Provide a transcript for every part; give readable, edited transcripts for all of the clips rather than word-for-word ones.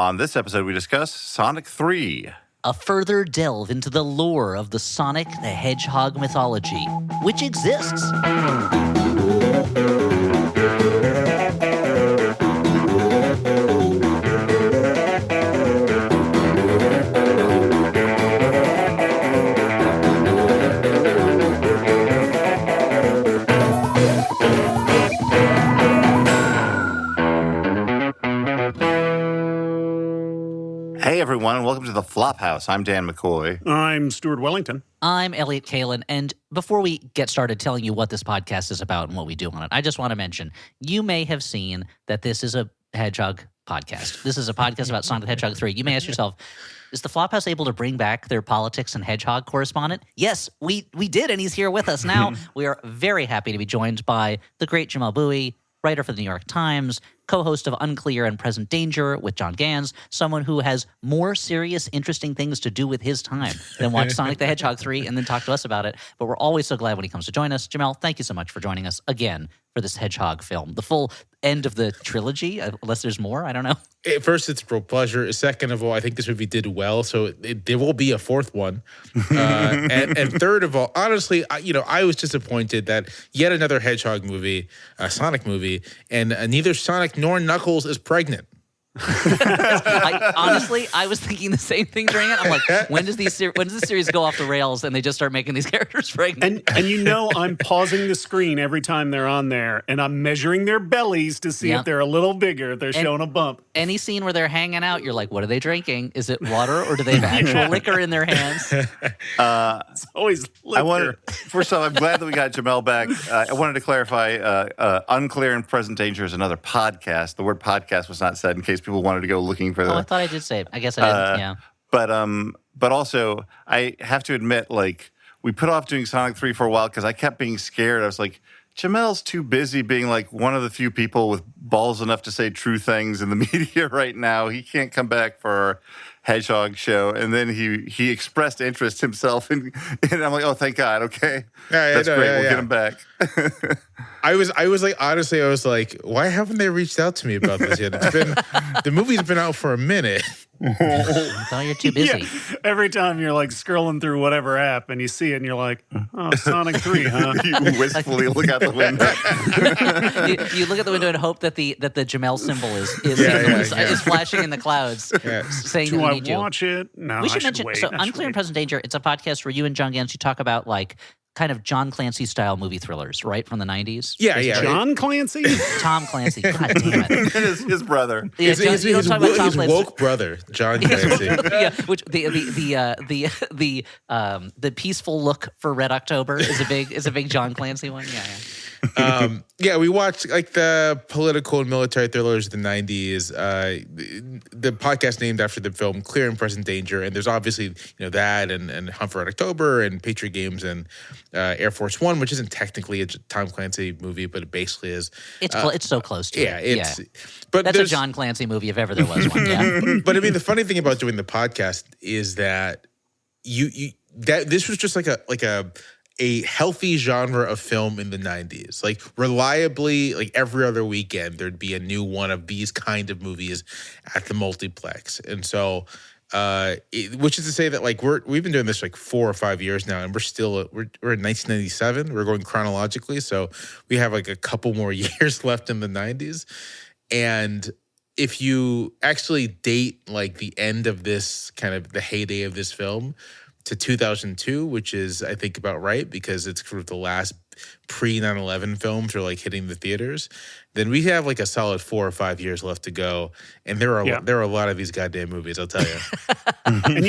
On this episode, we discuss Sonic 3. A further delve into the lore of the Sonic the Hedgehog mythology, which exists. Hey, everyone, and welcome to the Flophouse. I'm Dan McCoy. I'm Stuart Wellington. I'm Elliot Kalin, and before we get started telling you what this podcast is about and what we do on it, I just want to mention, you may have seen that this is a Hedgehog podcast. This is a podcast about Sonic the Hedgehog 3. You may ask yourself, is the Flophouse able to bring back their politics and Hedgehog correspondent? Yes, we did, and he's here with us now. We are very happy to be joined by the great Jamelle Bouie, writer for the New York Times, co-host of Unclear and Present Danger with John Gans, someone who has more serious, interesting things to do with his time than watch Sonic the Hedgehog 3 and then talk to us about it. But we're always so glad when he comes to join us. Jamelle, thank you so much for joining us again for this Hedgehog film. The full end of the trilogy, unless there's more, I don't know. First, it's a real pleasure. Second of all, I think this movie did well, so there will be a fourth one. And third of all, honestly, I was disappointed that yet another Hedgehog movie, a Sonic movie, and neither Sonic nor Knuckles is pregnant. I was thinking the same thing during it. I'm like, when does the series go off the rails and they just start making these characters pregnant? And I'm pausing the screen every time they're on there, and I'm measuring their bellies to see if they're a little bigger. They're showing a bump. Any scene where they're hanging out, you're like, what are they drinking? Is it water or do they have actual liquor in their hands? It's always liquor. First off, I'm glad that we got Jamelle back. I wanted to clarify, Unclear and Present Danger is another podcast. The word podcast was not said in case people wanted to go looking for that. Oh, I thought I did say it. I guess I didn't, yeah. But also, I have to admit, we put off doing Sonic 3 for a while because I kept being scared. I was like, Jamelle's too busy being one of the few people with balls enough to say true things in the media right now. He can't come back for our Hedgehog show. And then he expressed interest himself, and I'm like, oh, thank God. Okay, that's great. We'll get him back. I was like, honestly, why haven't they reached out to me about this yet? The movie's been out for a minute. I thought you're too busy. Yeah. Every time you're scrolling through whatever app and you see it and you're like, oh, Sonic 3, huh? You wistfully look out the window. you look at the window and hope that the Jamelle symbol is flashing in the clouds, saying Do that we I need you. watch it? No, We should I mention, wait. so Unclear and Present Danger, it's a podcast where you and John Gans, you talk about kind of John Clancy style movie thrillers, right, from the 90s? Yeah. John Clancy? Tom Clancy. God damn it. his brother. Yeah, His woke brother, John Clancy. Yeah, which the peaceful look for Red October is a big John Clancy one. Yeah. We watched the political and military thrillers of the 90s. The podcast named after the film Clear and Present Danger, and there's obviously that and Hunt for Red October and Patriot Games and Air Force One, which isn't technically a Tom Clancy movie, but it basically is. It's so close to it. But that's a John Clancy movie if ever there was one. Yeah. But I mean, the funny thing about doing the podcast is that this was just a healthy genre of film in the 90s. Reliably, every other weekend, there'd be a new one of these kind of movies at the multiplex. And so, which is to say that we've been doing this 4 or 5 years now, and we're in 1997. We're going chronologically, so we have a couple more years left in the 90s. And if you actually date the end of this kind of the heyday of this film to 2002, which is, I think, about right, because it's sort of the last pre-9/11 films are hitting the theaters, then we have a solid 4 or 5 years left to go, and there are a lot of these goddamn movies, I'll tell you. And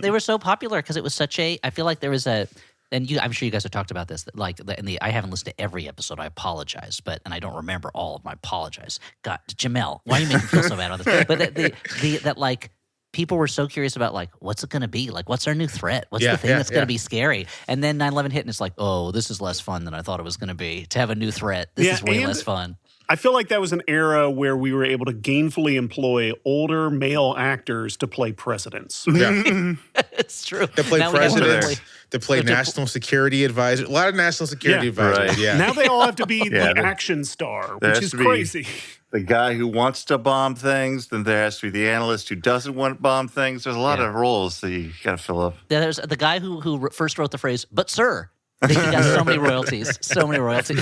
they were so popular because it was such a. I feel like there was a. And I'm sure you guys have talked about this. I haven't listened to every episode. I apologize, and I don't remember all of my apologize. God, Jamelle, why are you making me feel so bad on this? But people were so curious about what's it going to be? What's our new threat? What's the thing that's going to be scary? And then 9/11 hit, and it's oh, this is less fun than I thought it was going to be. To have a new threat, this is way less fun. I feel like that was an era where we were able to gainfully employ older male actors to play presidents. Yeah. It's true. To play Now we have to presidents, play- to play national security advisor. A lot of national security Yeah. advisors. Right. Yeah. Now they all have to be Yeah, the action star, there which has is to be- crazy. The guy who wants to bomb things, then there has to be the analyst who doesn't want to bomb things. There's a lot of roles that you got to fill up. There's the guy who first wrote the phrase, "But sir." He got so many royalties. So many royalties.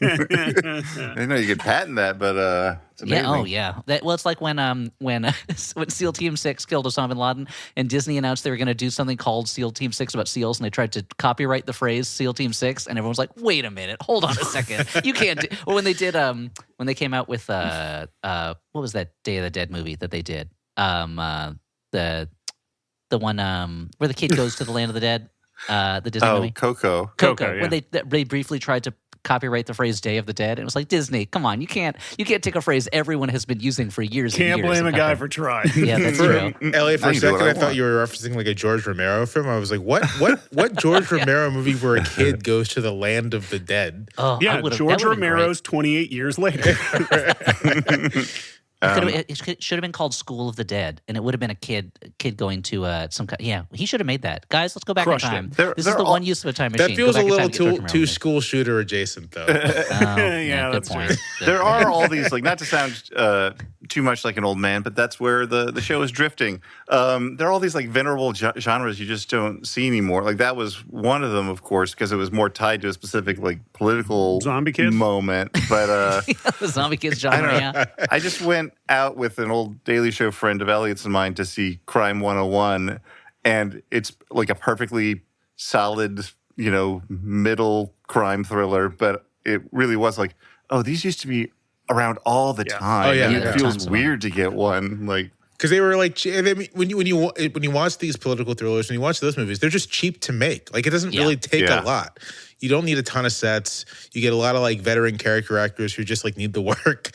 I know you could patent that, but it's amazing. Yeah. Oh, yeah. It's like when SEAL Team 6 killed Osama bin Laden, and Disney announced they were going to do something called SEAL Team 6 about SEALs, and they tried to copyright the phrase SEAL Team 6, and everyone was like, "Wait a minute, hold on a second, you can't." Or when they did, when they came out with what was that Day of the Dead movie that they did? The one where the kid goes to the land of the dead. The Disney movie. Coco. Coco, yeah. When they briefly tried to copyright the phrase "Day of the Dead," and it was like, Disney, come on, you can't take a phrase everyone has been using for years. Can't and years blame a and guy copyright. for trying. Yeah, that's true. Elliot, for Now a you do what second, I I thought want. you were referencing like a George Romero film. I was like, what George Romero movie where a kid goes to the land of the dead? Oh, Yeah, I would've- that George would've been great. Romero's 28 years later. It should have been called School of the Dead, and it would have been a kid going to some kind. Yeah, he should have made that. Guys, let's go back Crushed in it. time. They're This is the all- one use of a time machine. That Go feels a back in time little and get George too Romero. school shooter adjacent, though. Oh, Yeah, good that's point. true. Good There point. are all these, like, not to sound too much like an old man, but that's where the show is drifting. There are all these, like, venerable genres you just don't see anymore. Like, that was one of them, of course, because it was more tied to a specific, like, political Zombie Kid? moment. But The Zombie Kids I genre. don't Yeah. know. I just went out with an old Daily Show friend of Elliot's and mine to see Crime 101, and it's like a perfectly solid, middle crime thriller, but it really was like, oh, these used to be around all the time. Oh, yeah. And Yeah, it feels tons of weird to get one. Like, Because they were like, I mean, when you watch these political thrillers, when you watch those movies, they're just cheap to make. Like, it doesn't really take Yeah. a lot. You don't need a ton of sets. You get a lot of like veteran character actors who just like need the work.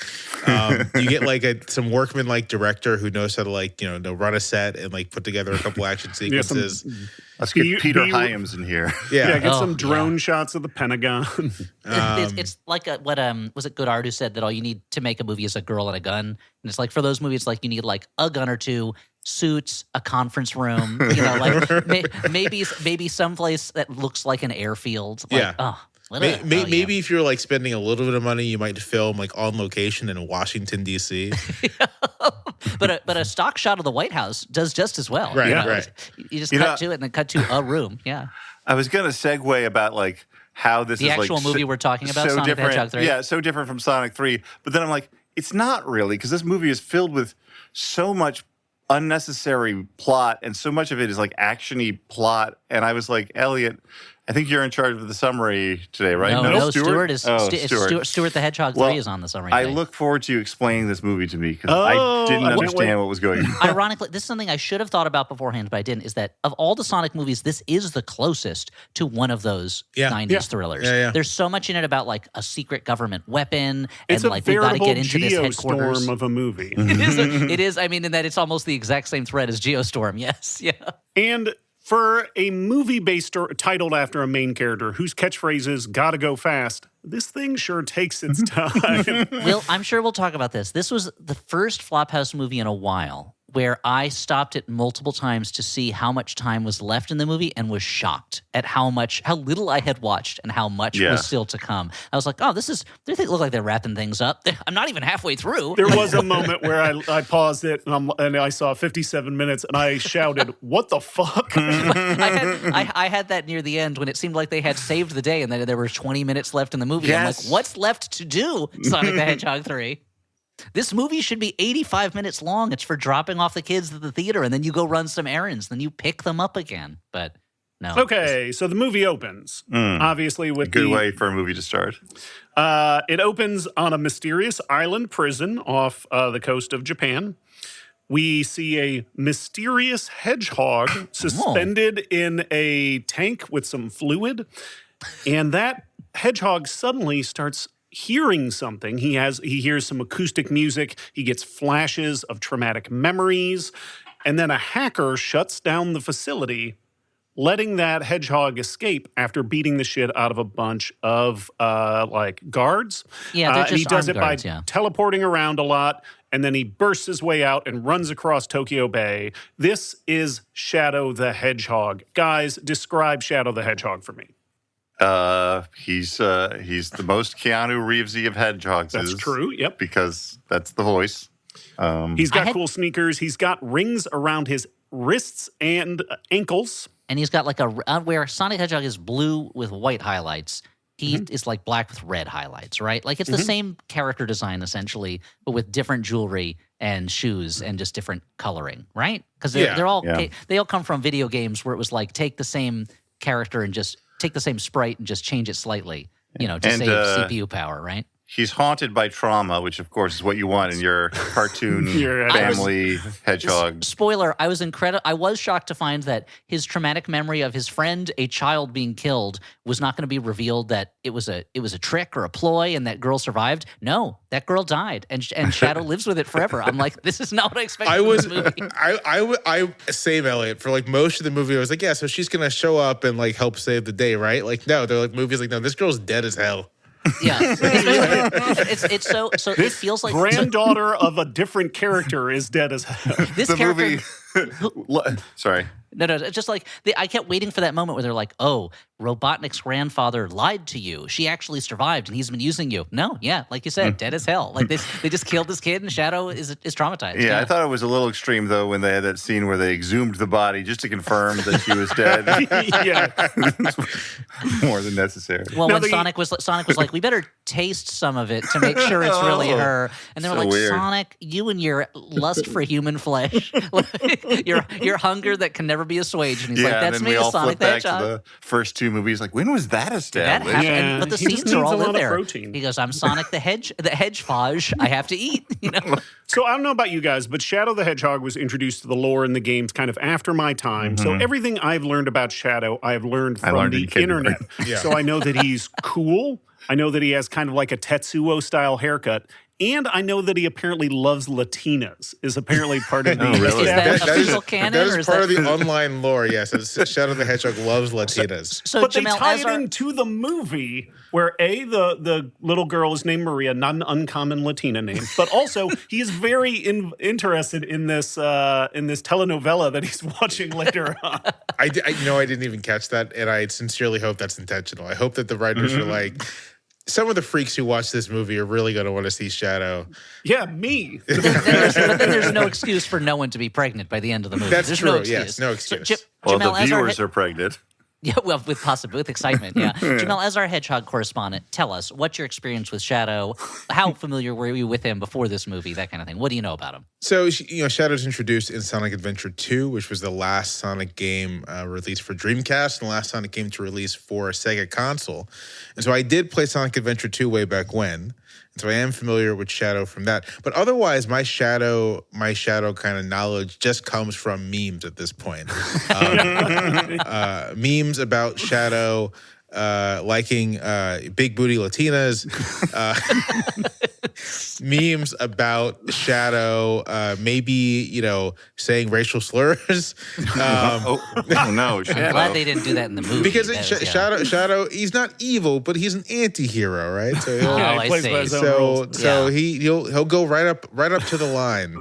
You get like some workman like director who knows how to like run a set and like put together a couple action Yeah, some- sequences. let's get Be- Peter be- Hyams in here. Yeah, get Oh, some drone shots of the Pentagon. It's like what was it Godard who said that all you need to make a movie is a girl and a gun, and it's like for those movies like you need like a gun or two, suits, a conference room, like maybe someplace that looks like an airfield. Like, Yeah. oh, what a- Maybe if you're like spending a little bit of money, you might film like on location in Washington D.C. but a stock shot of the White House does just as well. Right, you know? right. You just You cut know- to it and then cut to a room. Yeah. I was going to segue about like how this The is actual like movie we're talking about, so Sonic the different. Hedgehog 3? Yeah, so different from Sonic 3. But then I'm like, it's not really, because this movie is filled with so much unnecessary plot, and so much of it is like action-y plot. And I was like, Elliot, I think you're in charge of the summary today, right? No, Stuart is Oh, Stuart the Hedgehog 3 is on the summary. I today. look forward to you explaining this movie to me because Oh, I didn't I can't understand wait. what was going on. Ironically, this is something I should have thought about beforehand, but I didn't, is that of all the Sonic movies, this is the closest to one of those 90s Yeah. thrillers. Yeah. There's so much in it about like a secret government weapon It's and a like we've got to veritable get into this headquarters. geostorm of a movie. It is, I mean, in that it's almost the exact same thread as Geostorm. Yes. Yeah. And for a movie titled after a main character whose catchphrase is "gotta go fast," this thing sure takes its time. Will, I'm sure we'll talk about this. This was the first Flophouse movie in a while where I stopped it multiple times to see how much time was left in the movie and was shocked at how little I had watched and how much Yeah. was still to come. I was like, oh, they look like they're wrapping things up. I'm not even halfway through. There was a moment where I paused it and I saw 57 minutes and I shouted, "What the fuck?" I had that near the end when it seemed like they had saved the day and then there were 20 minutes left in the movie. I'm Yes. like, what's left to do, Sonic the Hedgehog 3? This movie should be 85 minutes long. It's for dropping off the kids at the theater, and then you go run some errands. Then you pick them up again. But no. Okay, so the movie opens, obviously with Good way for a movie to start. It opens on a mysterious island prison off the coast of Japan. We see a mysterious hedgehog suspended in a tank with some fluid, and that hedgehog suddenly starts hearing something. He hears some acoustic music. He gets flashes of traumatic memories, and then a hacker shuts down the facility. letting that hedgehog escape after beating the shit out of a bunch of guards. Yeah, they're and he just does it armed by guards, yeah. teleporting around a lot, and then he bursts his way out and runs across Tokyo Bay. This is Shadow the Hedgehog. Guys, describe Shadow the Hedgehog for me. He's the most Keanu Reevesy of hedgehogs. That's true. Yep. Because that's the voice. He's got cool sneakers. He's got rings around his wrists and ankles. And he's got like where Sonic Hedgehog is blue with white highlights. He is like black with red highlights, right? Like it's the same character design essentially, but with different jewelry and shoes and just different coloring, right? Because they're all they all come from video games where it was like take the same character and just take the same sprite and just change it slightly, to save CPU power, right? He's haunted by trauma, which of course is what you want in your cartoon family hedgehog. Spoiler, I was shocked to find that his traumatic memory of his friend, a child being killed, was not going to be revealed that it was a trick or a ploy and that girl survived. No, that girl died and Shadow lives with it forever. I'm like, this is not what I expected from this movie. I same Elliot for like most of the movie. I was like, yeah, so she's gonna show up and like help save the day, right? Like, no, they're like movies like, no, this girl's dead as hell. Yeah, it's so it feels like granddaughter of a different character is dead as hell. This character. Sorry. No, it's just like I kept waiting for that moment where they're like, "Oh, Robotnik's grandfather lied to you. She actually survived, and he's been using you." No, yeah, like you said, dead as hell. Like they just killed this kid, and Shadow is traumatized. Yeah, I thought it was a little extreme though when they had that scene where they exhumed the body just to confirm that she was dead. More than necessary. Well, when Sonic was like, "We better taste some of it to make sure it's really her," and they were like, weird. "Sonic, you and your lust for human flesh, your hunger that can never be assuaged." And he's like, "That's me, Sonic the Hedgehog." To the first two movies, like when was that established? That happened, but the he just scenes are needs a all lot in of there. protein. He goes, "I'm Sonic the Hedgehog. I have to eat." So I don't know about you guys, but Shadow the Hedgehog was introduced to the lore in the games kind of after my time. So everything I've learned about Shadow, I've learned from the internet. So I know that he's cool. I know that he has kind of like a Tetsuo style haircut. And I know that he apparently loves Latinas, is apparently part of the... Is that official canon? That is part of the online lore, yes. Shadow the Hedgehog loves Latinas. But they tie it into the movie where the little girl is named Maria, not an uncommon Latina name, but also he is very interested in this telenovela that he's watching later on. I didn't even catch that, and I sincerely hope that's intentional. I hope that the writers are like... Some of the freaks who watch this movie are really going to want to see Shadow. Yeah, me. But then there's no excuse for no one to be pregnant by the end of the movie. That's there's true. No excuse. Yes, no excuse. So, Well, Jamelle, the viewers are pregnant. Yeah, well, with excitement, yeah. Jamelle, as our Hedgehog correspondent, tell us, what's your experience with Shadow? How familiar were you with him before this movie, that kind of thing? What do you know about him? So, Shadow's introduced in Sonic Adventure 2, which was the last Sonic game released for Dreamcast and the last Sonic game to release for a Sega console. And so I did play Sonic Adventure 2 way back when. And so I am familiar with Shadow from that. But otherwise, my Shadow kind of knowledge just comes from memes at this point. Memes about Shadow liking big booty Latinas. Memes about Shadow maybe, saying racial slurs. No, I'm glad they didn't do that in the movie. Because Shadow, he's not evil, but he's an anti-hero, right? So I see. He'll go right up to the line.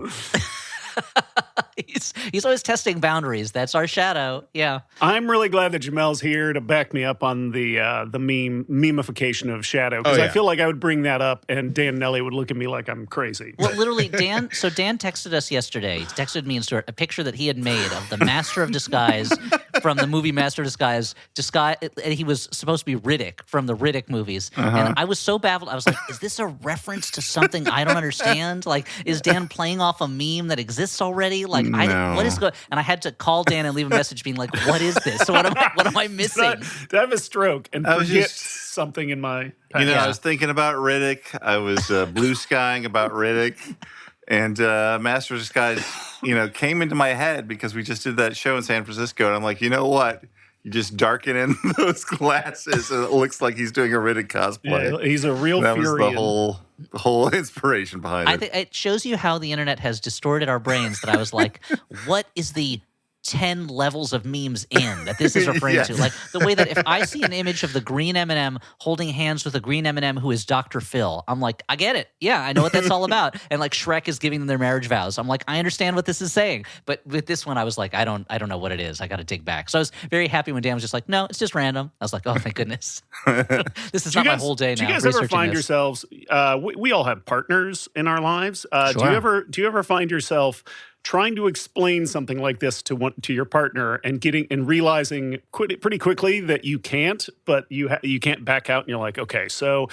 He's always testing boundaries. That's our Shadow. Yeah. I'm really glad that Jamelle's here to back me up on the memification of Shadow, because I feel like I would bring that up and Dan and Ellie would look at me like I'm crazy. Well, literally, Dan texted us yesterday. He texted me and a picture that he had made of the Master of Disguise from the movie Master of Disguise. And he was supposed to be Riddick from the Riddick movies. And I was so baffled. I was like, is this a reference to something I don't understand? Like, is Dan playing off a meme that exists already? Like, what is going? And I had to call Dan and leave a message being like, "What is this? What am I missing?" To have a stroke and forget something in my. I was thinking about Riddick. I was blue skying about Riddick, and Master of Disguise, came into my head because we just did that show in San Francisco, and I'm like, you know what? You just darken in those glasses, and it looks like he's doing a Riddick cosplay. Yeah, he's a real that Fury. Was the whole inspiration behind it. I think it shows you how the internet has distorted our brains. That I was like, what is the 10 levels of memes in that this is referring to. Like the way that if I see an image of the green M&M holding hands with a green M&M who is Dr. Phil, I'm like, I get it. Yeah, I know what that's all about. And like Shrek is giving them their marriage vows. I'm like, I understand what this is saying. But with this one, I was like, I don't know what it is. I got to dig back. So I was very happy when Dan was just like, no, it's just random. I was like, oh, thank goodness. This is not my whole day now. Do you guys ever find yourselves, we all have partners in our lives. Sure. Do you ever find yourself trying to explain something like this to your partner and realizing pretty quickly that you can't, but you can't back out, and you're like, okay, so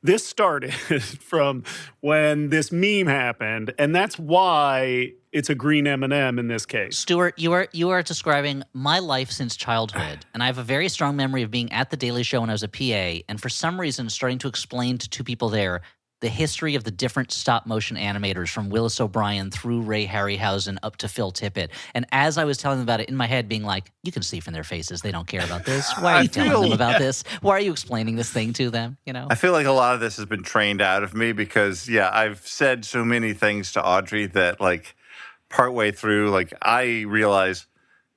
this started from when this meme happened, and that's why it's a green M&M in this case. Stuart, you are describing my life since childhood, and I have a very strong memory of being at the Daily Show when I was a PA, and for some reason starting to explain to two people there the history of the different stop-motion animators from Willis O'Brien through Ray Harryhausen up to Phil Tippett. And as I was telling them about it in my head, being like, you can see from their faces they don't care about this. Why are you telling them about this? Why are you explaining this thing to them? You know, I feel like a lot of this has been trained out of me because, I've said so many things to Audrey that, like, partway through, like, I realize,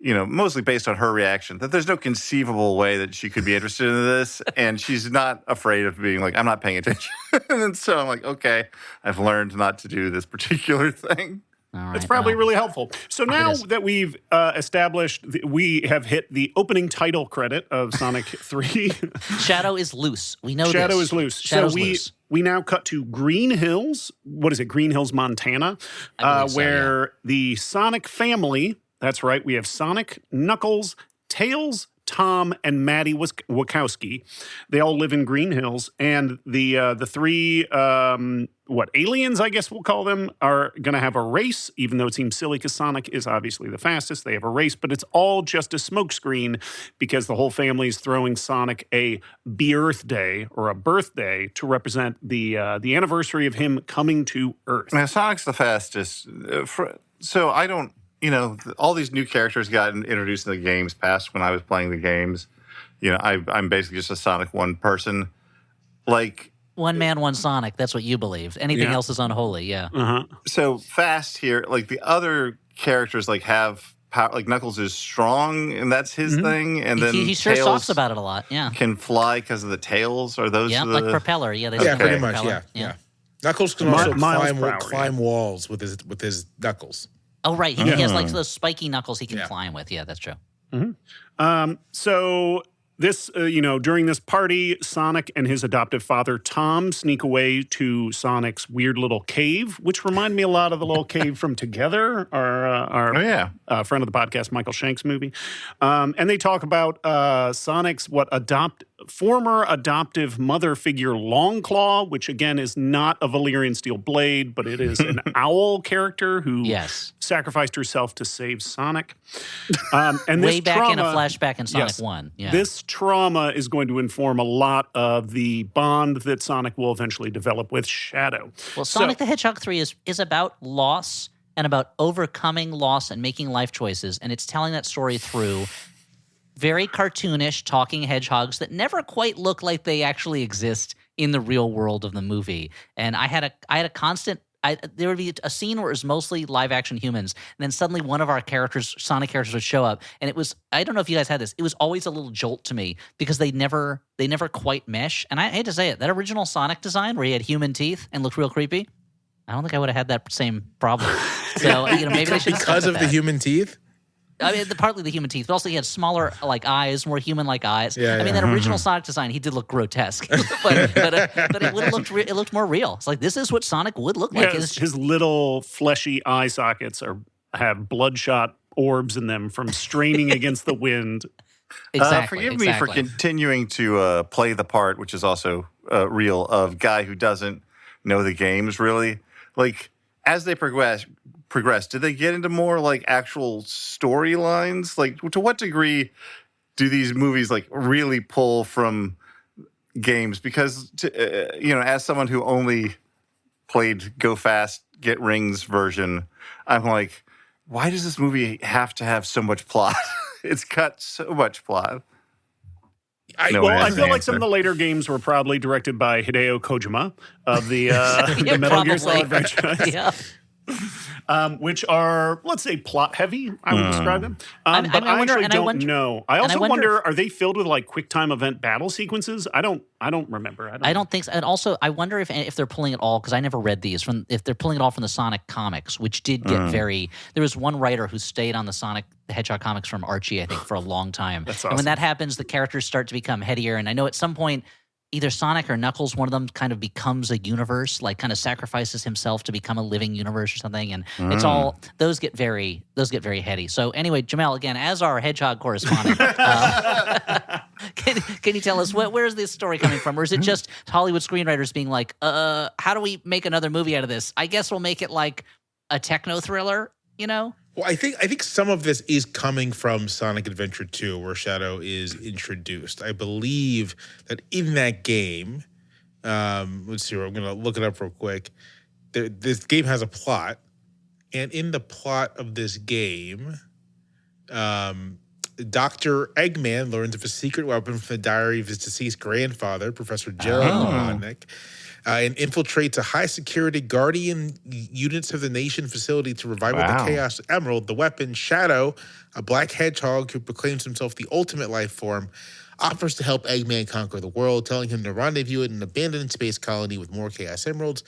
mostly based on her reaction, that there's no conceivable way that she could be interested in this. And she's not afraid of being like, I'm not paying attention. And so I'm like, okay, I've learned not to do this particular thing. all right, It's probably really helpful. So now that we've established, we have hit the opening title credit of Sonic 3. Shadow is loose. We know Shadow this. is loose. Shadow's so loose. we now cut to Green Hills. What is it? Green Hills, Montana, I believe so, where the Sonic family, that's right, we have Sonic, Knuckles, Tails, Tom, and Maddie Wachowski. They all live in Green Hills, and the three aliens, I guess we'll call them, are going to have a race, even though it seems silly because Sonic is obviously the fastest. They have a race, but it's all just a smokescreen because the whole family is throwing Sonic a birthday or a birthday to represent the anniversary of him coming to Earth. Now, Sonic's the fastest. So I don't, all these new characters got introduced in the games past when I was playing the games. I'm basically just a Sonic 1 person. Like, One man, one Sonic. That's what you believed. Anything else is unholy. Yeah. Uh-huh. So fast here, like the other characters, like have power. Like Knuckles is strong, and that's his thing. And then He sure Tails talks about it a lot. Yeah. can fly because of the tails. Are those? Yeah, the, like propeller. Yeah, they Yeah, say pretty propeller. much. Yeah. Knuckles can Miles also per hour, climb walls with his knuckles. Oh, right. He has like those spiky knuckles he can climb with. Yeah, that's true. So this, during this party, Sonic and his adoptive father, Tom, sneak away to Sonic's weird little cave, which reminded me a lot of the little cave from Together, our friend of the podcast, Michael Shank's movie. And they talk about Sonic's former adoptive mother figure, Longclaw, which again is not a Valyrian steel blade, but it is an owl character who sacrificed herself to save Sonic. And Way this back trauma, in a flashback in Sonic 1. Yeah. This trauma is going to inform a lot of the bond that Sonic will eventually develop with Shadow. Well, Sonic the Hedgehog 3 is about loss and about overcoming loss and making life choices, and it's telling that story through very cartoonish talking hedgehogs that never quite look like they actually exist in the real world of the movie. And I had a constant. There would be a scene where it was mostly live action humans, and then suddenly one of our Sonic characters would show up, and it was, I don't know if you guys had this, it was always a little jolt to me because they never quite mesh. And I hate to say it, that original Sonic design where he had human teeth and looked real creepy, I don't think I would have had that same problem. So maybe they should because of the human teeth. I mean, partly the human teeth, but also he had smaller like eyes, more human-like eyes. Yeah, I mean, that original Sonic design, he did look grotesque, but it would have looked it looked more real. It's like this is what Sonic would look like. His little fleshy eye sockets have bloodshot orbs in them from straining against the wind. Exactly. Forgive me for continuing to play the part, which is also real, of guy who doesn't know the games really. Like as they progress, did they get into more like actual storylines? Like to what degree do these movies like really pull from games? Because as someone who only played Go Fast, Get Rings version, I'm like, why does this movie have to have so much plot? It's got so much plot. I feel like some of the later games were probably directed by Hideo Kojima of the Metal Gear Solid franchise. Yeah. which are, let's say, plot heavy, I would describe them. But I actually don't know. I also wonder, are they filled with like quick time event battle sequences? I don't remember. I don't think so. And also, I wonder if they're pulling it all, because I never read these, if they're pulling it all from the Sonic comics, which did get very. There was one writer who stayed on the Sonic the Hedgehog comics from Archie, I think, for a long time. That's awesome. And when that happens, the characters start to become headier. And I know at some point, either Sonic or Knuckles, one of them kind of becomes a universe, like kind of sacrifices himself to become a living universe or something. And it's all, those get very heady. So anyway, Jamelle, again, as our Hedgehog correspondent, can you tell us where's this story coming from? Or is it just Hollywood screenwriters being like, how do we make another movie out of this? I guess we'll make it like a techno thriller, you know? Well, I think some of this is coming from Sonic Adventure 2, where Shadow is introduced. I believe that in that game, let's see, I'm going to look it up real quick. This game has a plot, and in the plot of this game, Dr. Eggman learns of a secret weapon from the diary of his deceased grandfather, Professor Gerald Robotnik, and infiltrates a high-security Guardian Units of the Nation facility to revive the Chaos Emerald. The weapon, Shadow, a black hedgehog who proclaims himself the ultimate life form, offers to help Eggman conquer the world, telling him to rendezvous at an abandoned space colony with more Chaos Emeralds.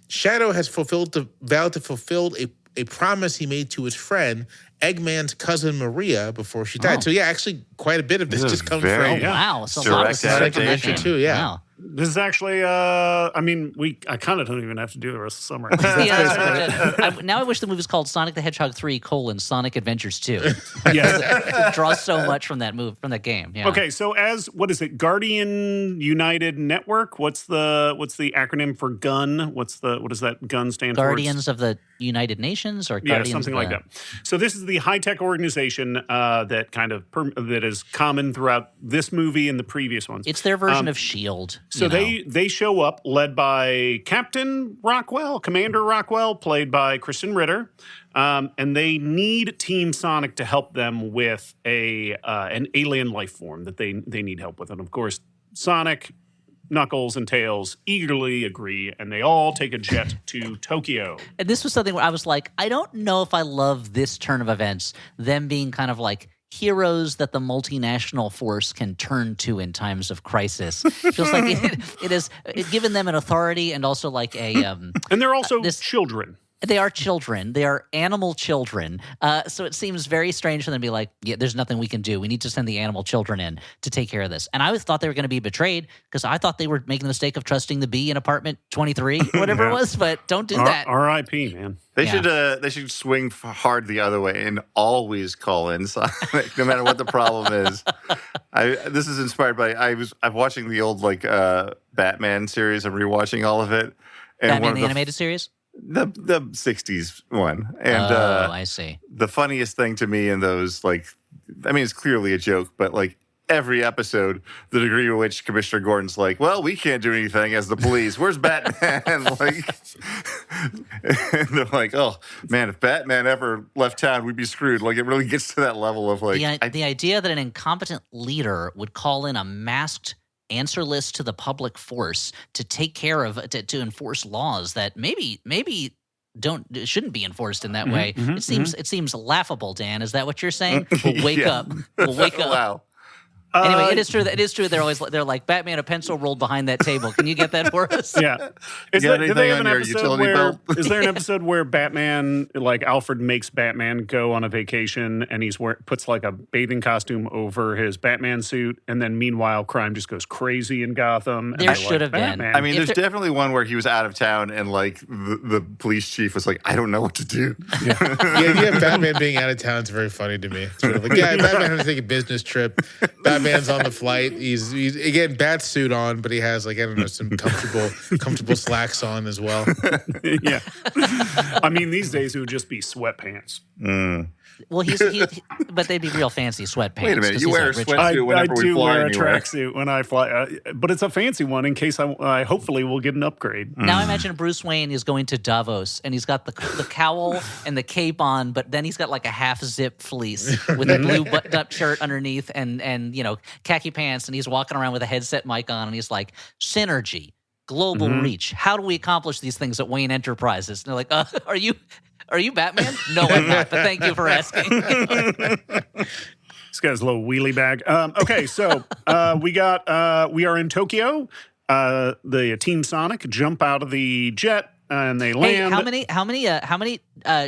Shadow has vowed to fulfill a promise he made to his friend, Eggman's cousin Maria, before she died. So, yeah, actually, quite a bit of this just comes from... Wow, it's a lot of Direct Adventure 2, yeah. Wow. This is actually, I kind of don't even have to do the rest of the summer. Now I wish the movie was called Sonic the Hedgehog 3: Sonic Adventures 2. Yes. It draws so much from that game. Yeah. Okay, so what is it? Guardian United Network? What's the acronym for GUN? What does that GUN stand for? Guardians of the United Nations, or Guardians something like that. So this is the high-tech organization that kind of that is common throughout this movie and the previous ones. It's their version of S.H.I.E.L.D. So they show up led by Commander Rockwell, played by Kristen Ritter, and they need Team Sonic to help them with an alien life form that they need help with. And of course, Sonic, Knuckles, and Tails eagerly agree, and they all take a jet to Tokyo. And this was something where I was like, I don't know if I love this turn of events, them being kind of like heroes that the multinational force can turn to in times of crisis. Feels like it has given them an authority, and also like a... and they're also children. They are children. They are animal children. So it seems very strange for them to be like, yeah, there's nothing we can do. We need to send the animal children in to take care of this. And I always thought they were going to be betrayed, because I thought they were making the mistake of trusting the bee in apartment 23, whatever it was, but don't do that. R.I.P., man. They should swing hard the other way and always call in Sonic, no matter what the problem is. This is inspired by I'm watching the old Batman series. I'm rewatching all of it. And Batman the animated series? The 60s one. And I see. The funniest thing to me in those, it's clearly a joke, but every episode, the degree to which Commissioner Gordon's like, well, we can't do anything as the police. Where's Batman? And they're like, oh, man, if Batman ever left town, we'd be screwed. It really gets to that level of the idea that an incompetent leader would call in a masked answer list to the public force to take care of, to enforce laws that maybe shouldn't be enforced in that way. It seems laughable, Dan. Is that what you're saying? We'll wake up. We'll wake up. Wow. Anyway, it is true. It is true. They're like, Batman, a pencil rolled behind that table. Can you get that for us? Yeah. Is there an episode where Batman, Alfred makes Batman go on a vacation, and puts a bathing costume over his Batman suit, and then meanwhile crime just goes crazy in Gotham? There should have been. I mean, there's definitely one where he was out of town, and the police chief was like, I don't know what to do. Yeah. The idea of Batman being out of town is very funny to me. It's sort of Batman had to take a business trip. Batman's on the flight. He's again bat suit on, but he has some comfortable slacks on as well. Yeah, I mean these days it would just be sweatpants. Well, but they'd be real fancy sweatpants. Wait a minute, you wear a sweatsuit whenever we fly wear anywhere. A tracksuit when I fly, but it's a fancy one in case I hopefully will get an upgrade. Now imagine Bruce Wayne is going to Davos, and he's got the cowl and the cape on, but then he's got a half zip fleece with a blue button-up shirt underneath, and khaki pants, and he's walking around with a headset mic on, and he's like, synergy, global reach. How do we accomplish these things at Wayne Enterprises? And they're like, Are you Batman? No, I'm not, but thank you for asking. This guy's a little wheelie bag. Okay, so we are in Tokyo. The Team Sonic jump out of the jet and they land. Hey, how many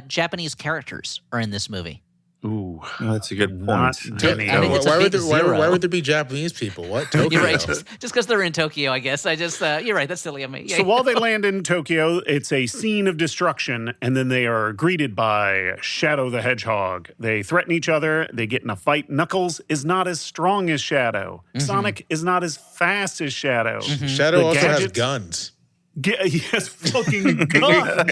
Japanese characters are in this movie? Ooh, that's a good not point. many. I think it's a big zero. Why would there be Japanese people? What? Tokyo? You're right. Just because they're in Tokyo, I guess. You're right. That's silly of me. So while they land in Tokyo, it's a scene of destruction, and then they are greeted by Shadow the Hedgehog. They threaten each other. They get in a fight. Knuckles is not as strong as Shadow. Sonic is not as fast as Shadow. Shadow The also has gadgets- guns. He has fucking guns.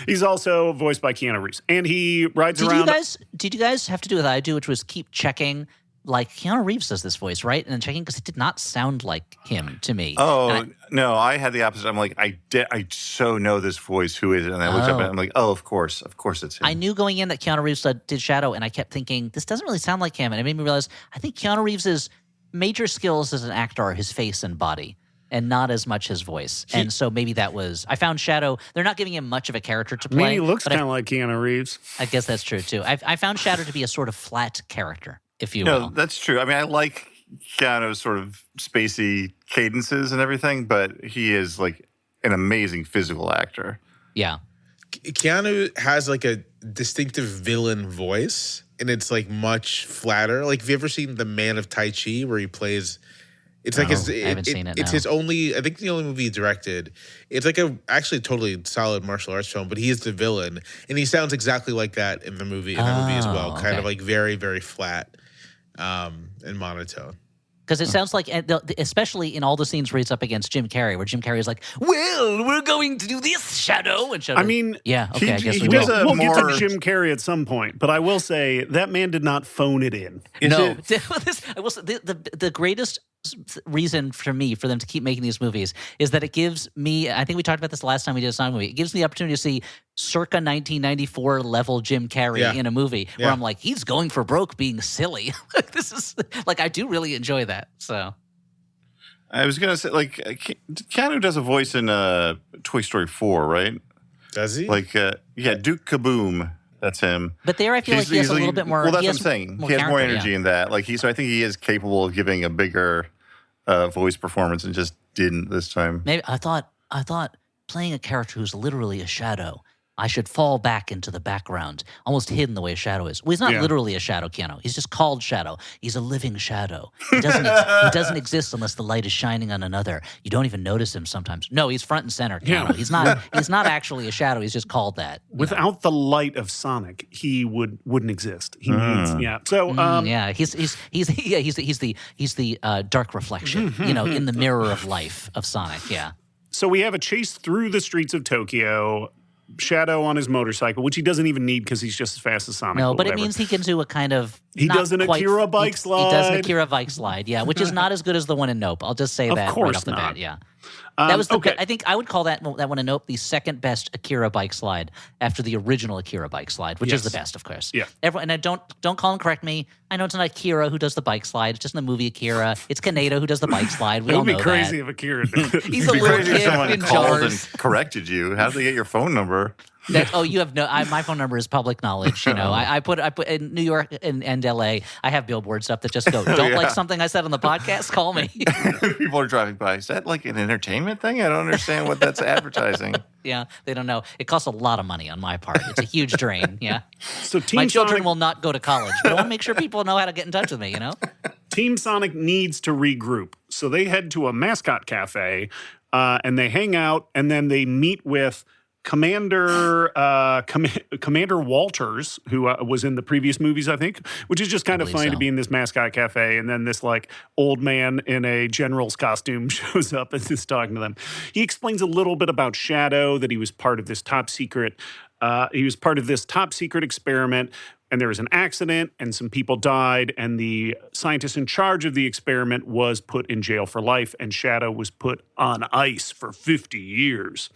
He's also voiced by Keanu Reeves, and he rides around. Did you guys have to do what I do, which was keep checking? Like Keanu Reeves does this voice, right? And then checking because it did not sound like him to me. Oh, no, I had the opposite. I'm like, I so know this voice. Who is it? And I looked up and I'm like, oh, of course it's him. I knew going in that Keanu Reeves did Shadow, and I kept thinking, this doesn't really sound like him. And it made me realize, I think Keanu Reeves' major skills as an actor are his face and body, and not as much his voice. And so maybe that was, I found Shadow, they're not giving him much of a character to I mean, play. he looks kind of like Keanu Reeves. I guess that's true, too. I found Shadow to be a sort of flat character, if you No, will. that's true. I mean, I like Keanu's sort of spacey cadences and everything, but he is like an amazing physical actor. Yeah. Keanu has like a distinctive villain voice, and it's like much flatter. Like, have you ever seen The Man of Tai Chi, where he plays? It's like I haven't seen it. It's no. his only. I think the only movie he directed. It's like a actually totally solid martial arts film, but he is the villain, and he sounds exactly like that in the movie. As well, kind of like very very flat, and monotone. Because it sounds like, especially in all the scenes where he's up against Jim Carrey, where Jim Carrey is like, well, we're going to do this, Shadow. And Shadow, I mean, yeah, okay, I guess he we does will. a We'll get more- to Jim Carrey at some point, but I will say that man did not phone it in. No, I will say, the greatest reason for me for them to keep making these movies is that it gives me, I think we talked about this last time we did a Sonic movie, it gives me the opportunity to see circa 1994 level Jim Carrey in a movie where I'm like, he's going for broke being silly. This is like, I do really enjoy that. So I was going to say, like, Keanu does a voice in Toy Story 4, right? Does he? Like, Duke Kaboom. That's him. but there I feel like he has a little bit more. Well, that's he what I'm has saying. He has more character, energy in that. Like, so I think he is capable of giving a bigger voice performance, and just didn't this time. Maybe I thought playing a character who's literally a shadow, I should fall back into the background, almost hidden the way a shadow is. Well, he's not literally a shadow, Keanu. He's just called Shadow. He's a living shadow. He doesn't exist unless the light is shining on another. You don't even notice him sometimes. No, he's front and center, Keanu. Yeah. He's not actually a shadow. He's just called that. Without the light of Sonic, he wouldn't exist. He needs, So, Yeah, he's the dark reflection, in the mirror of life of Sonic. Yeah. So we have a chase through the streets of Tokyo. Shadow on his motorcycle, which he doesn't even need because he's just as fast as Sonic. No, but it whatever. means he can do a kind of. He does an Akira bike slide. He does an Akira bike slide, yeah, which is not as good as the one in Nope. I'll just say that right off the bat, yeah. That was okay. I think I would call that one in Nope the second best Akira bike slide after the original Akira bike slide, which is the best, of course. Yeah. Everyone, and I don't call and correct me. I know it's not Akira who does the bike slide. It's just in the movie Akira. It's Kaneda who does the bike slide. We It all would be know crazy that. if Akira did it. He's a It'd be little crazy if kid someone in called jars. and corrected you. How did they get your phone number? You have my phone number is public knowledge. I put in New York and LA. I have billboards up that just go, don't like something I said on the podcast, call me. People are driving by. Is that like an entertainment thing? I don't understand what that's advertising. Yeah, they don't know. It costs a lot of money on my part. It's a huge drain. Yeah, So Team my children Sonic, will not go to college, but I want to make sure people know how to get in touch with me. Team Sonic needs to regroup. So they head to a mascot cafe and they hang out, and then they meet with Commander Walters, who was in the previous movies, I think, which is just kind of funny to be in this mascot cafe. And then this like old man in a general's costume shows up and is talking to them. He explains a little bit about Shadow, that he was part of this top secret. Experiment. And there was an accident and some people died, and the scientist in charge of the experiment was put in jail for life, and Shadow was put on ice for 50 years.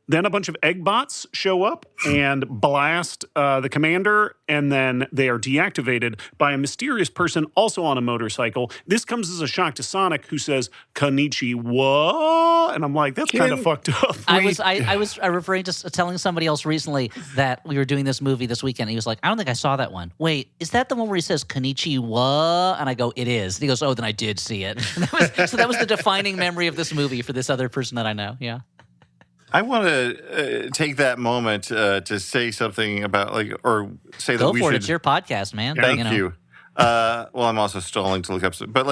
Then a bunch of egg bots show up and blast the commander, and then they are deactivated by a mysterious person also on a motorcycle. This comes as a shock to Sonic, who says, "Konnichiwa," and I'm like, that's kind of fucked up. I was referring to telling somebody else recently that we were doing this movie this weekend. And he was like, I don't think I saw that one. Wait, is that the one where he says "Konnichiwa"? And I go, it is. And he goes, oh, then I did see it. So that was the defining memory of this movie for this other person that I know. Yeah. I want to take that moment to say something about or say that Go we for it. should. It's your podcast, man. Thank you. Well, I'm also stalling to look up, but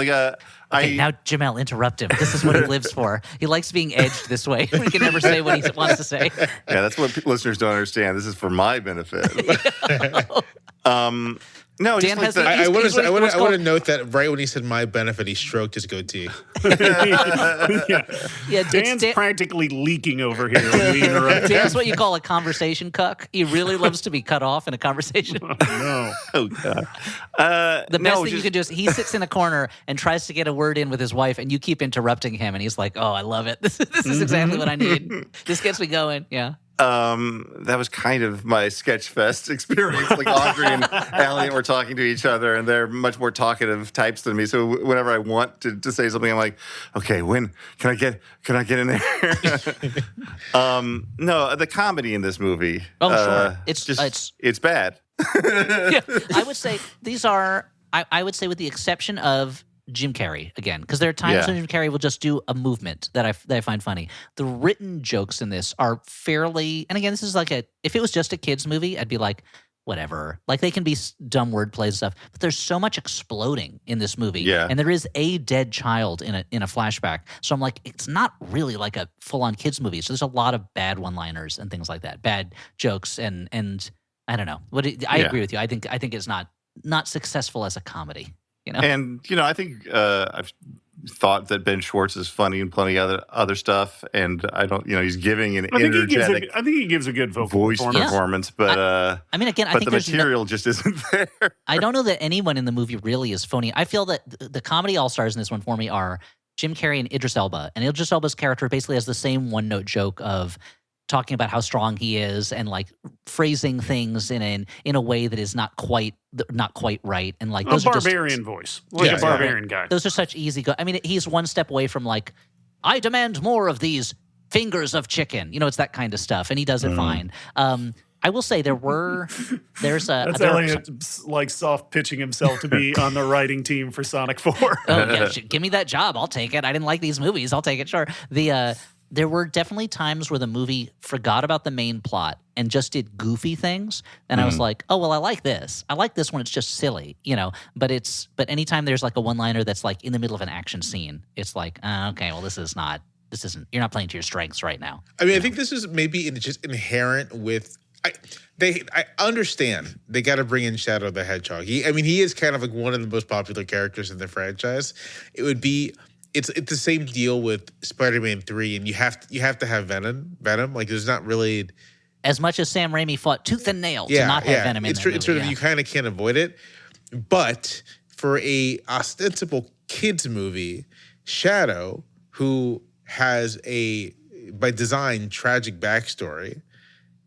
Okay, now Jamelle, interrupt him. This is what he lives for. He likes being edged this way. He can never say what he wants to say. Yeah, that's what listeners don't understand. This is for my benefit. No, Dan just has I want to note that right when he said my benefit, he stroked his goatee. Yeah, Dan's practically leaking over here when we interrupt. Dan's what you call a conversation cuck. He really loves to be cut off in a conversation. No. Oh, God. The best thing you can do is he sits in a corner and tries to get a word in with his wife, and you keep interrupting him, and he's like, oh, I love it. This is exactly what I need. This gets me going. Yeah. That was kind of my Sketchfest experience. Like Audrey and Allie were talking to each other, and they're much more talkative types than me. So whenever I want to say something, I'm like, okay, when can I get in there? No, the comedy in this movie. Oh, sure. It's bad. Yeah, I would say these are. I would say, with the exception of Jim Carrey again, because there are times when Jim Carrey will just do a movement that I find funny. The written jokes in this are fairly, and again, this is like if it was just a kids movie, I'd be like, whatever. Like they can be dumb wordplay and stuff, but there's so much exploding in this movie, and there is a dead child in a flashback. So I'm like, it's not really like a full on kids movie. So there's a lot of bad one liners and things like that, bad jokes, and I don't know. I agree with you. I think it's not successful as a comedy. You know? And, I think I've thought that Ben Schwartz is funny in plenty of other stuff. And I don't, he's giving an energetic I think he gives a good vocal voice performance. But I mean, again, I think the material just isn't there. I don't know that anyone in the movie really is phony. I feel that the comedy all-stars in this one for me are Jim Carrey and Idris Elba. And Idris Elba's character basically has the same one-note joke of talking about how strong he is and like phrasing things in a way that is not quite right, and like those a barbarian voice, like a barbarian guy. Those are such easy. I mean, he's one step away from like, I demand more of these fingers of chicken. It's that kind of stuff, and he does it fine. I will say there's that's Elliot like soft pitching himself to be on the writing team for Sonic 4. Oh yeah, give me that job, I'll take it. I didn't like these movies, I'll take it. Sure. There were definitely times where the movie forgot about the main plot and just did goofy things. And I was like, oh, well, I like this. I like this when it's just silly, But anytime there's like a one-liner that's like in the middle of an action scene, it's like, okay, well, this isn't, you're not playing to your strengths right now. I mean, I think this is maybe just inherent with, I understand they got to bring in Shadow the Hedgehog. He is kind of like one of the most popular characters in the franchise. It's the same deal with Spider-Man 3, and you have to have Venom. Like there's not really, as much as Sam Raimi fought tooth and nail to not have Venom in it's sort of you kind of can't avoid it. But for a ostensible kids movie, Shadow, who has by design tragic backstory,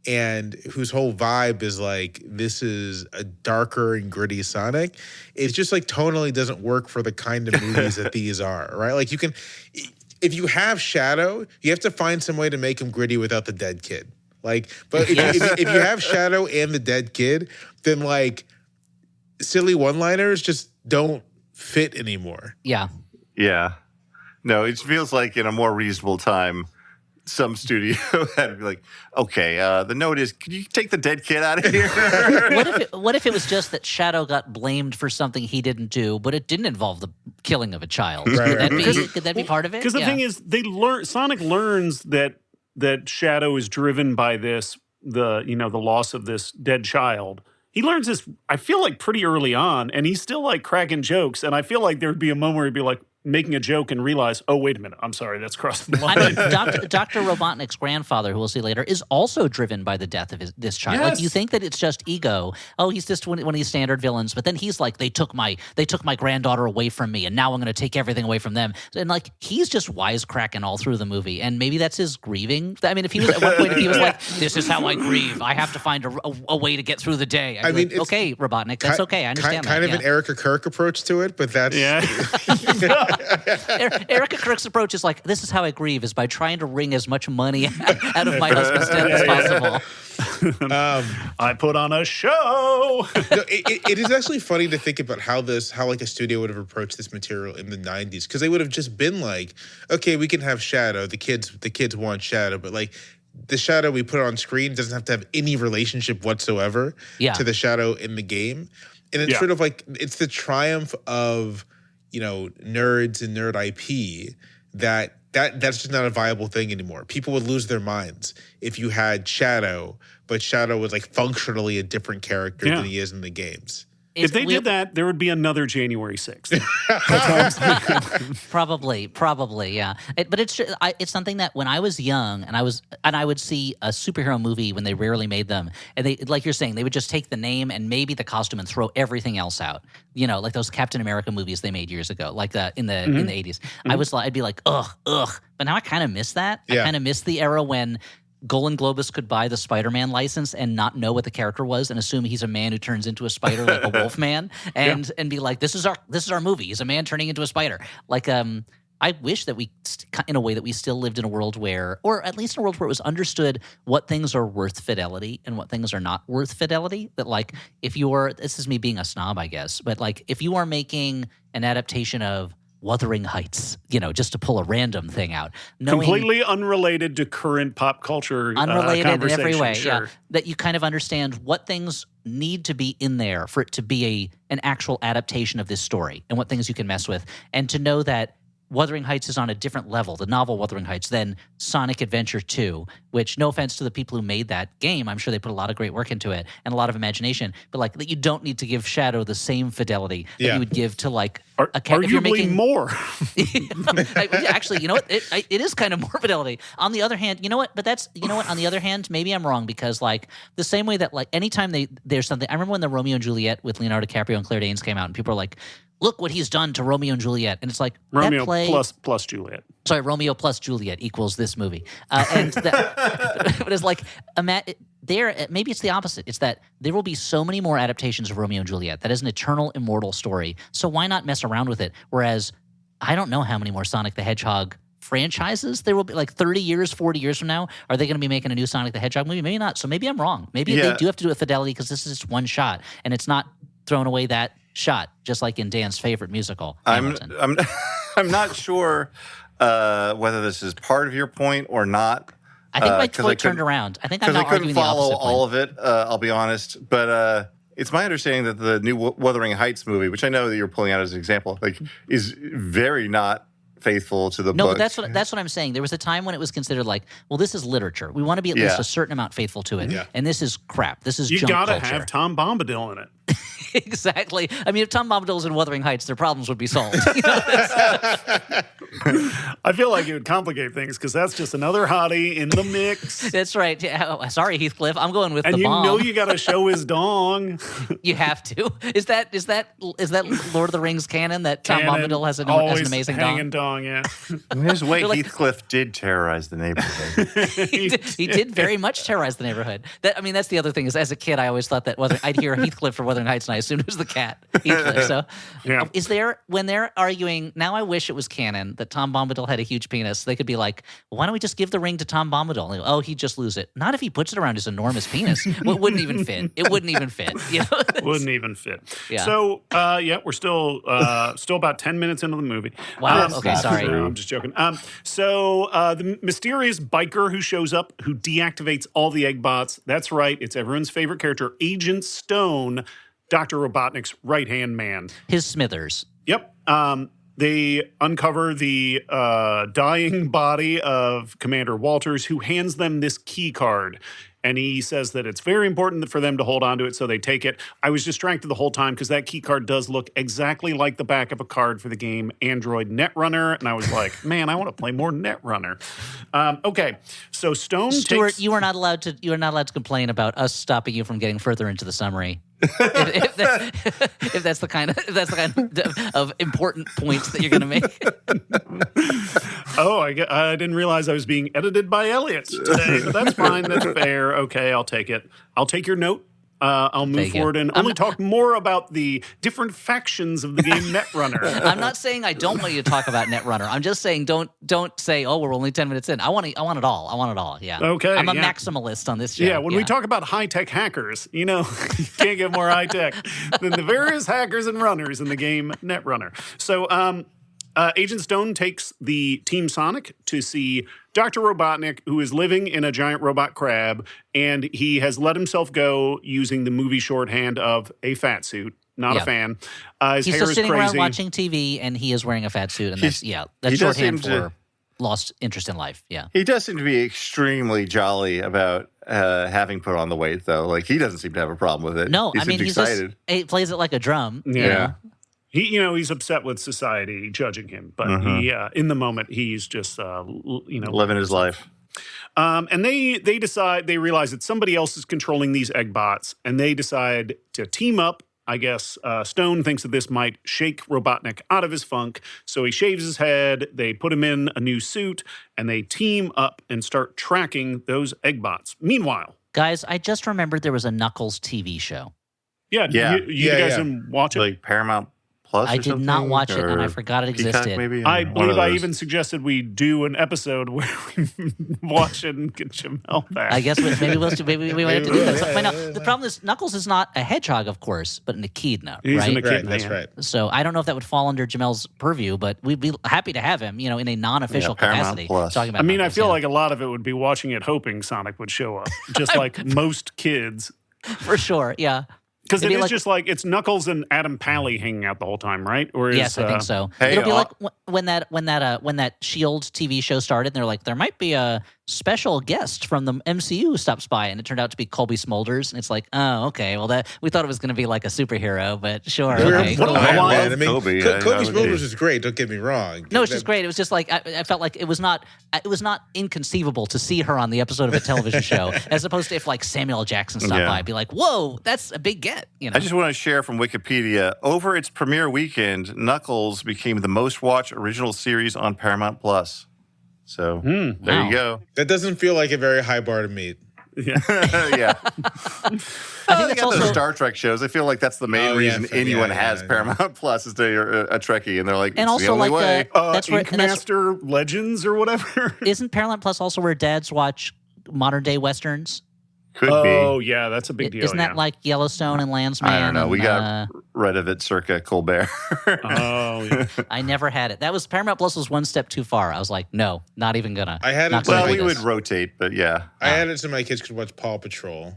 and whose whole vibe is like, this is a darker and gritty Sonic, it's just like tonally doesn't work for the kind of movies that these are, right? Like if you have Shadow, you have to find some way to make him gritty without the dead kid. Like, but if you have Shadow and the dead kid, then like silly one-liners just don't fit anymore. Yeah. Yeah. No, it feels like in a more reasonable time, some studio had to be like, okay, the note is, can you take the dead kid out of here? What if it was just that Shadow got blamed for something he didn't do, but it didn't involve the killing of a child? Right. Could that be part of it? Because the thing is, Sonic learns that Shadow is driven by the loss of this dead child. He learns this, I feel like, pretty early on, and he's still like cracking jokes. And I feel like there'd be a moment where he'd be like, making a joke and realize, oh, wait a minute, I'm sorry, that's crossing the line. I mean, Dr. Robotnik's grandfather, who we'll see later, is also driven by the death of this child. Yes. Like, you think that it's just ego. Oh, he's just one of these standard villains, but then he's like, they took my granddaughter away from me, and now I'm going to take everything away from them. And like, he's just wisecracking all through the movie, and maybe that's his grieving. I mean, if he was at one point, if he was like, "This is how I grieve. I have to find a way to get through the day." I mean, like, okay, Robotnik, that's okay. I understand kind that. of an Erica Kirk approach to it, but that's Erica Kirk's approach is like, this is how I grieve, is by trying to wring as much money out of my husband's death as possible. I put on a show. No, it is actually funny to think about how like a studio would have approached this material in the 90s, because they would have just been like, okay, we can have Shadow, the kids want Shadow, but like the Shadow we put on screen doesn't have to have any relationship whatsoever to the Shadow in the game. And it's sort of like, it's the triumph of, nerds and nerd IP that's just not a viable thing anymore. People would lose their minds if you had Shadow, but Shadow was like functionally a different character than he is in the games. If they did that, there would be another January 6th. That's all I'm saying. Probably, yeah. But it's something that when I was young and I would see a superhero movie when they rarely made them, and they, like you're saying, they would just take the name and maybe the costume and throw everything else out. Like those Captain America movies they made years ago, like in the 80s. I'd be like, ugh. But now I kind of miss that. I kind of miss the era when Golan Globus could buy the Spider-Man license and not know what the character was and assume he's a man who turns into a spider like a wolf man and be like, this is our movie. He's a man turning into a spider. Like, I wish that we, in a way, that we still lived in a world where, or at least in a world where it was understood what things are worth fidelity and what things are not worth fidelity. That like, this is me being a snob, I guess, but like if you are making an adaptation of Wuthering Heights, just to pull a random thing out. Completely unrelated to current pop culture unrelated in every way, sure. That you kind of understand what things need to be in there for it to be an actual adaptation of this story and what things you can mess with. And to know that Wuthering Heights is on a different level, the novel Wuthering Heights, than Sonic Adventure 2, which, no offense to the people who made that game, I'm sure they put a lot of great work into it and a lot of imagination, but like that you don't need to give Shadow the same fidelity that you would give to like a character. Arguably you're making more. Actually, you know what? It is kind of more fidelity. On the other hand, you know what? But that's, on the other hand, maybe I'm wrong because like the same way that like anytime there's something, I remember when the Romeo and Juliet with Leonardo DiCaprio and Claire Danes came out and people are like, look what he's done to Romeo and Juliet. And it's like, Romeo plus Juliet. Sorry, Romeo plus Juliet equals this movie. But it's like, maybe it's the opposite. It's that there will be so many more adaptations of Romeo and Juliet. That is an eternal, immortal story. So why not mess around with it? Whereas, I don't know how many more Sonic the Hedgehog franchises there will be, like 30 years, 40 years from now. Are they going to be making a new Sonic the Hedgehog movie? Maybe not. So maybe I'm wrong. Maybe they do have to do it with fidelity because this is just one shot. And it's not throwing away that shot, just like in Dan's favorite musical, Hamilton. I'm not sure whether this is part of your point or not. I think my point turned around. I think I'm not arguing the opposite. Because I couldn't follow all of it, I'll be honest. But it's my understanding that the new Wuthering Heights movie, which I know that you're pulling out as an example, like is very not faithful to the book. No, but that's what I'm saying. There was a time when it was considered like, well, this is literature. We want to be at least a certain amount faithful to it. Yeah. And this is crap. This is junk culture. You got to have Tom Bombadil in it. Exactly. I mean, if Tom Bombadil's in Wuthering Heights, their problems would be solved. I feel like it would complicate things because that's just another hottie in the mix. That's right. Oh, sorry, Heathcliff. I'm going with and the bomb. And you got to show his dong. You have to. Is that Lord of the Rings canon that Tom Bombadil has an amazing hanging dong? Yeah. His way, Heathcliff did terrorize the neighborhood. he did very much terrorize the neighborhood. That's the other thing. Is as a kid, I always thought that I'd hear Heathcliff for Wuthering Heights, and I assumed it was the cat Heathcliff. So, when they're arguing now, I wish it was canon that Tom Bombadil had a huge penis. They could be like, well, why don't we just give the ring to Tom Bombadil? And go, he'd just lose it. Not if he puts it around his enormous penis. Well, it wouldn't even fit. It wouldn't even fit. Wouldn't even fit. Yeah. So, we're still about 10 minutes into the movie. Wow. Okay, sorry. No, I'm just joking. So the mysterious biker who shows up, who deactivates all the egg bots. That's right. It's everyone's favorite character, Agent Stone, Dr. Robotnik's right-hand man. His Smithers. Yep. They uncover the dying body of Commander Walters, who hands them this key card. and he says that it's very important for them to hold on to it, so they take it. I was distracted the whole time because that key card does look exactly like the back of a card for the game Android Netrunner, and I was like, man, I want to play more Netrunner. Okay, so Stone Stuart, takes... you are not allowed to complain about us stopping you from getting further into the summary. if that's the kind of important points that you're going to make. Oh, I didn't realize I was being edited by Elliot today, but that's fine. That's fair. Okay, I'll take it. I'll take your note. I'll move forward and only talk more about the different factions of the game Netrunner. I'm not saying I don't want you to talk about Netrunner. I'm just saying don't say, oh, we're only 10 minutes in. I want it all. I want it all. Yeah. Okay. I'm a maximalist on this show. Yeah. When we talk about high-tech hackers, you can't get more high-tech than the various hackers and runners in the game Netrunner. So, Agent Stone takes the Team Sonic to see Dr. Robotnik, who is living in a giant robot crab, and he has let himself go using the movie shorthand of a fat suit. Not a fan. His He's hair just is sitting crazy. around watching TV, and he is wearing a fat suit, and that's shorthand for lost interest in life. Yeah, he does seem to be extremely jolly about having put on the weight, though. Like, he doesn't seem to have a problem with it. No, he seems excited. He plays it like a drum. Yeah. He's upset with society judging him, but he, in the moment, he's just, living his life. And they realize that somebody else is controlling these egg bots, and they decide to team up. I guess Stone thinks that this might shake Robotnik out of his funk, so he shaves his head, they put him in a new suit, and they team up and start tracking those egg bots. Meanwhile... Guys, I just remembered there was a Knuckles TV show. You guys didn't watch it? Like Paramount Plus I did not watch it, and I forgot it existed. Peacock, maybe? I believe I even suggested we do an episode where we watch it and get Jamelle back. I guess maybe we might have to do that. So, now, the problem is Knuckles is not a hedgehog, of course, but an echidna, He's right? an echidna, That's right. So I don't know if that would fall under Jamelle's purview, but we'd be happy to have him, in a non-official capacity. Talking about I feel like a lot of it would be watching it hoping Sonic would show up, just like most kids. For sure, yeah. Because it is just like it's Knuckles and Adam Pally hanging out the whole time, right? Or yes, I think so. It'll be like when that Shield TV show started, and they're like, there might be a special guest from the MCU who stops by, and it turned out to be Colby Smulders, and it's like, oh, okay, well we thought it was going to be like a superhero, but sure, okay. Cool. I mean, Kobe. Colby Smulders is great. Don't get me wrong. No, it's just great. It was just like I felt like it was not inconceivable to see her on the episode of a television show, as opposed to if like Samuel L. Jackson stopped by, I'd be like, whoa, that's a big get. I just want to share from Wikipedia. Over its premiere weekend, Knuckles became the most watched original series on Paramount Plus. So there you go. That doesn't feel like a very high bar to meet. Yeah. I think that's also also Star Trek shows. I feel like that's the main reason anyone has Paramount Plus is they're a Trekkie, and they're like, and it's also the only like way. that's where Master Legends or whatever. Isn't Paramount Plus also where dads watch modern day westerns? Could be. Oh yeah, that's a big deal. Isn't that like Yellowstone and Landsman? I don't know. And, We got rid of it circa Colbert. Oh yeah. I never had it. That was Paramount Plus was one step too far. I was like, no, not even gonna. I had it. Well, we would rotate, but yeah. I had it so my kids could watch Paw Patrol.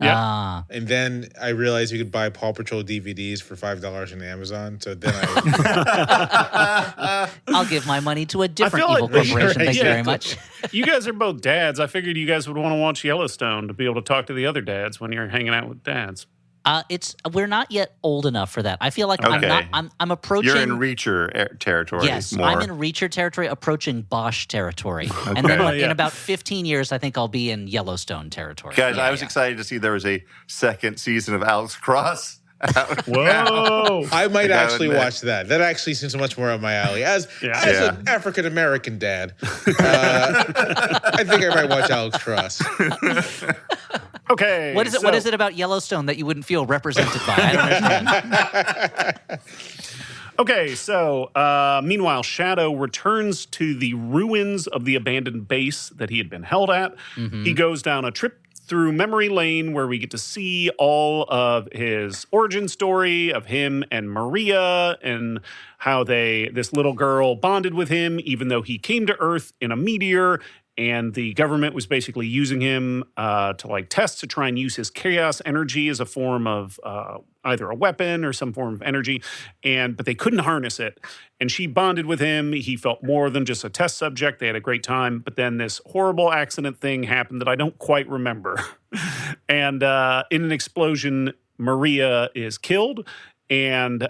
Yeah. And then I realized you could buy Paw Patrol DVDs for $5 on Amazon. So then I... I'll give my money to a different evil like corporation. Thank you very much. You guys are both dads. I figured you guys would want to watch Yellowstone to be able to talk to the other dads when you're hanging out with dads. We're not yet old enough for that. I feel like Okay. I'm approaching. You're in Reacher territory. Yes, more. I'm in Reacher territory, approaching Bosch territory, and then in about 15 years, I think I'll be in Yellowstone territory. Guys, I was excited to see there was a second season of Alex Cross. Whoa! I might actually watch that. That actually seems much more up my alley. As an African American dad, I think I might watch Alex Cross. Okay. What is it? What is it about Yellowstone that you wouldn't feel represented by? I don't understand. Okay, so meanwhile, Shadow returns to the ruins of the abandoned base that he had been held at. Mm-hmm. He goes down a trip through memory lane where we get to see all of his origin story of him and Maria and how this little girl bonded with him even though he came to Earth in a meteor. And the government was basically using him to test to try and use his chaos energy as a form of either a weapon or some form of energy. But they couldn't harness it. And she bonded with him. He felt more than just a test subject. They had a great time. But then this horrible accident thing happened that I don't quite remember. And in an explosion, Maria is killed, and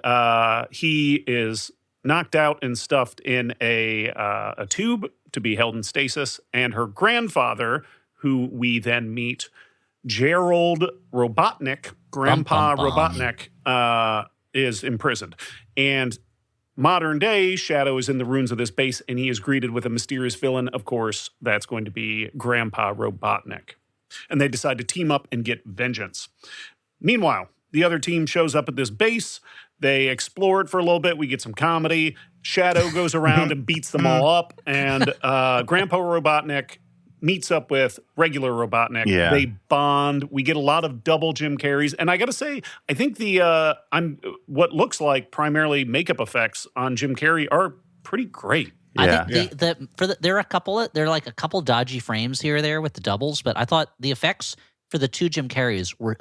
he is knocked out and stuffed in a tube to be held in stasis. And her grandfather, who we then meet, Gerald Robotnik, Grandpa Bum, bum, bum. Robotnik, is imprisoned. And modern day, Shadow is in the ruins of this base, and he is greeted with a mysterious villain. Of course, that's going to be Grandpa Robotnik. And they decide to team up and get vengeance. Meanwhile, the other team shows up at this base. They explore it for a little bit. We get some comedy. Shadow goes around and beats them all up. And Grandpa Robotnik meets up with regular Robotnik. Yeah. They bond. We get a lot of double Jim Carreys. And I got to say, I think what looks like primarily makeup effects on Jim Carrey are pretty great. I think there are a couple dodgy frames here or there with the doubles, but I thought the effects for the two Jim Carreys were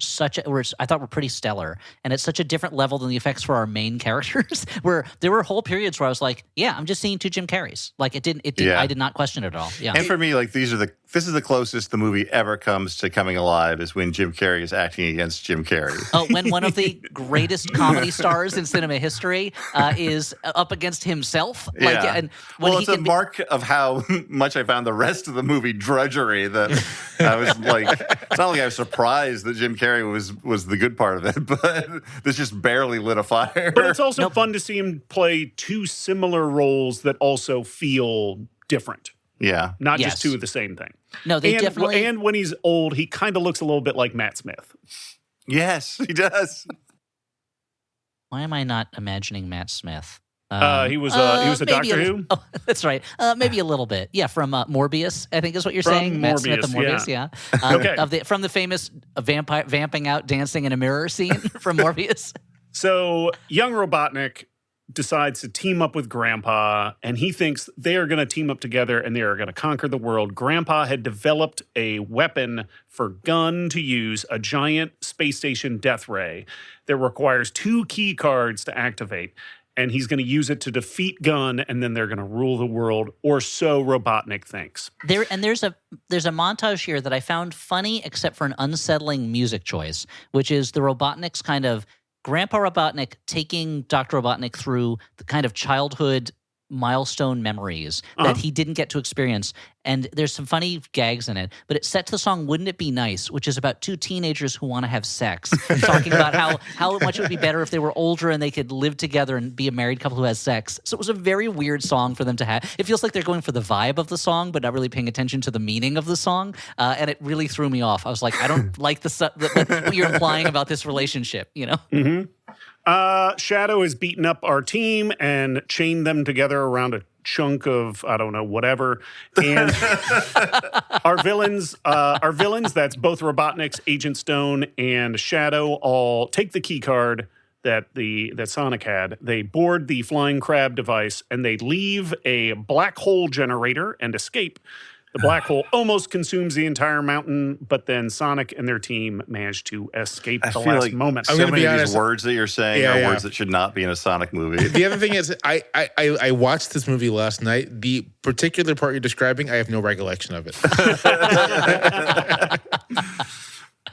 pretty stellar, and it's such a different level than the effects for our main characters. Where there were whole periods where I was like, "Yeah, I'm just seeing two Jim Carreys." Like it didn't. I did not question it at all. Yeah, and for me, like this is the closest the movie ever comes to coming alive is when Jim Carrey is acting against Jim Carrey. Oh, when one of the greatest comedy stars in cinema history is up against himself. Like, yeah. And when it's a mark of how much I found the rest of the movie drudgery that I was like, it's not like I was surprised that Jim Carrey was the good part of it, but this just barely lit a fire. But it's also fun to see him play two similar roles that also feel different. Yeah. Not just two of the same thing. No, they definitely... And when he's old, he kind of looks a little bit like Matt Smith. Yes, he does. Why am I not imagining Matt Smith? He was a Doctor Who. Oh, that's right. Maybe a little bit. Yeah, from Morbius, I think is what you're saying. Matt Smith of Morbius, yeah. Okay. From the famous vamping out, dancing in a mirror scene from Morbius. So young Robotnik decides to team up with Grandpa, and he thinks they are going to team up together and they are going to conquer the world. Grandpa had developed a weapon for Gunn to use, a giant space station death ray that requires 2 key cards to activate. And he's going to use it to defeat Gunn, and then they're going to rule the world, or so Robotnik thinks. There's a montage here that I found funny, except for an unsettling music choice, which is the Robotnik's kind of Grandpa Robotnik taking Dr. Robotnik through the kind of childhood milestone memories that he didn't get to experience. And there's some funny gags in it, but it's set to the song Wouldn't It Be Nice, which is about 2 teenagers who want to have sex, talking about how much it would be better if they were older and they could live together and be a married couple who has sex. So it was a very weird song for them to have. It feels like they're going for the vibe of the song, but not really paying attention to the meaning of the song. And it really threw me off. I was like, I don't like what you're implying about this relationship, you know? Mm-hmm. Shadow has beaten up our team and chained them together around a chunk of, I don't know, whatever. And our villains, that's both Robotnik's Agent Stone and Shadow, all take the key card that Sonic had. They board the flying crab device and they leave a black hole generator and escape. The black hole almost consumes the entire mountain, but then Sonic and their team manage to escape the last moment. So many of these words that you're saying are words that should not be in a Sonic movie. The other thing is, I watched this movie last night. The particular part you're describing, I have no recollection of it.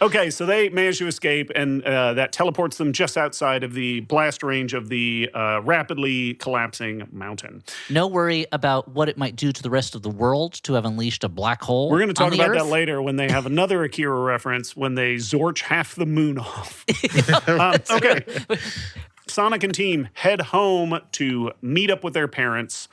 Okay, so they manage to escape, and that teleports them just outside of the blast range of the rapidly collapsing mountain. No worry about what it might do to the rest of the world to have unleashed a black hole. We're going to talk about Earth. that later when they have another Akira reference when they Zorch half the moon off. Okay. Sonic and team head home to meet up with their parents.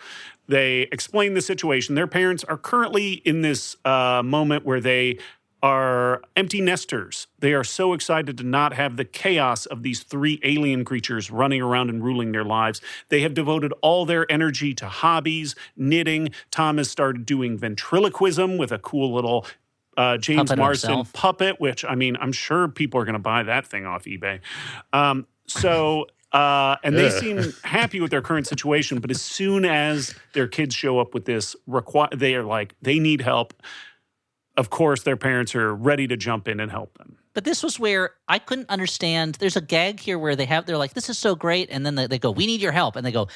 They explain the situation. Their parents are currently in this moment where they are empty nesters. They are so excited to not have the chaos of these 3 alien creatures running around and ruling their lives. They have devoted all their energy to hobbies, knitting. Tom has started doing ventriloquism with a cool little James Puppet Marsden himself. puppet, which, I mean, I'm sure people are going to buy that thing off eBay. And they seem happy with their current situation, but as soon as their kids show up with this, they are like, they need help. Of course, their parents are ready to jump in and help them. But this was where I couldn't understand. There's a gag here where they're like, this is so great. And then they go, we need your help. And they go,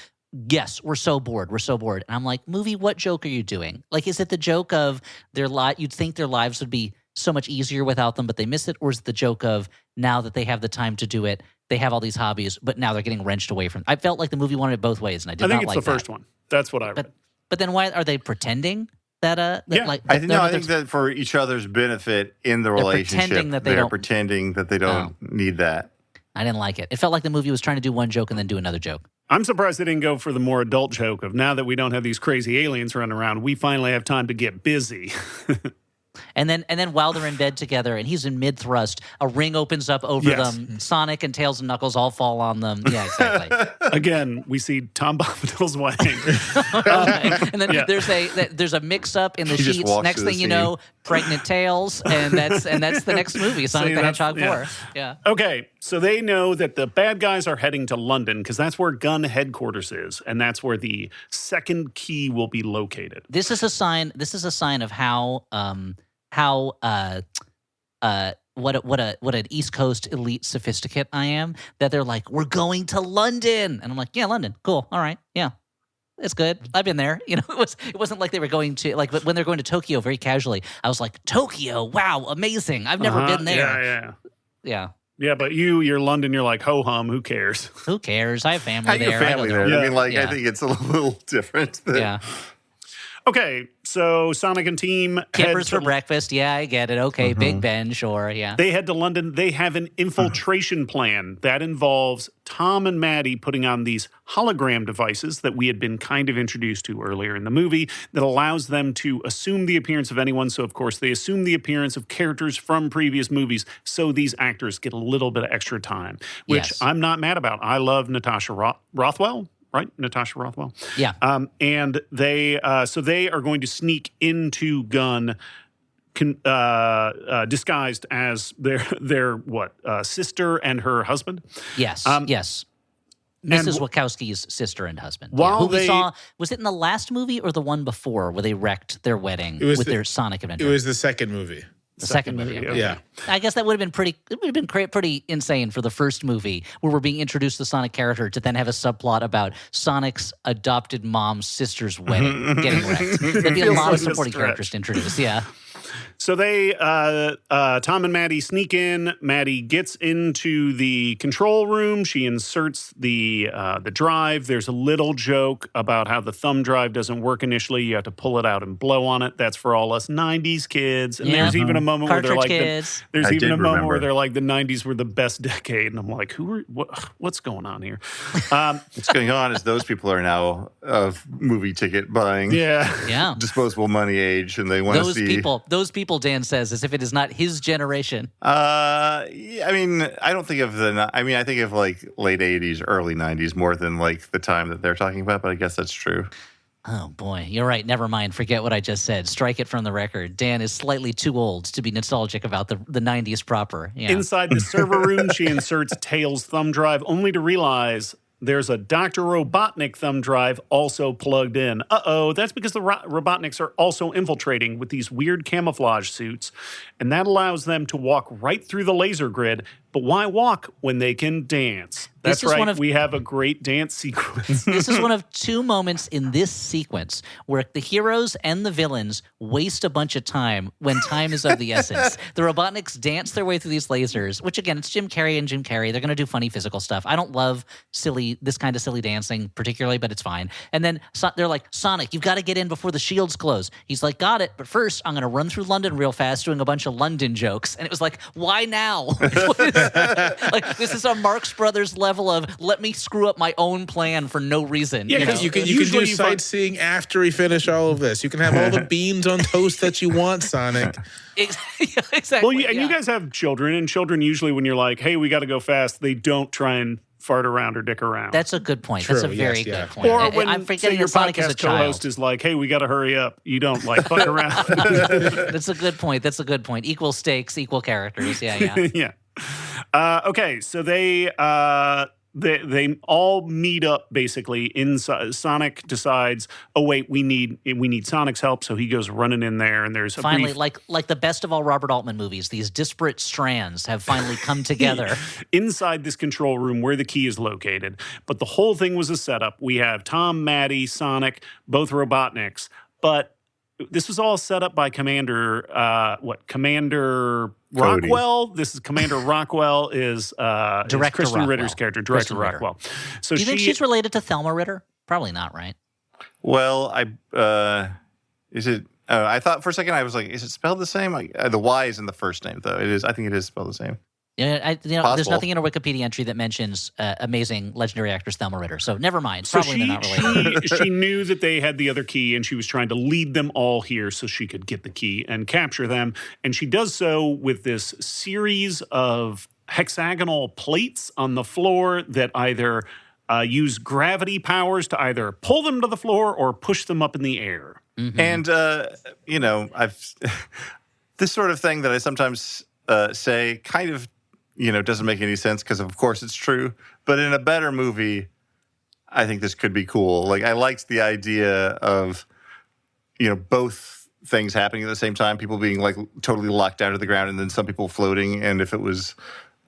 yes, we're so bored. We're so bored. And I'm like, movie, what joke are you doing? Like, is it the joke of you'd think their lives would be so much easier without them, but they miss it? Or is it the joke of now that they have the time to do it, they have all these hobbies, but now they're getting wrenched away from? I felt like the movie wanted it both ways, and I did not like that. I think it's the first one. That's what I read. But then why are they pretending that? I think that for each other's benefit in the relationship, they're pretending that they don't need that. I didn't like it. It felt like the movie was trying to do one joke and then do another joke. I'm surprised they didn't go for the more adult joke of now that we don't have these crazy aliens running around, we finally have time to get busy. And then while they're in bed together and he's in mid-thrust, a ring opens up over them. Sonic and Tails and Knuckles all fall on them. Yeah, exactly. Again, we see Tom Bombadil's wedding. And then there's a mix-up in the sheets. Next thing you know, pregnant Tails, and that's the next movie, Sonic the Hedgehog 4. Yeah. Okay, so they know that the bad guys are heading to London because that's where gun headquarters is, and that's where the second key will be located. This is a sign of what an East Coast elite sophisticate I am, that they're like, we're going to London. And I'm like, yeah, London. Cool. All right. Yeah. It's good. I've been there. You know, it wasn't like they were going to, like, when they're going to Tokyo very casually, I was like, Tokyo, wow, amazing. I've never been there. Yeah. Yeah, but you're London, you're like, ho-hum, who cares? Who cares? I have family there. Family there. I mean, I think it's a little different. Yeah. Okay, so Sonic and team Kippers for breakfast. Yeah, I get it. Okay, Big Ben, sure, yeah. They head to London. They have an infiltration plan that involves Tom and Maddie putting on these hologram devices that we had been kind of introduced to earlier in the movie that allows them to assume the appearance of anyone. So, of course, they assume the appearance of characters from previous movies so these actors get a little bit of extra time, which I'm not mad about. I love Natasha Rothwell. Right, Natasha Rothwell. Yeah, and they are going to sneak into Gun, disguised as their sister and her husband. Yes, yes. Mrs. Wachowski's sister and husband. Who we saw, was it in the last movie or the one before where they wrecked their wedding with their Sonic adventure? It was the second movie. The second movie. Okay. Yeah. I guess that would have been pretty insane for the first movie where we're being introduced to the Sonic character to then have a subplot about Sonic's adopted mom's sister's wedding getting wrecked. There'd be a lot of supporting characters to introduce, yeah. So they, Tom and Maddie sneak in. Maddie gets into the control room. She inserts the drive. There's a little joke about how the thumb drive doesn't work initially. You have to pull it out and blow on it. That's for all us 90s kids. And there's even a moment where they're like, the 90s were the best decade. And I'm like, what's going on here? What's going on is those people are now of movie ticket buying. Yeah. Disposable money age, and they want to see those people, Dan says, as if it is not his generation. I mean, I don't think of I think of like late 80s, early 90s more than like the time that they're talking about, but I guess that's true. Oh, boy. You're right. Never mind. Forget what I just said. Strike it from the record. Dan is slightly too old to be nostalgic about the 90s proper. Yeah. Inside the server room, she inserts Tails' thumb drive only to realize there's a Dr. Robotnik thumb drive also plugged in. Uh-oh, that's because the Robotniks are also infiltrating with these weird camouflage suits, and that allows them to walk right through the laser grid. But why walk when they can dance? That's right, we have a great dance sequence. This is one of two moments in this sequence where the heroes and the villains waste a bunch of time when time is of the essence. The Robotniks dance their way through these lasers, which again, it's Jim Carrey and Jim Carrey. They're going to do funny physical stuff. I don't love this kind of silly dancing particularly, but it's fine. And then they're like, Sonic, you've got to get in before the shields close. He's like, got it. But first, I'm going to run through London real fast doing a bunch of London jokes. And it was like, why now? Like, this is a Marx Brothers level of let me screw up my own plan for no reason. Yeah, because you can do sightseeing after we finish all of this. You can have all the beans on toast that you want, Sonic. Exactly. Well, you guys have children, and children usually, when you're like, hey, we got to go fast, they don't try and fart around or dick around. That's a good point. True, that's a very good point. Or when I'm forgetting your podcast co-host is like, hey, we got to hurry up. You don't like fuck around. That's a good point. That's a good point. Equal stakes, equal characters. Yeah. Yeah. Okay, so they all meet up basically inside. Sonic decides, oh wait, we need Sonic's help, so he goes running in there, and there's finally like the best of all Robert Altman movies. These disparate strands have finally come together inside this control room where the key is located. But the whole thing was a setup. We have Tom, Maddie, Sonic, both Robotniks, but this was all set up by Commander Cody. Rockwell. This is Commander Rockwell is Director Kristen Rockwell. Ritter's character, Director Kristen Ritter. Rockwell. So Do you think she's related to Thelma Ritter? Probably not, right? Well, is it? I thought for a second I was like, is it spelled the same? The Y is in the first name, though. It is. I think it is spelled the same. Yeah, there's Possible. nothing in a Wikipedia entry that mentions amazing legendary actress Thelma Ritter. So never mind. So Probably they're not related. she knew that they had the other key, and she was trying to lead them all here so she could get the key and capture them. And she does so with this series of hexagonal plates on the floor that either use gravity powers to either pull them to the floor or push them up in the air. Mm-hmm. And I've this sort of thing that I sometimes say kind of doesn't make any sense because of course it's true. But in a better movie, I think this could be cool. Like I liked the idea of both things happening at the same time, people being like totally locked down to the ground, and then some people floating. And if it was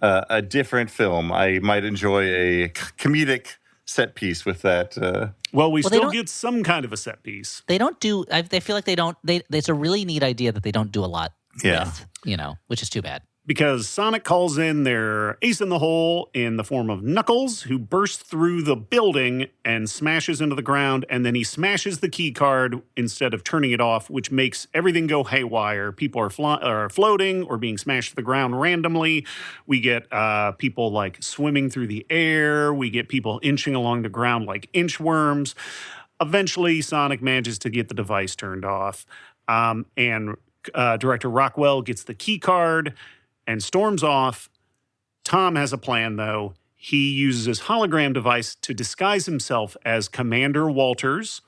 a different film, I might enjoy a comedic set piece with that. We still get some kind of a set piece. They don't do. They feel like they don't. It's a really neat idea that they don't do a lot with. Which is too bad. Because Sonic calls in their ace in the hole in the form of Knuckles, who bursts through the building and smashes into the ground, and then he smashes the key card instead of turning it off, which makes everything go haywire. People are floating or being smashed to the ground randomly. We get people like swimming through the air. We get people inching along the ground like inchworms. Eventually, Sonic manages to get the device turned off, and Director Rockwell gets the key card and storms off. Tom has a plan, though. He uses his hologram device to disguise himself as Commander Walters,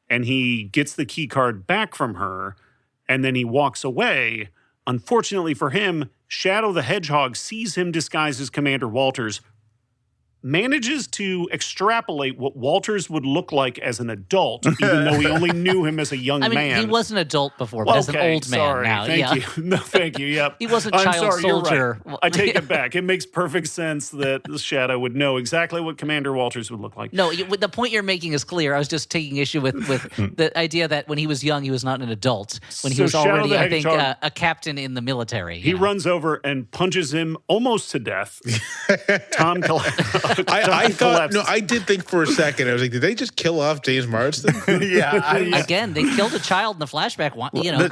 and he gets the key card back from her, and then he walks away. Unfortunately for him, Shadow the Hedgehog sees him disguised as Commander Walters, manages to extrapolate what Walters would look like as an adult, even though he only knew him as a young man. He was an adult before, but as an old man now. Thank you. No, thank you. Yep. He wasn't I'm child sorry, soldier. You're right. I take it back. It makes perfect sense that Shadow would know exactly what Commander Walters would look like. No, the point you're making is clear. I was just taking issue with the idea that when he was young, he was not an adult. When he was already, I think, a captain in the military. He runs over and punches him almost to death. Tom I did think for a second. I was like, did they just kill off James Marsden? Again, they killed a child in the flashback.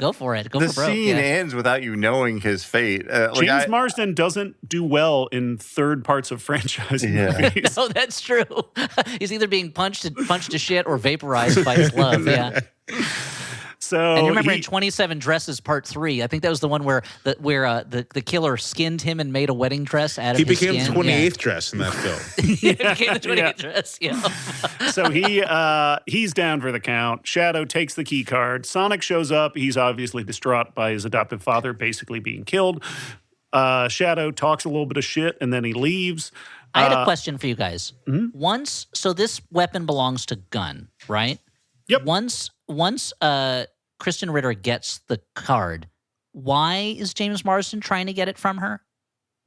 Go for it. Go for broke. The scene ends without you knowing his fate. James Marsden doesn't do well in third parts of franchise movies. No, that's true. He's either being punched to shit or vaporized by his love. Yeah. So and you remember in 27 Dresses Part 3, I think that was the one where the killer skinned him and made a wedding dress out of his skin. He became the 28th dress in that film. He became the 28th dress, So he's down for the count. Shadow takes the key card. Sonic shows up. He's obviously distraught by his adoptive father basically being killed. Shadow talks a little bit of shit, and then he leaves. I had a question for you guys. Mm-hmm. So this weapon belongs to Gunn, right? Yep. Once Kristen Ritter gets the card, why is James Marsden trying to get it from her?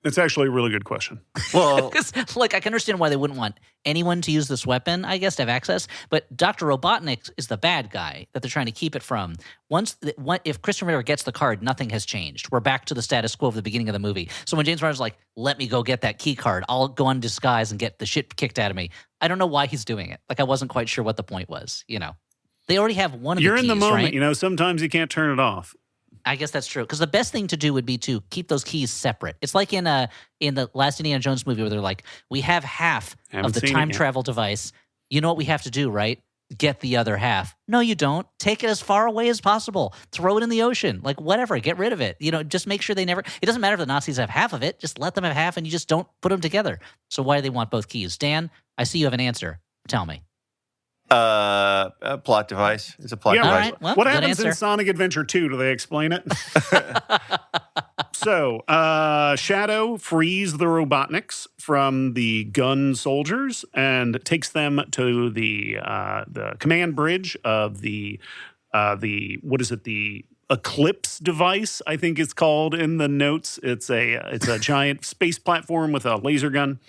It's actually a really good question. Well, because I can understand why they wouldn't want anyone to use this weapon, I guess, to have access. But Dr. Robotnik is the bad guy that they're trying to keep it from. If Kristen Ritter gets the card, nothing has changed. We're back to the status quo of the beginning of the movie. So when James Marsden's like, let me go get that key card, I'll go on disguise and get the shit kicked out of me. I don't know why he's doing it. I wasn't quite sure what the point was, They already have one of the keys, You're in the moment, right? Sometimes you can't turn it off. I guess that's true. Because the best thing to do would be to keep those keys separate. It's like in the last Indiana Jones movie where they're like, we have half of the time travel device. You know what we have to do, right? Get the other half. No, you don't. Take it as far away as possible. Throw it in the ocean. Whatever. Get rid of it. Just make sure they never... It doesn't matter if the Nazis have half of it. Just let them have half and you just don't put them together. So why do they want both keys? Dan, I see you have an answer. Tell me. A plot device. It's a plot device. All right. Well, what good happens answer. in Sonic Adventure 2? Do they explain it? So, Shadow frees the Robotniks from the gun soldiers and takes them to the command bridge of the Eclipse device, I think it's called in the notes. It's a giant space platform with a laser gun.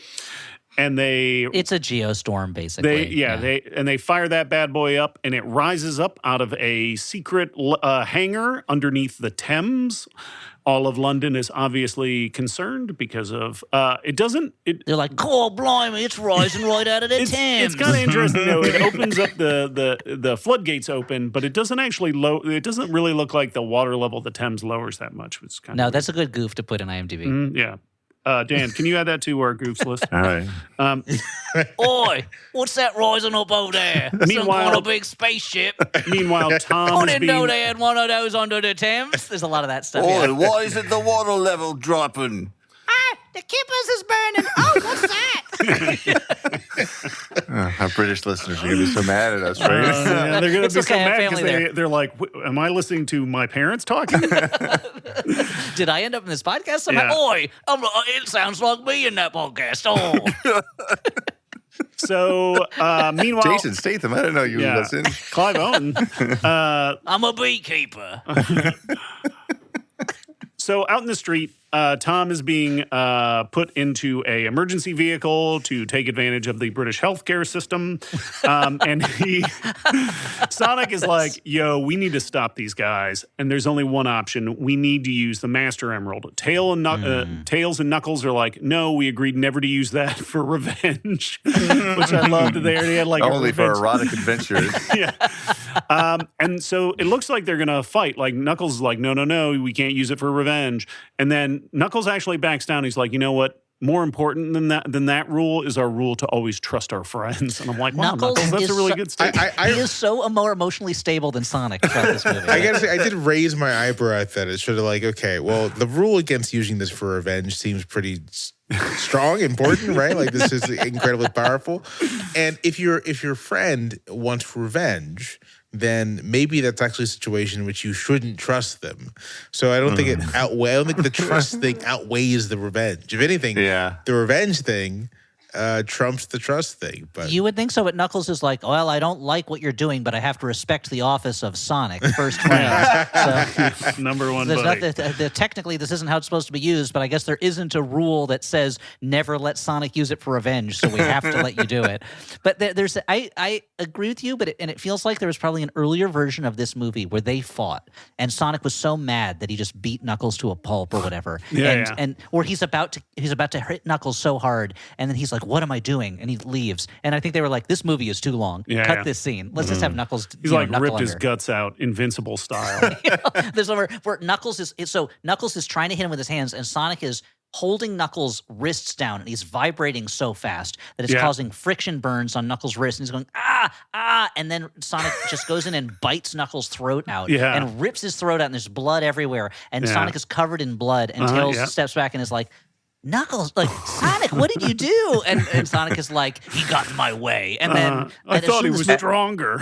and It's a geostorm, basically. they fire that bad boy up, and it rises up out of a secret hangar underneath the Thames. All of London is obviously concerned because of it doesn't. They're like, "Oh, blimey, it's rising right out of the Thames." It's kind of interesting though. It opens up the floodgates open, but it doesn't actually It doesn't really look like the water level of the Thames lowers that much. It's kind No, of that's a good goof to put in IMDb. yeah. Dan, can you add that to our goofs list? All right. Oi, what's that rising up over there? Some kind of big spaceship. Meanwhile, Tom I is didn't know being they had one of those under the Thames. There's a lot of that stuff. Oh, why isn't the water level dropping? The Kippers is burning. Oh, what's that? Our British listeners are going to be so mad at us, right? yeah, they're going to It's be okay, I so have mad family because they're like, am I listening to my parents talking? Did I end up in this podcast somehow? Yeah. Oi, it sounds like me in that podcast. Oh. So, meanwhile, Jason Statham, I didn't know you yeah, listened. Clive Owen. I'm a beekeeper. So out in the street, Tom is being put into a emergency vehicle to take advantage of the British healthcare system, and Sonic is like, "Yo, we need to stop these guys." And there's only one option: we need to use the Master Emerald. Tails and Knuckles are like, "No, we agreed never to use that for revenge," which I loved. They had like Only for revenge. erotic adventures. Yeah. And so it looks like they're going to fight. Like Knuckles is like, no, we can't use it for revenge. And then Knuckles actually backs down. He's like, you know what? More important than that rule is our rule to always trust our friends. And I'm like, wow, Knuckles, that's a really good statement. He is so more emotionally stable than Sonic throughout this movie. I gotta say, I did raise my eyebrow at that. It's sort of like, okay, well, the rule against using this for revenge seems pretty strong, important, right? Like this is incredibly powerful. And if your friend wants revenge, then maybe that's actually a situation in which you shouldn't trust them. So I don't think I don't think the trust thing outweighs the revenge. If anything, Yeah. the revenge thing trumps the trust thing. But You would think so, but Knuckles is like, well, I don't like what you're doing, but I have to respect the office of Sonic, first friend. So Number one there's buddy. nothing, technically, this isn't how it's supposed to be used, but I guess there isn't a rule that says never let Sonic use it for revenge, so we have to let you do it. But I agree with you, but it feels like there was probably an earlier version of this movie where they fought, and Sonic was so mad that he just beat Knuckles to a pulp or whatever. Or he's about to hit Knuckles so hard, and then he's like, what am I doing? And he leaves. And I think they were like, this movie is too long. Cut this scene. Let's just have Knuckles. He's like knuckle ripped his under. guts out, Invincible style. There's one where Knuckles is trying to hit him with his hands, and Sonic is holding Knuckles' wrists down, and he's vibrating so fast that it's causing friction burns on Knuckles' wrist, and he's going, and then Sonic just goes in and bites Knuckles' throat out and rips his throat out, and there's blood everywhere, and Sonic is covered in blood, and Tails steps back and is like, Knuckles, like, Sonic, what did you do? And Sonic is like, he got in my way. And then I thought he was stronger.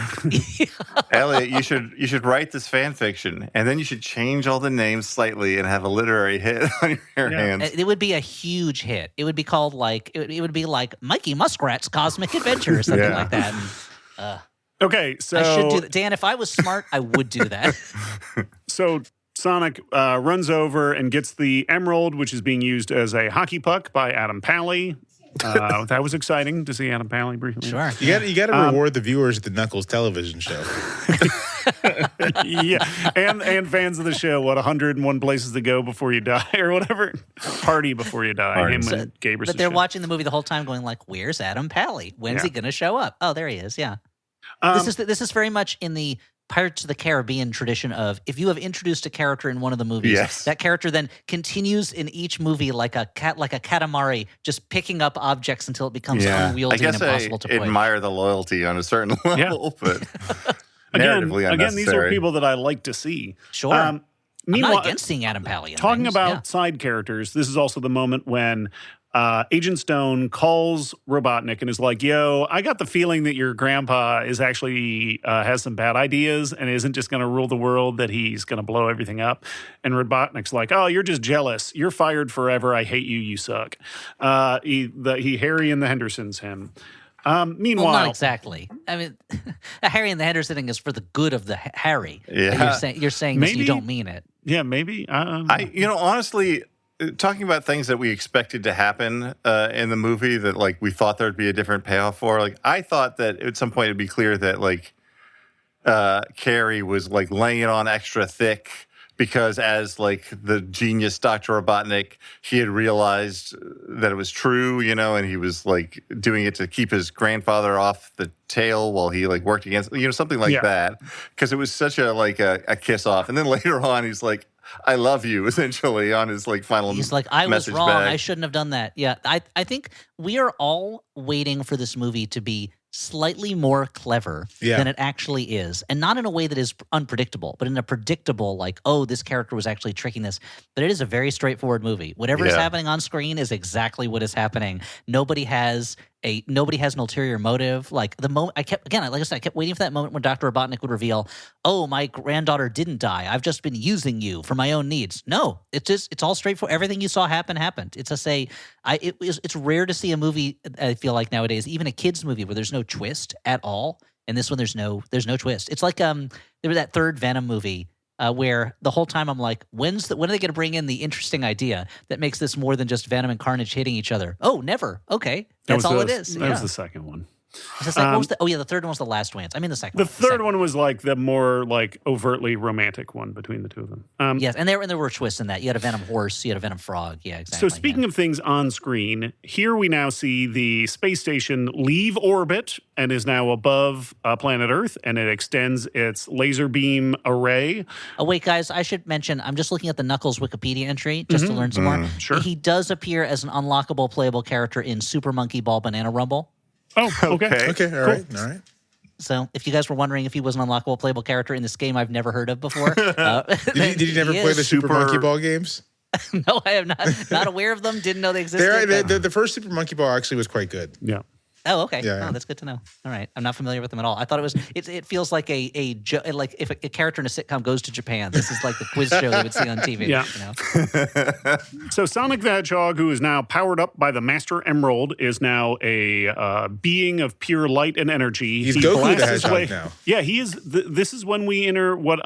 Elliot, you should write this fan fiction, and then you should change all the names slightly and have a literary hit on your hands. It would be a huge hit. It would be called like it would be like Mikey Muskrat's Cosmic Adventure or something like that. And, Okay, so I should do that. Dan, if I was smart, I would do that. So Sonic runs over and gets the emerald, which is being used as a hockey puck by Adam Pally. That was exciting to see Adam Pally briefly. Sure. you got to reward the viewers of the Knuckles television show. Yeah, and fans of the show, 101 places to go before you die or whatever. Party before you die. Him and Gabrus. But they're watching the movie the whole time going like, where's Adam Pally? When's he going to show up? Oh, there he is. Yeah. This is very much in the Pirates of the Caribbean tradition of if you have introduced a character in one of the movies, that character then continues in each movie like a katamari, just picking up objects until it becomes unwieldy and impossible to push. I admire the loyalty on a certain level, but narratively again, these are unnecessary. people that I like to see. Sure. I'm Meanwhile, not against seeing Adam Pally in talking things. about side characters, this is also the moment when Agent Stone calls Robotnik and is like, yo, I got the feeling that your grandpa is actually has some bad ideas and isn't just going to rule the world, that he's going to blow everything up. And Robotnik's like, oh, you're just jealous. You're fired forever. I hate you. You suck. He Harry and the Hendersons him. Meanwhile, well, not exactly. I mean, Harry and the Henderson is for the good of the Harry. Yeah. You're saying this, you don't mean it. Yeah, maybe. Honestly, talking about things that we expected to happen in the movie that like we thought there'd be a different payoff for. Like I thought that at some point it'd be clear that like Carrie was like laying it on extra thick because as like the genius Dr. Robotnik, he had realized that it was true, you know, and he was like doing it to keep his grandfather off the tail while he like worked against, you know, something like that. Because it was such a like a kiss off. And then later on, he's like, I love you, essentially, on his like final He's like, I was wrong. back. I shouldn't have done that. Yeah, I think we are all waiting for this movie to be slightly more clever than it actually is. And not in a way that is unpredictable, but in a predictable, like, oh, this character was actually tricking this. But it is a very straightforward movie. Whatever is happening on screen is exactly what is happening. Nobody has an ulterior motive. Like the moment I kept waiting for that moment when Dr. Robotnik would reveal, oh, my granddaughter didn't die. I've just been using you for my own needs. No, it's all straightforward. Everything you saw happened. It's rare to see a movie, I feel like nowadays, even a kid's movie where there's no twist at all. And this one, there's no twist. It's like there was that third Venom movie where the whole time I'm like, when are they going to bring in the interesting idea that makes this more than just Venom and Carnage hitting each other? Oh, never. Okay, that's all it is. That was the second one. What was the third one was the last one. I mean, the second one. The third one was like the more like overtly romantic one between the two of them. Yes, and there were twists in that. You had a Venom horse, you had a Venom frog. Yeah, exactly. So speaking of things on screen, here we now see the space station leave orbit and is now above planet Earth, and it extends its laser beam array. Oh, wait, guys, I should mention, I'm just looking at the Knuckles Wikipedia entry just to learn some more. Sure. He does appear as an unlockable playable character in Super Monkey Ball Banana Rumble. Oh, okay. Okay, all right. So if you guys were wondering if he was an unlockable playable character in this game I've never heard of before. Did you never play the Super Monkey Ball games? No, I am not aware of them. Didn't know they existed. The first Super Monkey Ball actually was quite good. Yeah. Oh, okay. Yeah. Oh, that's good to know. All right, I'm not familiar with them at all. I thought it was. It feels like like if a character in a sitcom goes to Japan, this is like the quiz show they would see on TV. Yeah. You know? So Sonic the Hedgehog, who is now powered up by the Master Emerald, is now a being of pure light and energy. He's Goku the Hedgehog now. Yeah, he is. This is when we enter what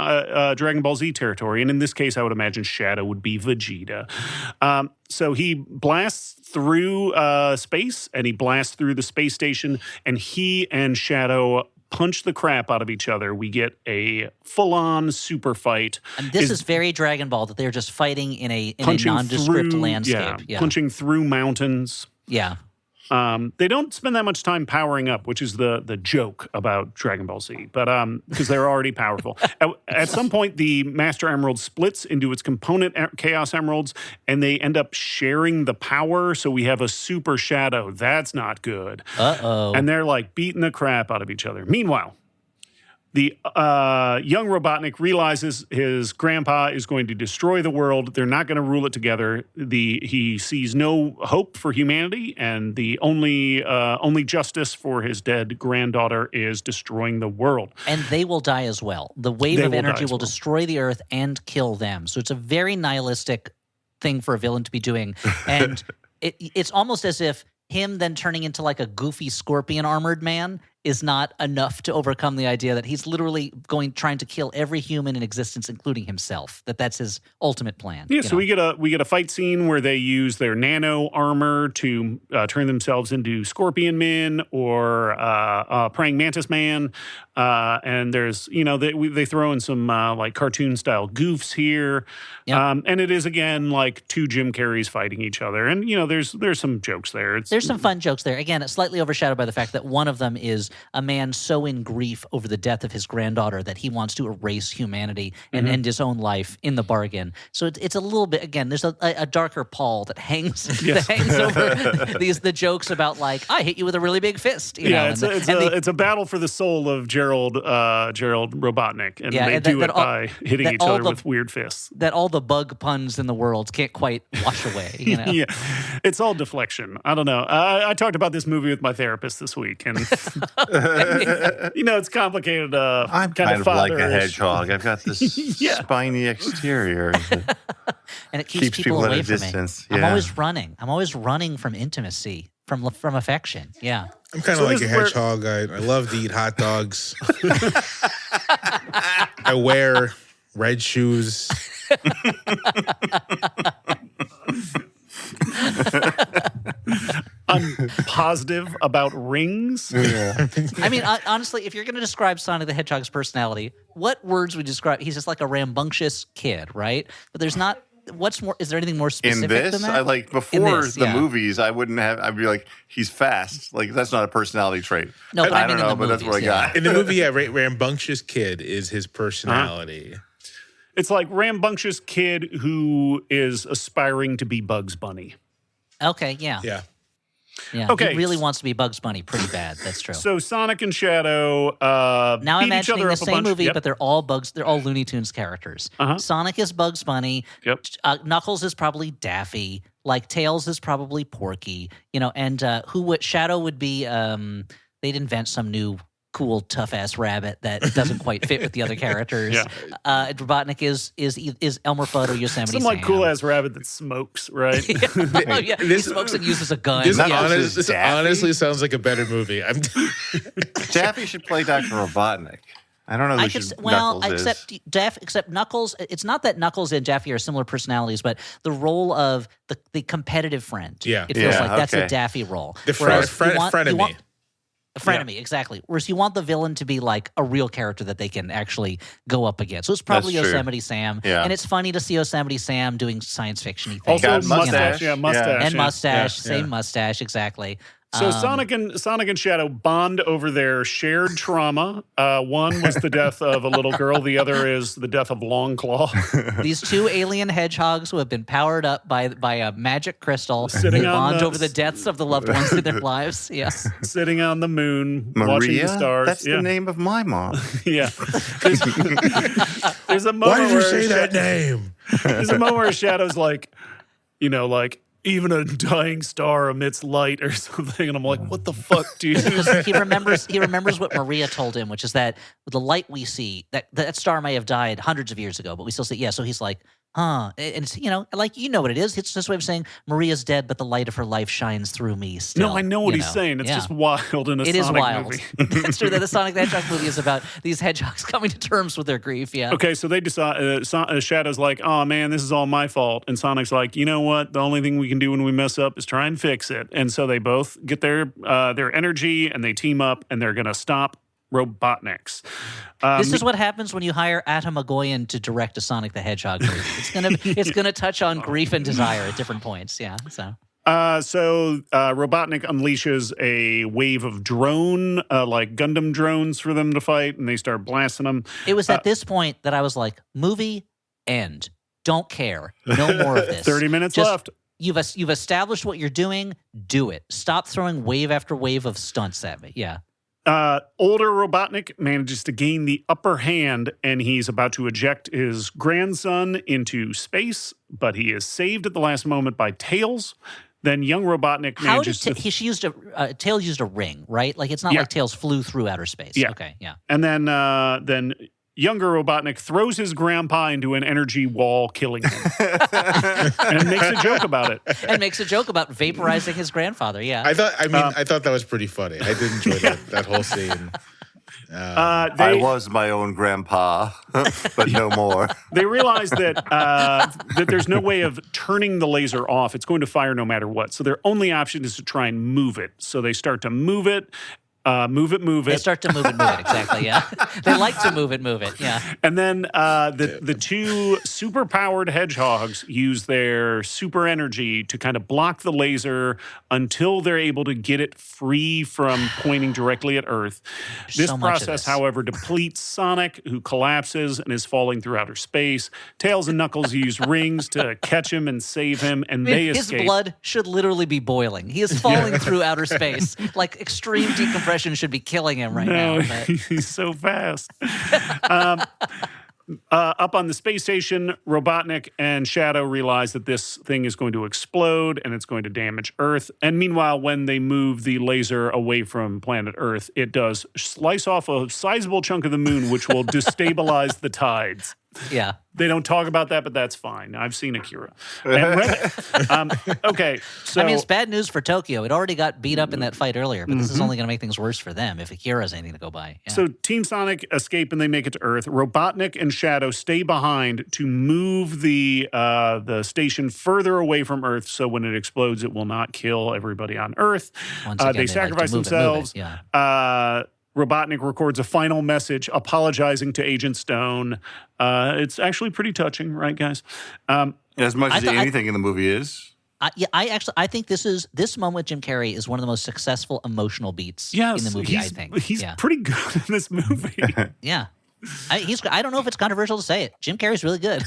Dragon Ball Z territory, and in this case, I would imagine Shadow would be Vegeta. So he blasts through space, and he blasts through the space station, and he and Shadow punch the crap out of each other. We get a full-on super fight. And this is very Dragon Ball, that they're just fighting in a nondescript landscape. Yeah, punching through mountains. Yeah. They don't spend that much time powering up, which is the joke about Dragon Ball Z, but because they're already powerful. At some point, the Master Emerald splits into its component Chaos Emeralds, and they end up sharing the power. So we have a Super Shadow. That's not good. Uh-oh. And they're like beating the crap out of each other. Meanwhile, the young Robotnik realizes his grandpa is going to destroy the world. They're not going to rule it together. He sees no hope for humanity, and the only justice for his dead granddaughter is destroying the world. And they will die as well. The wave of energy will destroy the Earth and kill them. So it's a very nihilistic thing for a villain to be doing. And it's almost as if him then turning into like a goofy scorpion armored man is not enough to overcome the idea that he's literally trying to kill every human in existence, including himself. That's his ultimate plan. Yeah, so we get a fight scene where they use their nano armor to turn themselves into Scorpion Men or Praying Mantis Man, and there's they throw in some like cartoon style goofs here, and it is again like two Jim Carreys fighting each other, and there's some jokes there. There's some fun jokes there. Again, it's slightly overshadowed by the fact that one of them is a man so in grief over the death of his granddaughter that he wants to erase humanity and end his own life in the bargain. So it's a little bit, again, there's a darker pall that hangs over the jokes about like, I hit you with a really big fist. It's a battle for the soul of Gerald Robotnik, and they do it by hitting each other with weird fists. That all the bug puns in the world can't quite wash away. Yeah, it's all deflection. I don't know. I talked about this movie with my therapist this week, and it's complicated. I'm kind of like a hedgehog. I've got this spiny exterior, and it keeps people away from distance. me. Yeah. I'm always running from intimacy, from affection. Yeah, I'm kind of like a hedgehog. I love to eat hot dogs. I wear red shoes. I'm positive about rings. I mean, honestly, if you're going to describe Sonic the Hedgehog's personality, what words would you describe? He's just like a rambunctious kid, right? But there's not. What's more? Is there anything more specific In this, than that? I like before the movies. I wouldn't have. I'd be like, he's fast. Like that's not a personality trait. No, but I don't mean know, in the but that's what I movies, got. In the movie, rambunctious kid is his personality. It's like rambunctious kid who is aspiring to be Bugs Bunny. Okay, yeah. Okay. He really wants to be Bugs Bunny pretty bad. That's true. So Sonic and Shadow Now beat each imagining other the up a same bunch. movie, Yep. but they're all Looney Tunes characters. Sonic is Bugs Bunny. Yep. Knuckles is probably Daffy. Like Tails is probably Porky. And Shadow would be. They'd invent some new cool tough ass rabbit that doesn't quite fit with the other characters. Robotnik is Elmer Fudd or Yosemite Some like Sam. cool ass rabbit that smokes, right? Oh, yeah. He smokes and uses a gun. This, Yeah. this honestly sounds like a better movie. Daffy should play Dr. Robotnik. I don't know who Knuckles is. Except Knuckles. It's not that Knuckles and Daffy are similar personalities, but the role of the competitive friend. Yeah. It feels Yeah, like that's okay. a Daffy role. The frenemy. A frenemy, exactly. Whereas you want the villain to be like a real character that they can actually go up against. So it's probably That's true. Yosemite Sam. Yeah. And it's funny to see Yosemite Sam doing science fiction-y things. Also Got mustache. mustache. And yeah. mustache, same mustache, exactly. So Sonic and Shadow bond over their shared trauma. One was the death of a little girl. The other is the death of Longclaw. These two alien hedgehogs who have been powered up by a magic crystal. Sitting they on bond the- over the deaths of the loved ones in their lives. Yes. Sitting on the moon, watching Maria? the stars. That's the name of my mom. Yeah. There's a moment Why did you where say that name? There's a moment where Shadow's like, even a dying star emits light or something, and I'm like, what the fuck, dude? Because he remembers what Maria told him, which is that the light we see, that star may have died hundreds of years ago, but we still see it. Yeah, so he's like, and it's like what it is. It's just a way of saying Maria's dead, but the light of her life shines through me still. No, I know what he's saying. It's just wild in a It is Sonic wild. movie. It's true that the Sonic the Hedgehog movie is about these hedgehogs coming to terms with their grief. Yeah. Okay, so they decide. Shadow's like, "Oh man, this is all my fault," and Sonic's like, "You know what? The only thing we can do when we mess up is try and fix it." And so they both get their energy and they team up, and they're gonna stop Robotniks. This is what happens when you hire Atom Agoyan to direct a Sonic the Hedgehog movie. It's gonna touch on grief and desire at different points. Yeah. So Robotnik unleashes a wave of drone, like Gundam drones, for them to fight, and they start blasting them. it was at this point that I was like, movie end. Don't care. No more of this. 30 minutes Just- left. You've established what you're doing. Do it. Stop throwing wave after wave of stunts at me. Yeah. Older Robotnik manages to gain the upper hand, and he's about to eject his grandson into space, but he is saved at the last moment by Tails. Then young Robotnik How manages did to... she used Tails used a ring, right? Like it's not Yeah. like Tails flew through outer space. Yeah. Okay. Yeah. And then younger Robotnik throws his grandpa into an energy wall, killing him. And makes a joke about it. And makes a joke about vaporizing his grandfather. Yeah. I thought that was pretty funny. I did enjoy that whole scene. I was my own grandpa, but no more. They realize that there's no way of turning the laser off. It's going to fire no matter what. So their only option is to try and move it. So they start to move it. Move it. They start to move it, exactly, yeah. They like to move it, yeah. And then the two super-powered hedgehogs use their super energy to kind of block the laser until they're able to get it free from pointing directly at Earth. This so much of process, this. however, depletes Sonic, who collapses and is falling through outer space. Tails and Knuckles use rings to catch him and save him, and they His escape. blood should literally be boiling. He is falling through outer space. Like extreme decompression should be killing him right now. But He's so fast. Up on the space station, Robotnik and Shadow realize that this thing is going to explode and it's going to damage Earth. And meanwhile, when they move the laser away from planet Earth, it does slice off a sizable chunk of the moon, which will destabilize the tides. Yeah. They don't talk about that, but that's fine. I've seen Akira. And okay, so I mean, it's bad news for Tokyo. It already got beat up in that fight earlier, but this is only going to make things worse for them if Akira's anything to go by. Yeah. So Team Sonic escape and they make it to Earth. Robotnik and Shadow stay behind to move the station further away from Earth, so when it explodes, it will not kill everybody on Earth. Once again, They sacrifice themselves. Yeah. Robotnik records a final message apologizing to Agent Stone. It's actually pretty touching, right, guys? As much as anything in the movie is. I think this moment with Jim Carrey is one of the most successsul emotional beats in the movie. I think he's pretty good in this movie. Yeah. I don't know if it's controversial to say it. Jim Carrey's really good.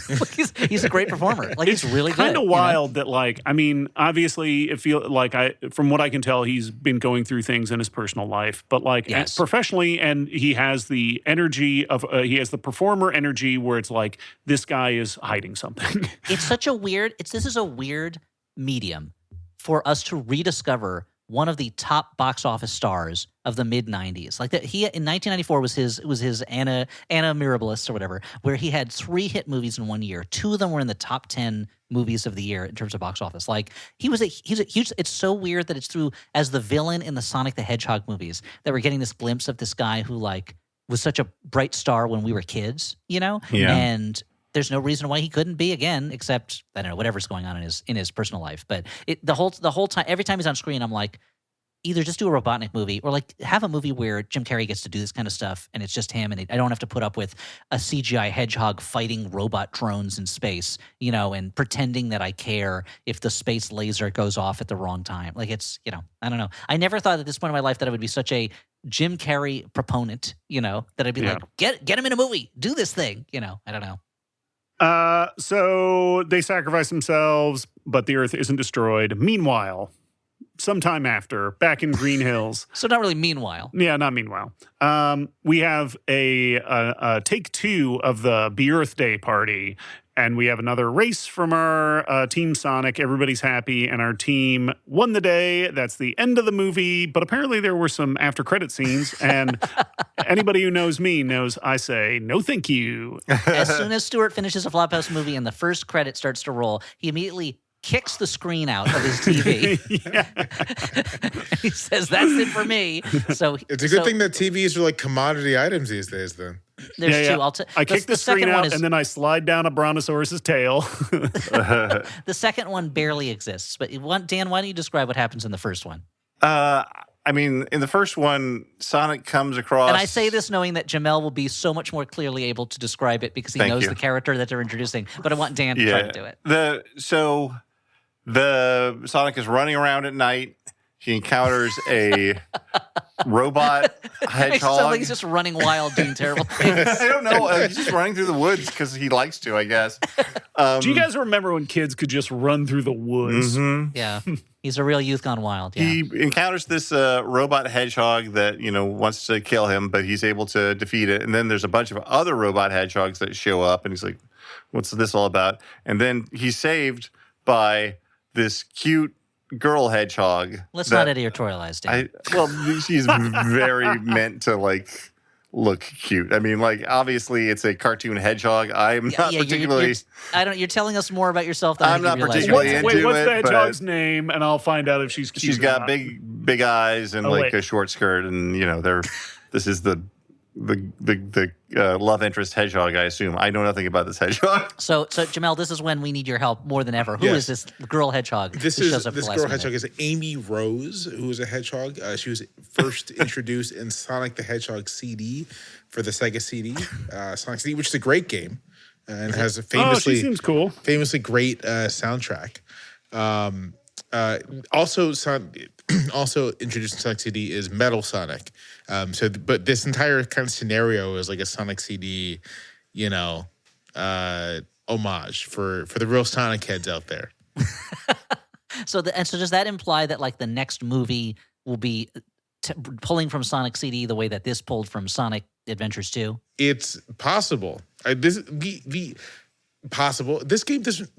he's a great performer. Like, he's really good. Kind of wild that, like, I mean, obviously, it feels like from what I can tell, he's been going through things in his personal life, but like professionally, and he has the energy of he has the performer energy where it's like this guy is hiding something. It's such a weird. This is a weird medium for us to rediscover one of the top box office stars of the mid 90s. Like that, he in 1994 was his Anna Mirabilis or whatever, where he had 3 hit movies in 1 year. 2 of them were in the top 10 movies of the year in terms of box office. Like he's a huge. It's so weird that it's through as the villain in the Sonic the Hedgehog movies that we're getting this glimpse of this guy who like was such a bright star when we were kids, you know? Yeah. And there's no reason why he couldn't be again, except I don't know, whatever's going on in his personal life. But the whole time, every time he's on screen, I'm like, either just do a Robotnik movie or like have a movie where Jim Carrey gets to do this kind of stuff and it's just him, and I don't have to put up with a CGI hedgehog fighting robot drones in space, you know, and pretending that I care if the space laser goes off at the wrong time. Like, it's, you know, I don't know. I never thought at this point in my life that I would be such a Jim Carrey proponent, you know, that I'd be like, get him in a movie, do this thing, you know. I don't know. So they sacrifice themselves, but the Earth isn't destroyed. Meanwhile, sometime after, back in Green Hills. So not really meanwhile. Yeah, not meanwhile. We have a take 2 of the Be-Earth Day party, and we have another race from our Team Sonic. Everybody's happy, and our team won the day. That's the end of the movie, but apparently there were some after-credit scenes, and anybody who knows me knows I say, no thank you. As soon as Stewart finishes a Flophouse movie and the first credit starts to roll, he immediately kicks the screen out of his TV. He says, that's it for me. So it's a good thing that TVs are like commodity items these days, then. There's 2. I kick the screen out and then I slide down a brontosaurus's tail. The second one barely exists. But Dan, why don't you describe what happens in the first one? I mean, in the first one, Sonic comes across... And I say this knowing that Jamelle will be so much more clearly able to describe it because he knows the character that they're introducing. But I want Dan to try to do it. So the Sonic is running around at night. He encounters a robot hedgehog. It sounds like he's just running wild, doing terrible things. I don't know. He's just running through the woods because he likes to, I guess. Do you guys remember when kids could just run through the woods? Mm-hmm. Yeah. He's a real youth gone wild. Yeah. He encounters this robot hedgehog that, you know, wants to kill him, but he's able to defeat it. And then there's a bunch of other robot hedgehogs that show up, and he's like, what's this all about? And then he's saved by this cute girl hedgehog. Let's not editorialize, Dan. She's very meant to, like, look cute. I mean, like, obviously it's a cartoon hedgehog. I'm not particularly... You're telling us more about yourself than I'm not particularly into it. Wait, what's the hedgehog's name? And I'll find out if she's cute. She's got big eyes and a short skirt, and, you know, this is the love interest hedgehog, I assume. I know nothing about this hedgehog. So Jamelle, this is when we need your help more than ever. Who is this girl hedgehog? This girl hedgehog is Amy Rose, who is a hedgehog. She was first introduced in Sonic the Hedgehog CD for the Sega CD, Sonic CD, which is a great game and has a famously great soundtrack. Also introduced in Sonic CD is Metal Sonic. But this entire kind of scenario is like a Sonic CD, you know, homage for the real Sonic heads out there. So does that imply that like the next movie will be pulling from Sonic CD the way that this pulled from Sonic Adventures 2? It's possible. Possible. This game doesn't.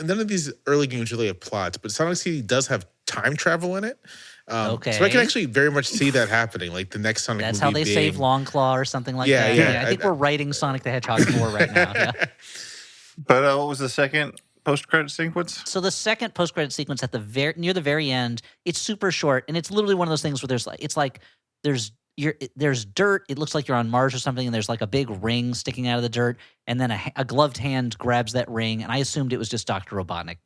None of these early games really have plots, but Sonic CD does have time travel in it. Okay. So I can actually very much see that happening. Like the next Sonic That's movie how they being, save Longclaw or something like Yeah, that. yeah. I think we're writing Sonic the Hedgehog 4 right now. Yeah. But what was the second post-credit sequence? So the second post-credit sequence at the near the very end, it's super short, and it's literally one of those things where there's dirt. It looks like you're on Mars or something, and there's like a big ring sticking out of the dirt, and then a gloved hand grabs that ring, and I assumed it was just Dr. Robotnik,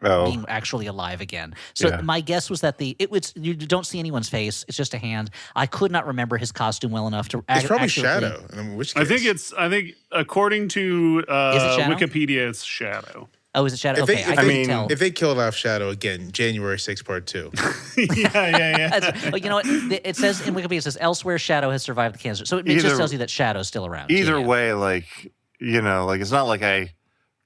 being actually alive again. So my guess was that you don't see anyone's face; it's just a hand. I could not remember his costume well enough to. It's probably accurately- Shadow. In which case. I think according to Shadow? Wikipedia, it's Shadow. Oh, is it Shadow? Okay, I couldn't tell. If they killed off Shadow again, January 6th, part 2. yeah. You know what? It says in Wikipedia, it says elsewhere Shadow has survived the cancer. So it just tells you that Shadow's still around. Either way, it's not like I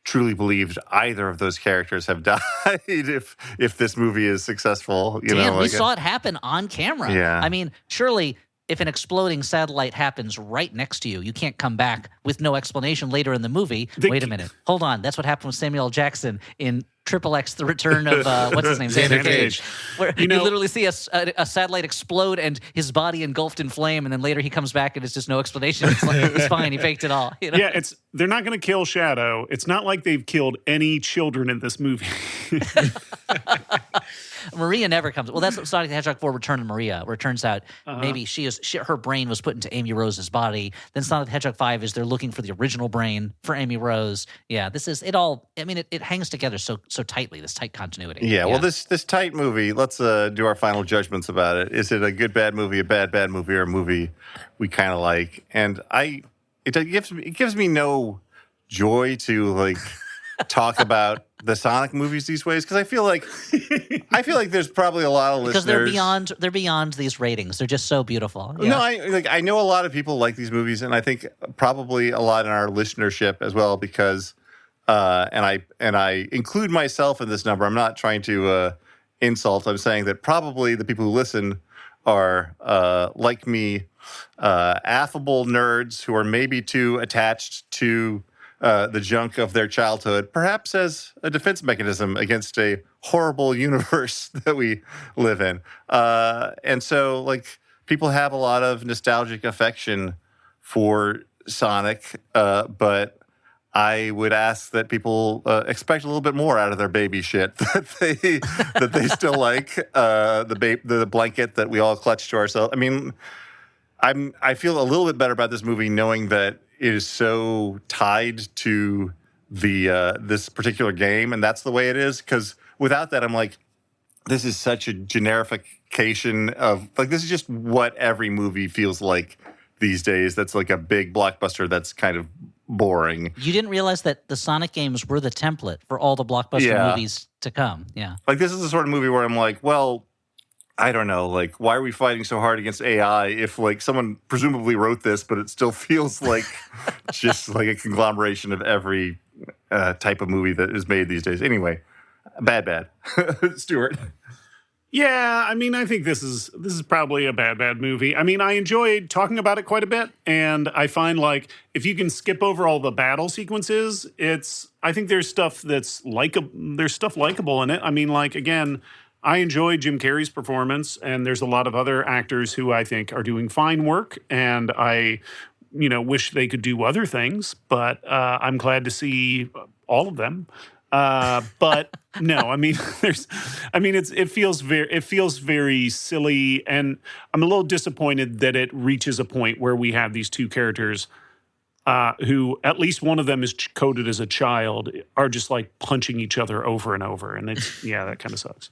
truly believed either of those characters have died if this movie is successful. We saw it happen on camera. Yeah. I mean, surely if an exploding satellite happens right next to you, you can't come back with no explanation later in the movie. Wait a minute. Hold on. That's what happened with Samuel L. Jackson in Triple X, The Return of, what's his name? Xander Cage. Where you literally see a satellite explode and his body engulfed in flame, and then later he comes back and it's just no explanation. It's fine. He faked it all. Yeah, they're not going to kill Shadow. It's not like they've killed any children in this movie. Maria never comes. Well, that's Sonic the Hedgehog 4 Return of Maria, where it turns out maybe her brain was put into Amy Rose's body. Then Sonic the Hedgehog 5 is they're looking for the original brain for Amy Rose. Yeah, this is it all. I mean, it hangs together so tightly, this tight continuity. Yeah, well, this tight movie, let's do our final judgments about it. Is it a good, bad movie, a bad movie, or a movie we kind of like? And it gives me no joy to talk about the Sonic movies these ways, because I feel like there's probably a lot of because listeners they're beyond these ratings. They're just so beautiful. Yeah. No, I know a lot of people like these movies, and I think probably a lot in our listenership as well, because and I include myself in this number. I'm not trying to insult. I'm saying that probably the people who listen are like me, affable nerds who are maybe too attached to the junk of their childhood, perhaps as a defense mechanism against a horrible universe that we live in. And so, people have a lot of nostalgic affection for Sonic, but I would ask that people expect a little bit more out of their baby shit that they still like, the blanket that we all clutch to ourselves. I mean, I feel a little bit better about this movie knowing that it is so tied to the this particular game, and that's the way it is. Because without that, I'm like, this is such a generification of this is just what every movie feels like these days. That's like a big blockbuster that's kind of boring. You didn't realize that the Sonic games were the template for all the blockbuster movies to come. Yeah, this is the sort of movie where I'm like, well, I don't know, why are we fighting so hard against AI if, someone presumably wrote this, but it still feels like just like a conglomeration of every type of movie that is made these days. Anyway, bad. Stuart. Yeah, I mean, I think this is probably a bad movie. I mean, I enjoyed talking about it quite a bit, and I find if you can skip over all the battle sequences, I think there's stuff that's likable in it. I mean, again, I enjoyed Jim Carrey's performance, and there's a lot of other actors who I think are doing fine work, and I, wish they could do other things, but I'm glad to see all of them. But no, I mean, it feels very silly, and I'm a little disappointed that it reaches a point where we have these two characters who, at least one of them is coded as a child, are just punching each other over and over, and that kind of sucks.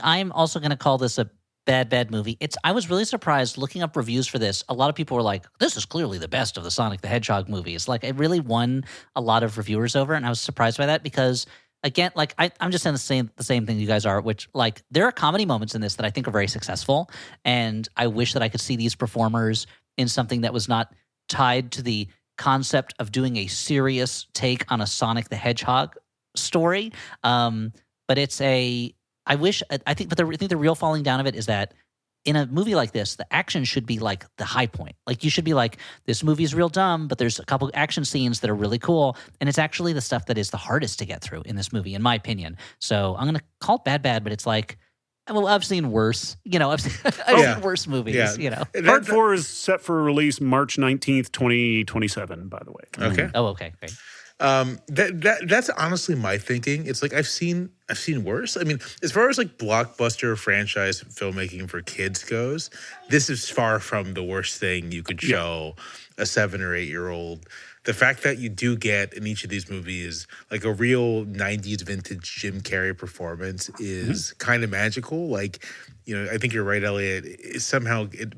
I'm also going to call this a bad movie. I was really surprised looking up reviews for this. A lot of people were like, this is clearly the best of the Sonic the Hedgehog movies. It really won a lot of reviewers over, and I was surprised by that because, again, I'm just saying the same thing you guys are, which, there are comedy moments in this that I think are very successful, and I wish that I could see these performers in something that was not tied to the concept of doing a serious take on a Sonic the Hedgehog story. But I think the real falling down of it is that in a movie like this, the action should be the high point. You should be this movie is real dumb, but there's a couple action scenes that are really cool. And it's actually the stuff that is the hardest to get through in this movie, in my opinion. So I'm going to call it bad, but it's Well, I've seen worse. I've Yeah. seen worse movies. Yeah. Part 4 is set for release March 19th, 2027, by the way. Okay. Oh, okay, great. That's honestly my thinking. It's like I've seen worse. I mean, as far as like blockbuster franchise filmmaking for kids goes, this is far from the worst thing you could show a 7 or 8 year old. The fact that you do get in each of these movies like a real 90s vintage Jim Carrey performance is kind of magical. Like, I think you're right, Elliot.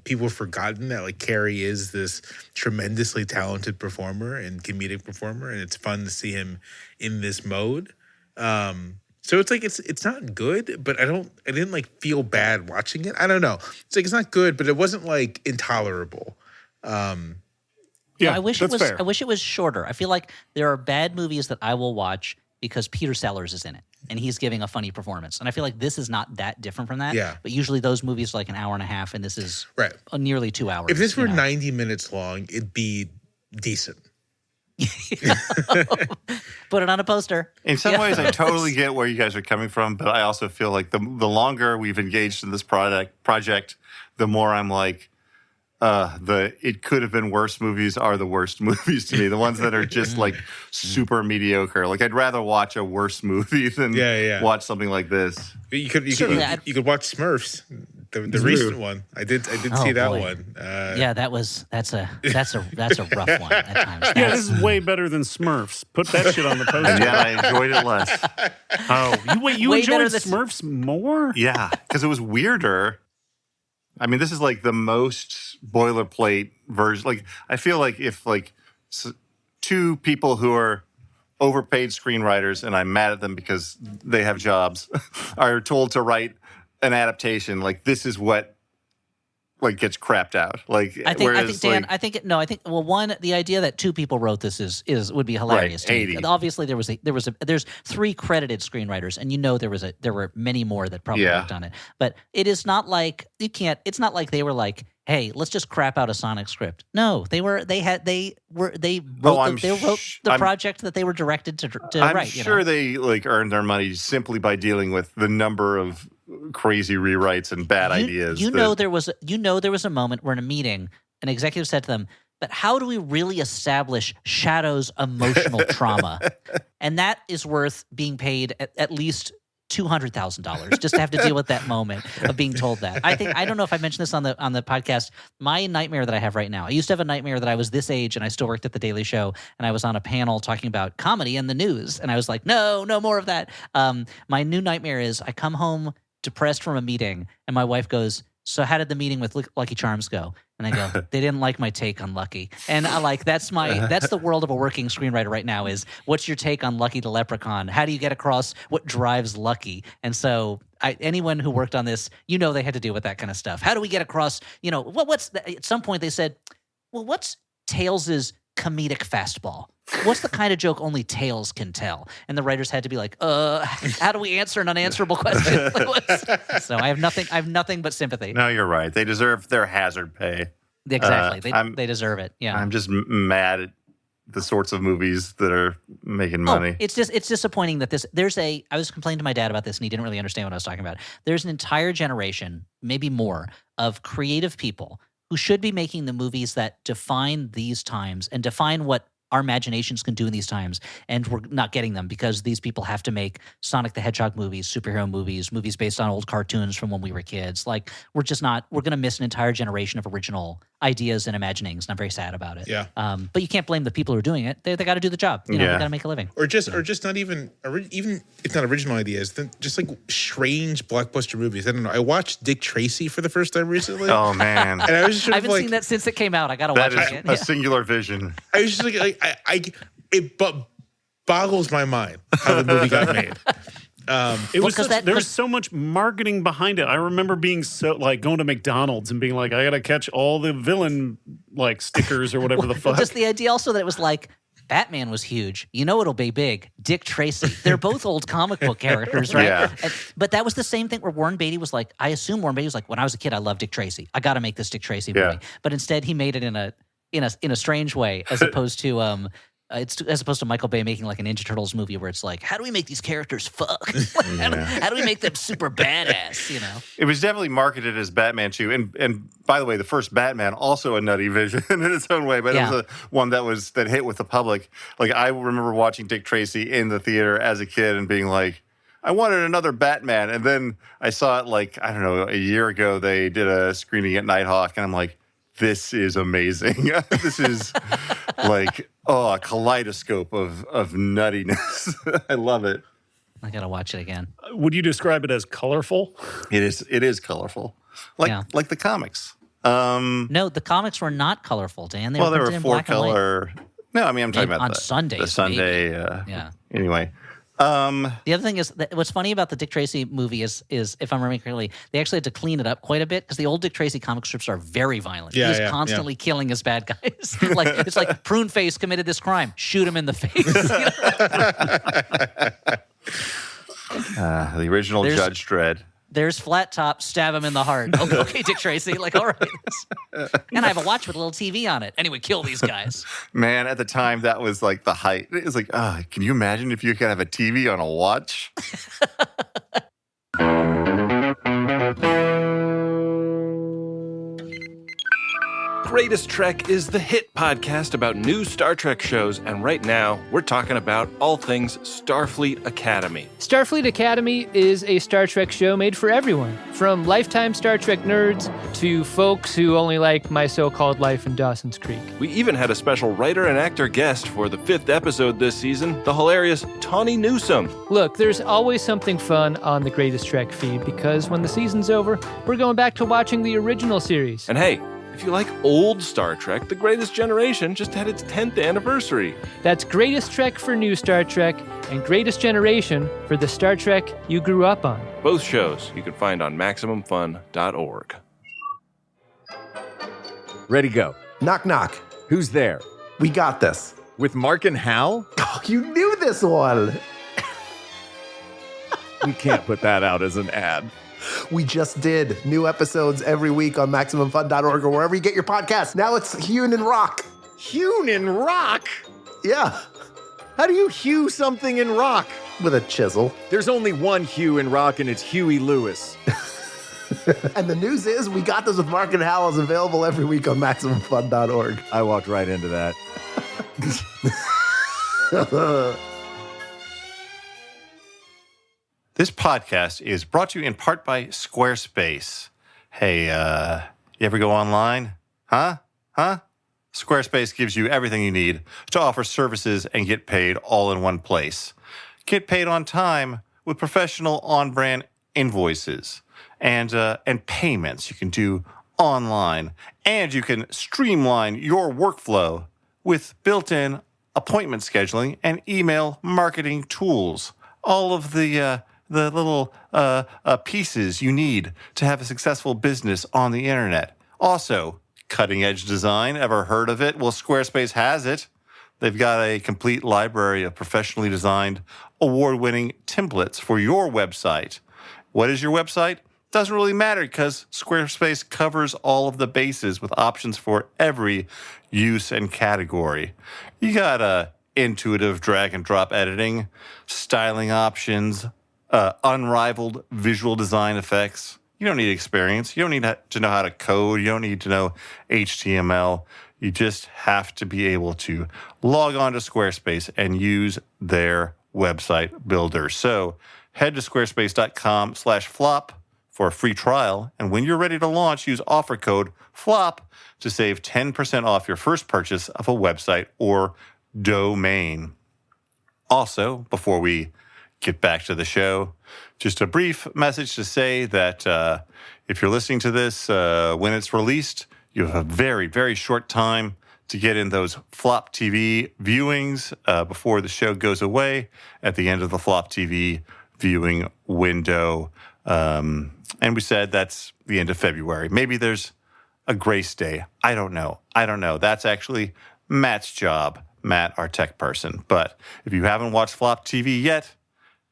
People have forgotten that like Carrey is this tremendously talented performer and comedic performer, and it's fun to see him in this mode. So it's like it's not good, but I didn't like feel bad watching it. I don't know. It's like it's not good, but it wasn't like intolerable. Yeah, I wish that's it was. fair. I wish it was shorter. I feel like there are bad movies that I will watch because Peter Sellers is in it and he's giving a funny performance. And I feel like this is not that different from that. Yeah. But usually those movies are like an hour and a half, and this is Right. Nearly 2 hours. If this were 90 minutes long, it'd be decent. Put it on a poster. In some ways, I totally get where you guys are coming from, but I also feel like the longer we've engaged in this project, the more I'm like, it could have been worse movies are the worst movies to me. The ones that are just like super mediocre. Like I'd rather watch a worse movie than watch something like this. You could watch Smurfs, the recent one. I did see that one. That's a rough one at times. Yeah, this is way better than Smurfs. Put that shit on the poster. And yet I enjoyed it less. Oh, you Way enjoyed better than- Smurfs more? Yeah, because it was weirder. I mean, this is like the most boilerplate version. Like, I feel like if like two people who are overpaid screenwriters, and I'm mad at them because they have jobs, are told to write an adaptation, like this is what like gets crapped out. Like, I think Dan. The idea that two people wrote this would be hilarious. Right, to me. 80. Obviously, there's 3 credited screenwriters, and there were many more that probably worked on it. But it is not like you can't. It's not like they were like, hey, let's just crap out a Sonic script. No, they wrote the project that they were directed to I'm write. sure they like earned their money simply by dealing with the number of crazy rewrites and bad ideas. There was a moment where in a meeting, an executive said to them, "But how do we really establish Shadow's emotional trauma?" And that is worth being paid at least $200,000 just to have to deal with that moment of being told that. I don't know if I mentioned this on the podcast. My nightmare that I have right now. I used to have a nightmare that I was this age and I still worked at the Daily Show and I was on a panel talking about comedy and the news, and I was like, no more of that. My new nightmare is I come home depressed from a meeting and my wife goes, "So how did the meeting with Lucky Charms go?" And I go, "They didn't like my take on Lucky." And I like that's the world of a working screenwriter right now is, what's your take on Lucky the Leprechaun? How do you get across what drives Lucky? And so anyone who worked on this, they had to deal with that kind of stuff. How do we get across, at some point they said, well, what's Tales's comedic fastball? What's the kind of joke only Tails can tell? And the writers had to be like, how do we answer an unanswerable question? So I have nothing but sympathy. No, you're right. They deserve their hazard pay. Exactly. They deserve it. Yeah. I'm just mad at the sorts of movies that are making money. It's disappointing that I was complaining to my dad about this and he didn't really understand what I was talking about. There's an entire generation, maybe more, of creative people who should be making the movies that define these times and define what our imaginations can do in these times, and we're not getting them because these people have to make Sonic the Hedgehog movies, superhero movies based on old cartoons from when we were kids. Like, we're going to miss an entire generation of original ideas and imaginings, and I'm very sad about it. Yeah. But you can't blame the people who are doing it. They got to do the job. They got to make a living. Or just not even if not original ideas, then just like strange blockbuster movies. I don't know. I watched Dick Tracy for the first time recently. Oh man. And I was just I haven't seen that since it came out. I got to watch That it. is a singular vision. I was just like it boggles my mind how the movie got made. There was so much marketing behind it. I remember being so like going to McDonald's and being like, I gotta catch all the villain like stickers or whatever the fuck. Just the idea also that it was like, Batman was huge. It'll be big. Dick Tracy. They're both old comic book characters, right? Yeah. But that was the same thing where Warren Beatty was like, I assume Warren Beatty was like, when I was a kid, I loved Dick Tracy. I got to make this Dick Tracy movie. Yeah. But instead, he made it in a strange way, as opposed to It's as opposed to Michael Bay making like a Ninja Turtles movie where it's like, how do we make these characters fuck? How do we make them super badass? You know, It was definitely marketed as Batman 2. And by the way, the first Batman, also a nutty vision in its own way, but it was one that hit with the public. Like, I remember watching Dick Tracy in the theater as a kid and being like, I wanted another Batman. And then I saw it like, I don't know, a year ago, they did a screening at Nighthawk, and I'm like, this is amazing. This is like, a kaleidoscope of nuttiness. I love it. I gotta watch it again. Would you describe it as colorful? It is colorful. Like the comics. No, the comics were not colorful, Dan. They Well, were there printed were in black and white. 4-color. No, I mean, I'm talking about on Sundays, the Sunday. Yeah. Anyway. The other thing is that what's funny about the Dick Tracy movie is if I'm remembering correctly, they actually had to clean it up quite a bit because the old Dick Tracy comic strips are very violent. He's constantly killing his bad guys. Like it's like Prune Face committed this crime, shoot him in the face. The original Judge Dredd. There's Flat Top, stab him in the heart. Okay, Dick Tracy. Like, all right. And I have a watch with a little TV on it. Anyway, kill these guys. Man, at the time, that was like the height. It was like, can you imagine if you could have a TV on a watch? Greatest Trek is the hit podcast about new Star Trek shows, and right now we're talking about all things Starfleet Academy. Starfleet Academy is a Star Trek show made for everyone, from lifetime Star Trek nerds to folks who only like My So-Called Life in Dawson's Creek. We even had a special writer and actor guest for the 5th episode this season, the hilarious Tawny Newsome. Look, there's always something fun on the Greatest Trek feed because when the season's over, we're going back to watching the original series. And hey, if you like old Star Trek, The Greatest Generation just had its 10th anniversary. That's Greatest Trek for new Star Trek and Greatest Generation for the Star Trek you grew up on. Both shows you can find on MaximumFun.org. Ready, go. Knock, knock. Who's there? We got this. With Mark and Hal? Oh, you knew this one. We can't put that out as an ad. We just did. New episodes every week on MaximumFun.org or wherever you get your podcasts. Now it's Hewn in Rock. Hewn in rock? Yeah, How do you hew something in rock? with a chisel. There's only one Hugh in rock, and it's Huey Lewis. And the news is We Got This with Mark and Hal is available every week on MaximumFun.org. I walked right into that. This podcast is brought to you in part by Squarespace. Hey, you ever go online? Huh? Squarespace gives you everything you need to offer services and get paid all in one place. Get paid on time with professional on-brand invoices and payments you can do online. And you can streamline your workflow with built-in appointment scheduling and email marketing tools. All of the little pieces you need to have a successful business on the internet. Also, cutting-edge design. Ever heard of it? Well, Squarespace has it. They've got a complete library of professionally designed, award-winning templates for your website. What is your website? Doesn't really matter because Squarespace covers all of the bases with options for every use and category. You got intuitive drag-and-drop editing, styling options, unrivaled visual design effects. You don't need experience. You don't need to know how to code. You don't need to know HTML. You just have to be able to log on to Squarespace and use their website builder. So head to squarespace.com/flop for a free trial. And when you're ready to launch, use offer code FLOP to save 10% off your first purchase of a website or domain. Also, before we get back to the show, just a brief message to say that if you're listening to this when it's released, you have a very, very short time to get in those Flop TV viewings before the show goes away at the end of the Flop TV viewing window. And we said that's the end of February. Maybe there's a grace day. I don't know. That's actually Matt's job, Matt, our tech person. But if you haven't watched Flop TV yet,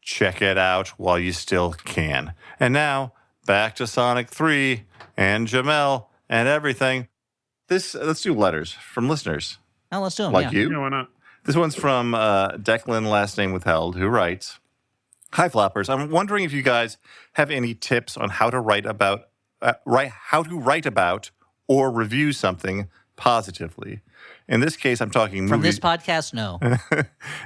check it out while you still can. And now, back to Sonic 3 and Jamelle and everything. Let's do letters from listeners Oh, let's do them. like yeah. you. Yeah, why not? This one's from Declan, last name withheld, who writes, "Hi, Floppers. I'm wondering if you guys have any tips on how to write about or review something positively. In this case, I'm talking From movies. this podcast, no.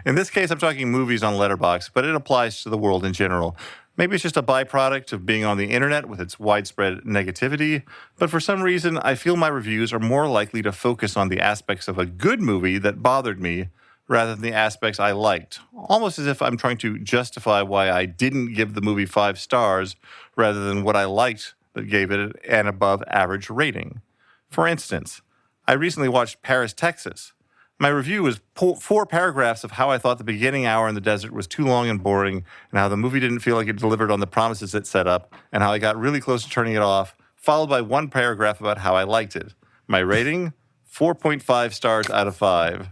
In this case, I'm talking movies on Letterboxd, but it applies to the world in general. Maybe it's just a byproduct of being on the internet with its widespread negativity, but for some reason, I feel my reviews are more likely to focus on the aspects of a good movie that bothered me rather than the aspects I liked, almost as if I'm trying to justify why I didn't give the movie 5 stars rather than what I liked but gave it an above average rating. For instance, I recently watched Paris, Texas. My review was 4 paragraphs of how I thought the beginning hour in the desert was too long and boring, and how the movie didn't feel like it delivered on the promises it set up, and how I got really close to turning it off, followed by 1 paragraph about how I liked it. My rating? 4.5 stars out of 5.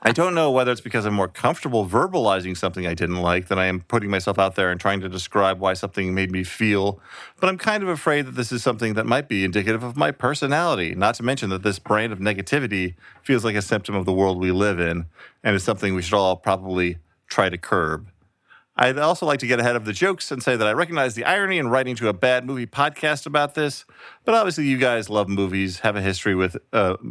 I don't know whether it's because I'm more comfortable verbalizing something I didn't like than I am putting myself out there and trying to describe why something made me feel, but I'm kind of afraid that this is something that might be indicative of my personality, not to mention that this brand of negativity feels like a symptom of the world we live in, and is something we should all probably try to curb. I'd also like to get ahead of the jokes and say that I recognize the irony in writing to a bad movie podcast about this, but obviously you guys love movies, have a history with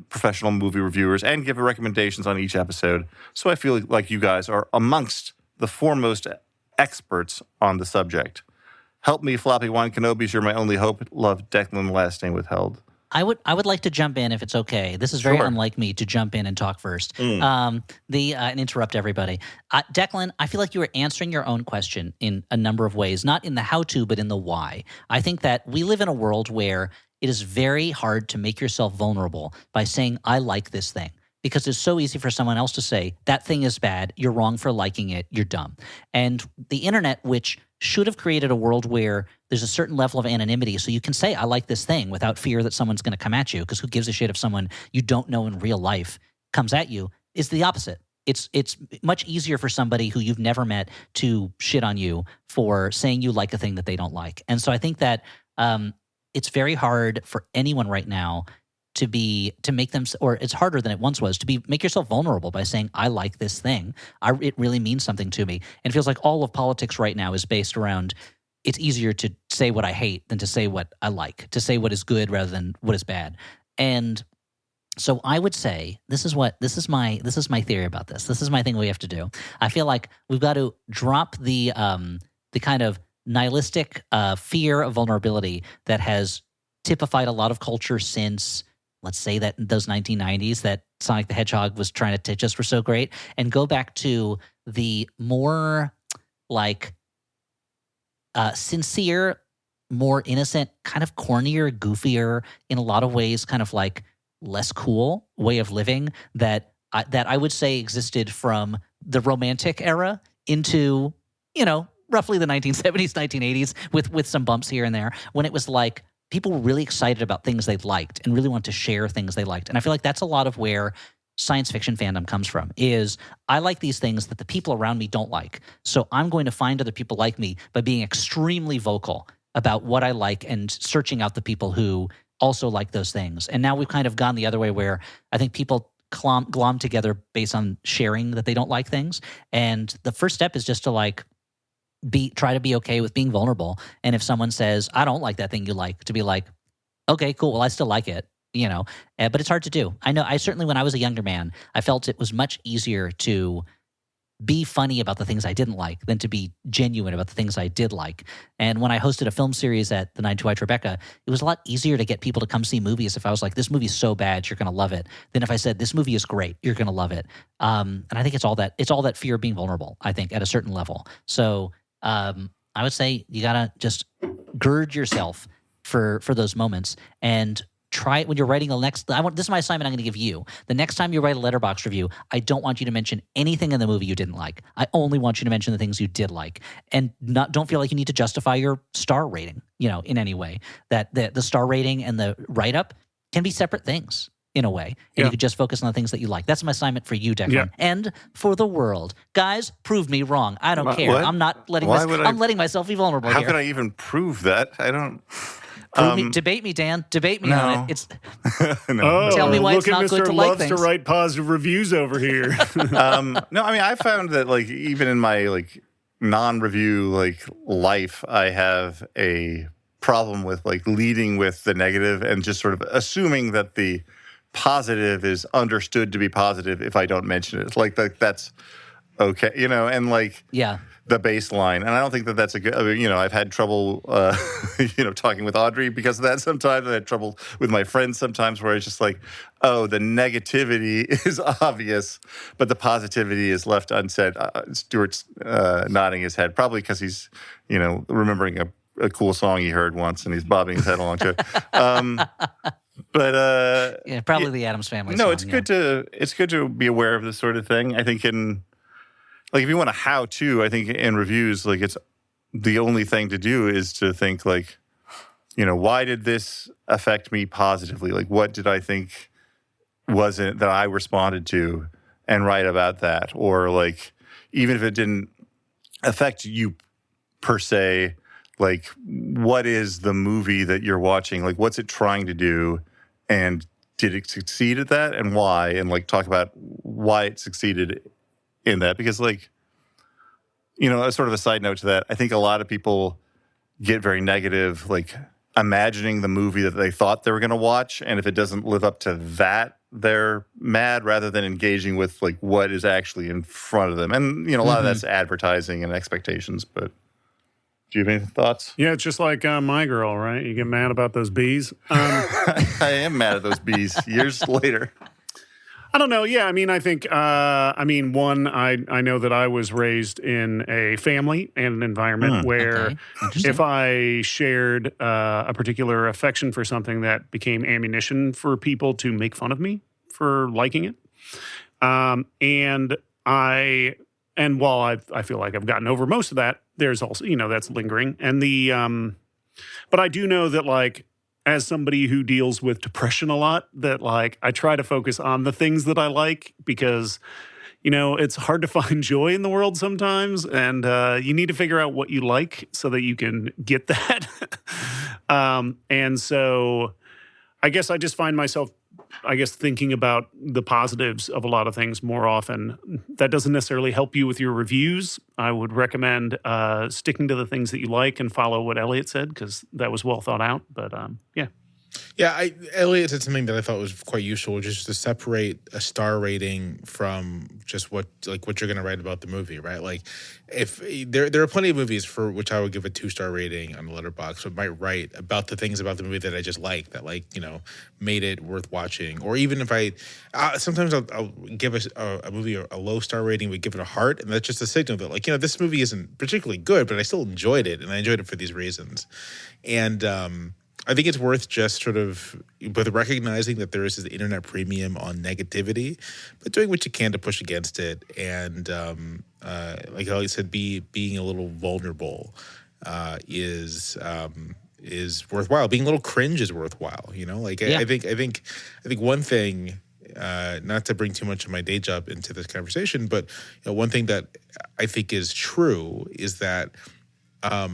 professional movie reviewers, and give recommendations on each episode, so I feel like you guys are amongst the foremost experts on the subject. Help me, Floppy Wine Kenobis, you're my only hope. Love, Declan, last name withheld. I would like to jump in if it's okay. This is very unlike me to jump in and talk first, and interrupt everybody. Declan, I feel like you were answering your own question in a number of ways, not in the how-to, but in the why. I think that we live in a world where it is very hard to make yourself vulnerable by saying, I like this thing. Because it's so easy for someone else to say, that thing is bad, you're wrong for liking it, you're dumb. And the internet, which should have created a world where there's a certain level of anonymity so you can say, I like this thing without fear that someone's going to come at you, because who gives a shit if someone you don't know in real life comes at you, is the opposite. It's much easier for somebody who you've never met to shit on you for saying you like a thing that they don't like. And so I think that it's very hard for anyone right now to make them, or it's harder than it once was, to make yourself vulnerable by saying, I like this thing. It really means something to me. And it feels like all of politics right now is based around, it's easier to say what I hate than to say what I like, to say what is good rather than what is bad. And so I would say, this is my theory about this. This is my thing we have to do. I feel like we've got to drop the kind of nihilistic fear of vulnerability that has typified a lot of culture since, let's say, that in those 1990s that Sonic the Hedgehog was trying to teach us were so great, and go back to the more like sincere, more innocent, kind of cornier, goofier, in a lot of ways, kind of like less cool way of living that I would say existed from the Romantic era into, roughly the 1970s, 1980s, with some bumps here and there, when it was like, people were really excited about things they liked and really want to share things they liked. And I feel like that's a lot of where science fiction fandom comes from, is I like these things that the people around me don't like. So I'm going to find other people like me by being extremely vocal about what I like and searching out the people who also like those things. And now we've kind of gone the other way, where I think people glom together based on sharing that they don't like things. And the first step is just to try to be okay with being vulnerable. And if someone says, I don't like that thing you like, to be like, okay, cool, well, I still like it, but it's hard to do. I know, certainly when I was a younger man, I felt it was much easier to be funny about the things I didn't like than to be genuine about the things I did like. And when I hosted a film series at the 925 Tribeca, it was a lot easier to get people to come see movies if I was like, this movie's so bad, you're going to love it, than if I said, this movie is great, you're going to love it. And I think it's all that fear of being vulnerable, I think, at a certain level. So I would say you got to just gird yourself for those moments, and try it when you're writing this is my assignment I'm going to give you. The next time you write a Letterboxd review, I don't want you to mention anything in the movie you didn't like. I only want you to mention the things you did like, and don't feel like you need to justify your star rating, in any way. That the star rating and the write-up can be separate things in a way, and you could just focus on the things that you like. That's my assignment for you, Declan, and for the world. Guys, prove me wrong. I don't care. What? I'm not letting I'm letting myself be vulnerable How here. could I even prove that? I don't. Debate me, Dan. Debate me No. on it. It's Oh, Tell me why look it's not at good Mr. to like Loves things. to write positive reviews over here. No, I mean, I found that like even in my like non-review like life, I have a problem with like leading with the negative and just sort of assuming that the positive is understood to be positive if I don't mention it. Like that's okay, and like yeah. the baseline. And I don't think that that's a good, I've had trouble, talking with Audrey because of that sometimes. I had trouble with my friends sometimes where it's just like, oh, the negativity is obvious, but the positivity is left unsaid. Stuart's nodding his head, probably because he's, remembering a cool song he heard once and he's bobbing his head along to it. But Yeah, probably the Addams Family no, song, it's good to be aware of this sort of thing. I think if you want a how-to, I think in reviews, like it's the only thing to do is to think like, why did this affect me positively? Like, what did I think was it that I responded to and write about that? Or like, even if it didn't affect you per se, like, what is the movie that you're watching? Like, what's it trying to do? And did it succeed at that? And why? And like, talk about why it succeeded in that, because like, as sort of a side note to that, I think a lot of people get very negative, like imagining the movie that they thought they were going to watch. And if it doesn't live up to that, they're mad rather than engaging with like what is actually in front of them. And, a lot of that's advertising and expectations, but do you have any thoughts? Yeah, it's just like My Girl, right? You get mad about those bees. I am mad at those bees years later. I don't know. Yeah, I mean, I think, one, I know that I was raised in a family and an environment where if I shared a particular affection for something, that became ammunition for people to make fun of me for liking it. And while I feel like I've gotten over most of that, there's also, that's lingering. And but I do know that like, as somebody who deals with depression a lot, that like I try to focus on the things that I like because, it's hard to find joy in the world sometimes. And you need to figure out what you like so that you can get that. And so I guess I just find myself, thinking about the positives of a lot of things more often. That doesn't necessarily help you with your reviews. I would recommend sticking to the things that you like and follow what Elliot said, because that was well thought out. But yeah. Yeah, Elliot said something that I thought was quite useful, which is to separate a star rating from just what you're going to write about the movie, right? Like, if there are plenty of movies for which I would give a 2-star rating on the Letterboxd, but might write about the things about the movie that I just like, that made it worth watching. Or even if sometimes I'll give a movie a low star rating, we give it a heart, and that's just a signal that this movie isn't particularly good, but I still enjoyed it, and I enjoyed it for these reasons. And I think it's worth just sort of both recognizing that there is this internet premium on negativity, but doing what you can to push against it. And like Elliot said, being a little vulnerable is worthwhile. Being a little cringe is worthwhile. I think one thing, not to bring too much of my day job into this conversation, but one thing that I think is true is that I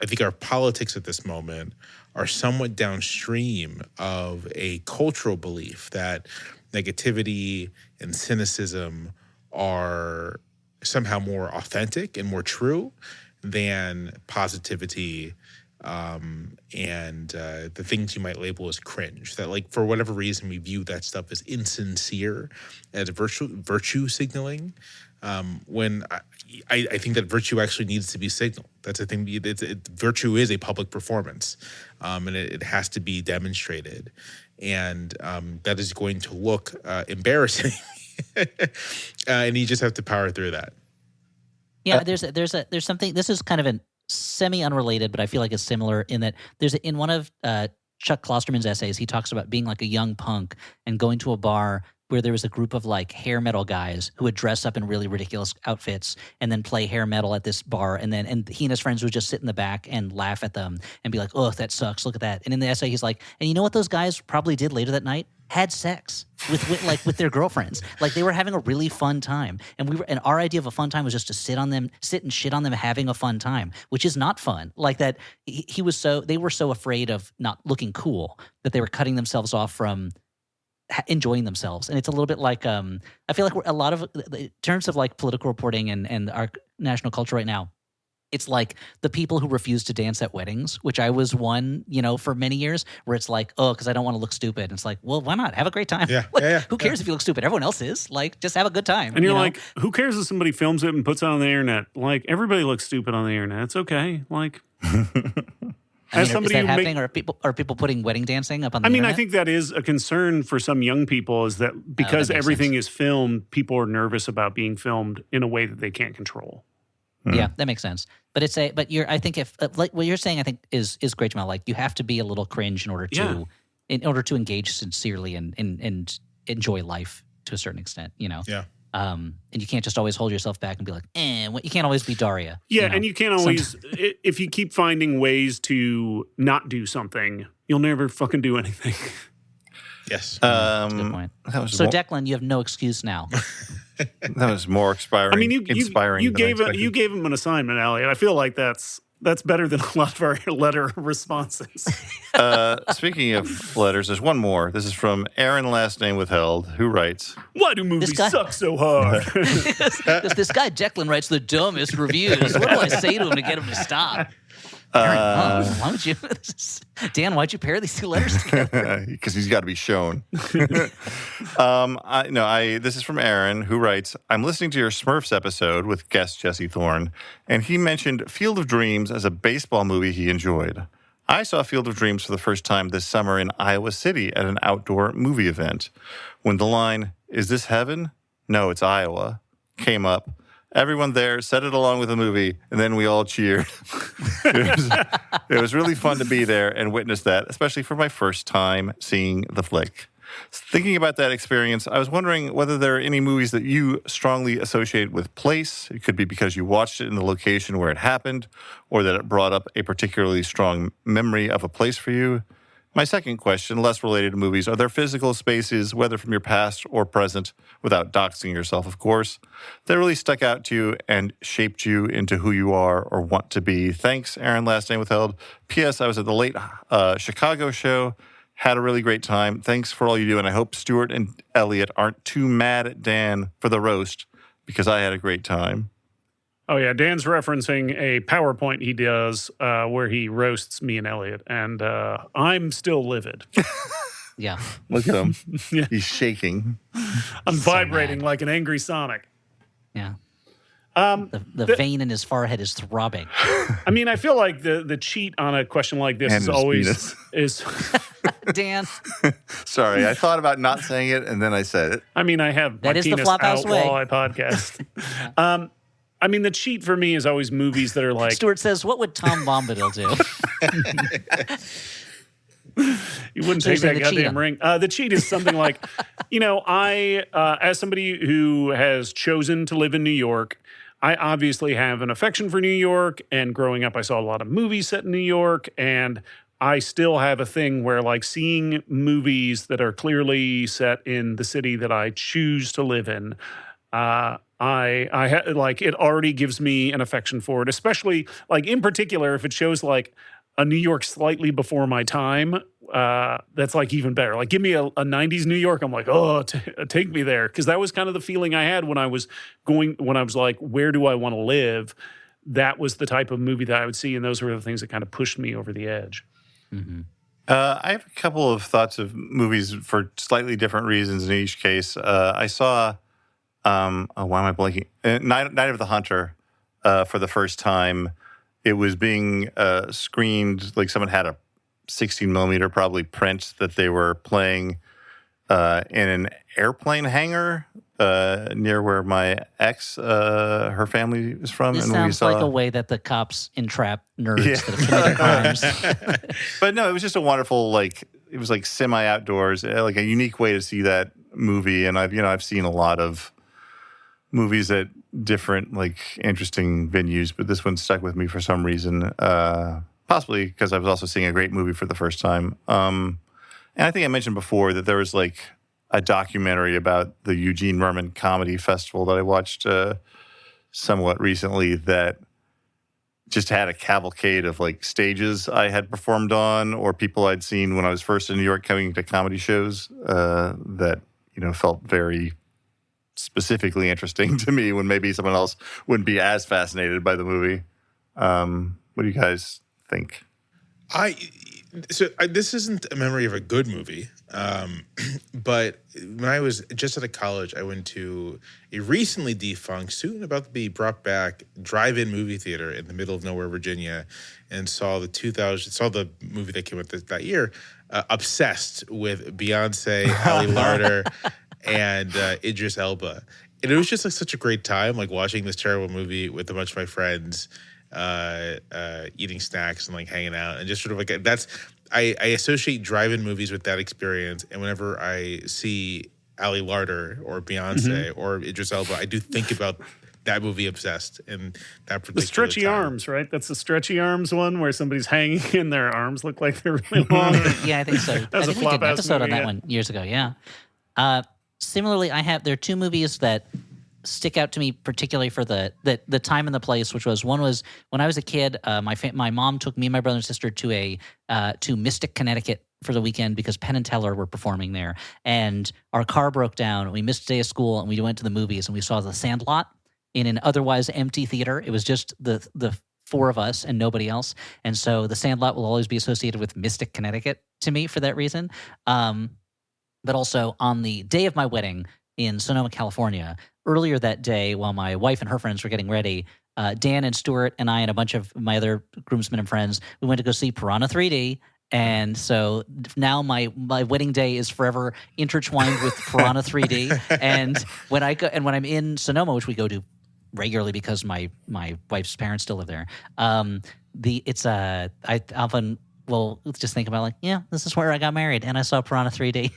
think our politics at this moment are somewhat downstream of a cultural belief that negativity and cynicism are somehow more authentic and more true than positivity and the things you might label as cringe. That, like, for whatever reason, we view that stuff as insincere, as virtue signaling. When I think that virtue actually needs to be signaled. That's the thing. Virtue is a public performance, and it has to be demonstrated, and that is going to look embarrassing, and you just have to power through that. Yeah, there's something. This is kind of a semi-unrelated, but I feel like it's similar in that in one of Chuck Klosterman's essays, he talks about being like a young punk and going to a bar where there was a group of like hair metal guys who would dress up in really ridiculous outfits and then play hair metal at this bar. And he and his friends would just sit in the back and laugh at them and be like, oh, that sucks. Look at that. And in the essay, he's like, and you know what those guys probably did later that night? had sex with their girlfriends. Like they were having a really fun time, and our idea of a fun time was just to sit and shit on them having a fun time, which is not fun. Like that, they were so afraid of not looking cool that they were cutting themselves off from enjoying themselves. And it's a little bit like I feel like a lot of in terms of like political reporting and our national culture right now. It's like the people who refuse to dance at weddings, which I was one, for many years, where it's like, oh, because I don't want to look stupid. And it's like, well, why not? Have a great time. Yeah, Like, who cares if you look stupid? Everyone else is. Like, just have a good time. And you're like, who cares if somebody films it and puts it on the internet? Like, everybody looks stupid on the internet. It's okay. Like, is that happening? Are people putting wedding dancing up on the internet? I think that is a concern for some young people, is that because that makes everything sense. is filmed, people are nervous about being filmed in a way that they can't control. Yeah, that makes sense. But I think if like what you're saying, I think is great, Jamelle. Like you have to be a little cringe in order to engage sincerely and enjoy life to a certain extent. Yeah. And you can't just always hold yourself back and be like, you can't always be Daria. Yeah, and you can't always if you keep finding ways to not do something, you'll never fucking do anything. Yes. That's a good point. Declan, you have no excuse now. That was more inspiring. I mean, you than gave I expected. you gave him an assignment, Elliot. I feel like that's better than a lot of our letter responses. Speaking of letters, there's one more. This is from Aaron, last name withheld, who writes, Why do movies suck so hard? This guy Declan writes the dumbest reviews. What do I say to him to get him to stop? Aaron, why would you, Dan? Why'd you pair these two letters together? Because he's got to be shown. This is from Aaron, who writes, I'm listening to your Smurfs episode with guest Jesse Thorne, and he mentioned Field of Dreams as a baseball movie he enjoyed. I saw Field of Dreams for the first time this summer in Iowa City at an outdoor movie event. When the line, "Is this heaven? No, it's Iowa," came up, everyone there said it along with the movie, and then we all cheered. It was really fun to be there and witness that, especially for my first time seeing the flick. Thinking about that experience, I was wondering whether there are any movies that you strongly associate with place. It could be because you watched it in the location where it happened, or that it brought up a particularly strong memory of a place for you. My second question, less related to movies, are there physical spaces, whether from your past or present, without doxing yourself, of course, that really stuck out to you and shaped you into who you are or want to be? Thanks, Aaron, last name withheld. P.S. I was at the late Chicago show. Had a really great time. Thanks for all you do, and I hope Stuart and Elliot aren't too mad at Dan for the roast, because I had a great time. Oh, yeah. Dan's referencing a PowerPoint he does where he roasts me and Elliot, and I'm still livid. Yeah. Look at him. Yeah. He's shaking. I'm vibrating like an angry Sonic. Yeah. The vein in his forehead is throbbing. I mean, I feel like the cheat on a question like this And is his always penis. is. Dan, Sorry, I thought about not saying it, and then I said it. I mean, I have That my is the penis Flophouse out way. while I podcast. I mean, the cheat for me is always movies that are like Stuart says, what would Tom Bombadil do? you wouldn't So take you're saying that the cheat goddamn on- ring. The cheat is something like, I as somebody who has chosen to live in New York, I obviously have an affection for New York, and growing up, I saw a lot of movies set in New York, and I still have a thing where, like, seeing movies that are clearly set in the city that I choose to live in, it already gives me an affection for it, especially, like, in particular, if it shows, like, a New York slightly before my time, that's like even better. Like, give me a 90s New York. I'm like, oh, take me there. Because that was kind of the feeling I had when I was like, where do I want to live? That was the type of movie that I would see. And those were the things that kind of pushed me over the edge. Mm-hmm. I have a couple of thoughts of movies for slightly different reasons in each case. I saw, why am I blanking? Night of the Hunter for the first time. It was being screened, like someone had a 16 millimeter probably print that they were playing in an airplane hangar near where my ex, her family is from. This and sounds like a way that the cops entrap nerds that have committed crimes. But no, it was just a wonderful, like, it was like semi-outdoors, like a unique way to see that movie. And I've seen a lot of movies at different, like, interesting venues, but this one stuck with me for some reason, possibly because I was also seeing a great movie for the first time. And And I think I mentioned before that there was like a documentary about the Eugene Merman Comedy Festival that I watched somewhat recently that just had a cavalcade of like stages I had performed on or people I'd seen when I was first in New York coming to comedy shows that, felt very specifically interesting to me when maybe someone else wouldn't be as fascinated by the movie. What do you guys think? This isn't a memory of a good movie, but when I was just out of college, I went to a recently defunct, soon about to be brought back, drive-in movie theater in the middle of nowhere, Virginia, and saw the movie that came out that year, Obsessed, with Beyonce, Ali Larter, and Idris Elba. And it was just like such a great time, like watching this terrible movie with a bunch of my friends, eating snacks and like hanging out, and just sort of like I associate drive-in movies with that experience. And whenever I see Ali Larter or Beyonce or Idris Elba, I do think about that movie Obsessed and that particular the stretchy time. arms, right? That's the stretchy arms one where somebody's hanging and their arms look like they're really long. Yeah, I think so. That was I a think we did an flop-ass episode on movie, that one years ago. Yeah. Similarly, there are two movies that stick out to me particularly for the time and the place, which was one was when I was a kid. My mom took me and my brother and sister to Mystic, Connecticut for the weekend because Penn and Teller were performing there, and our car broke down. We missed a day of school, and we went to the movies, and we saw The Sandlot in an otherwise empty theater. It was just the four of us and nobody else, and so The Sandlot will always be associated with Mystic, Connecticut to me for that reason. But also on the day of my wedding in Sonoma, California, earlier that day, while my wife and her friends were getting ready, Dan and Stuart and I and a bunch of my other groomsmen and friends, we went to go see Piranha 3D. And so now my wedding day is forever intertwined with Piranha 3D. And when I'm in Sonoma, which we go to regularly because my wife's parents still live there, I often will just think about this is where I got married, and I saw Piranha 3D.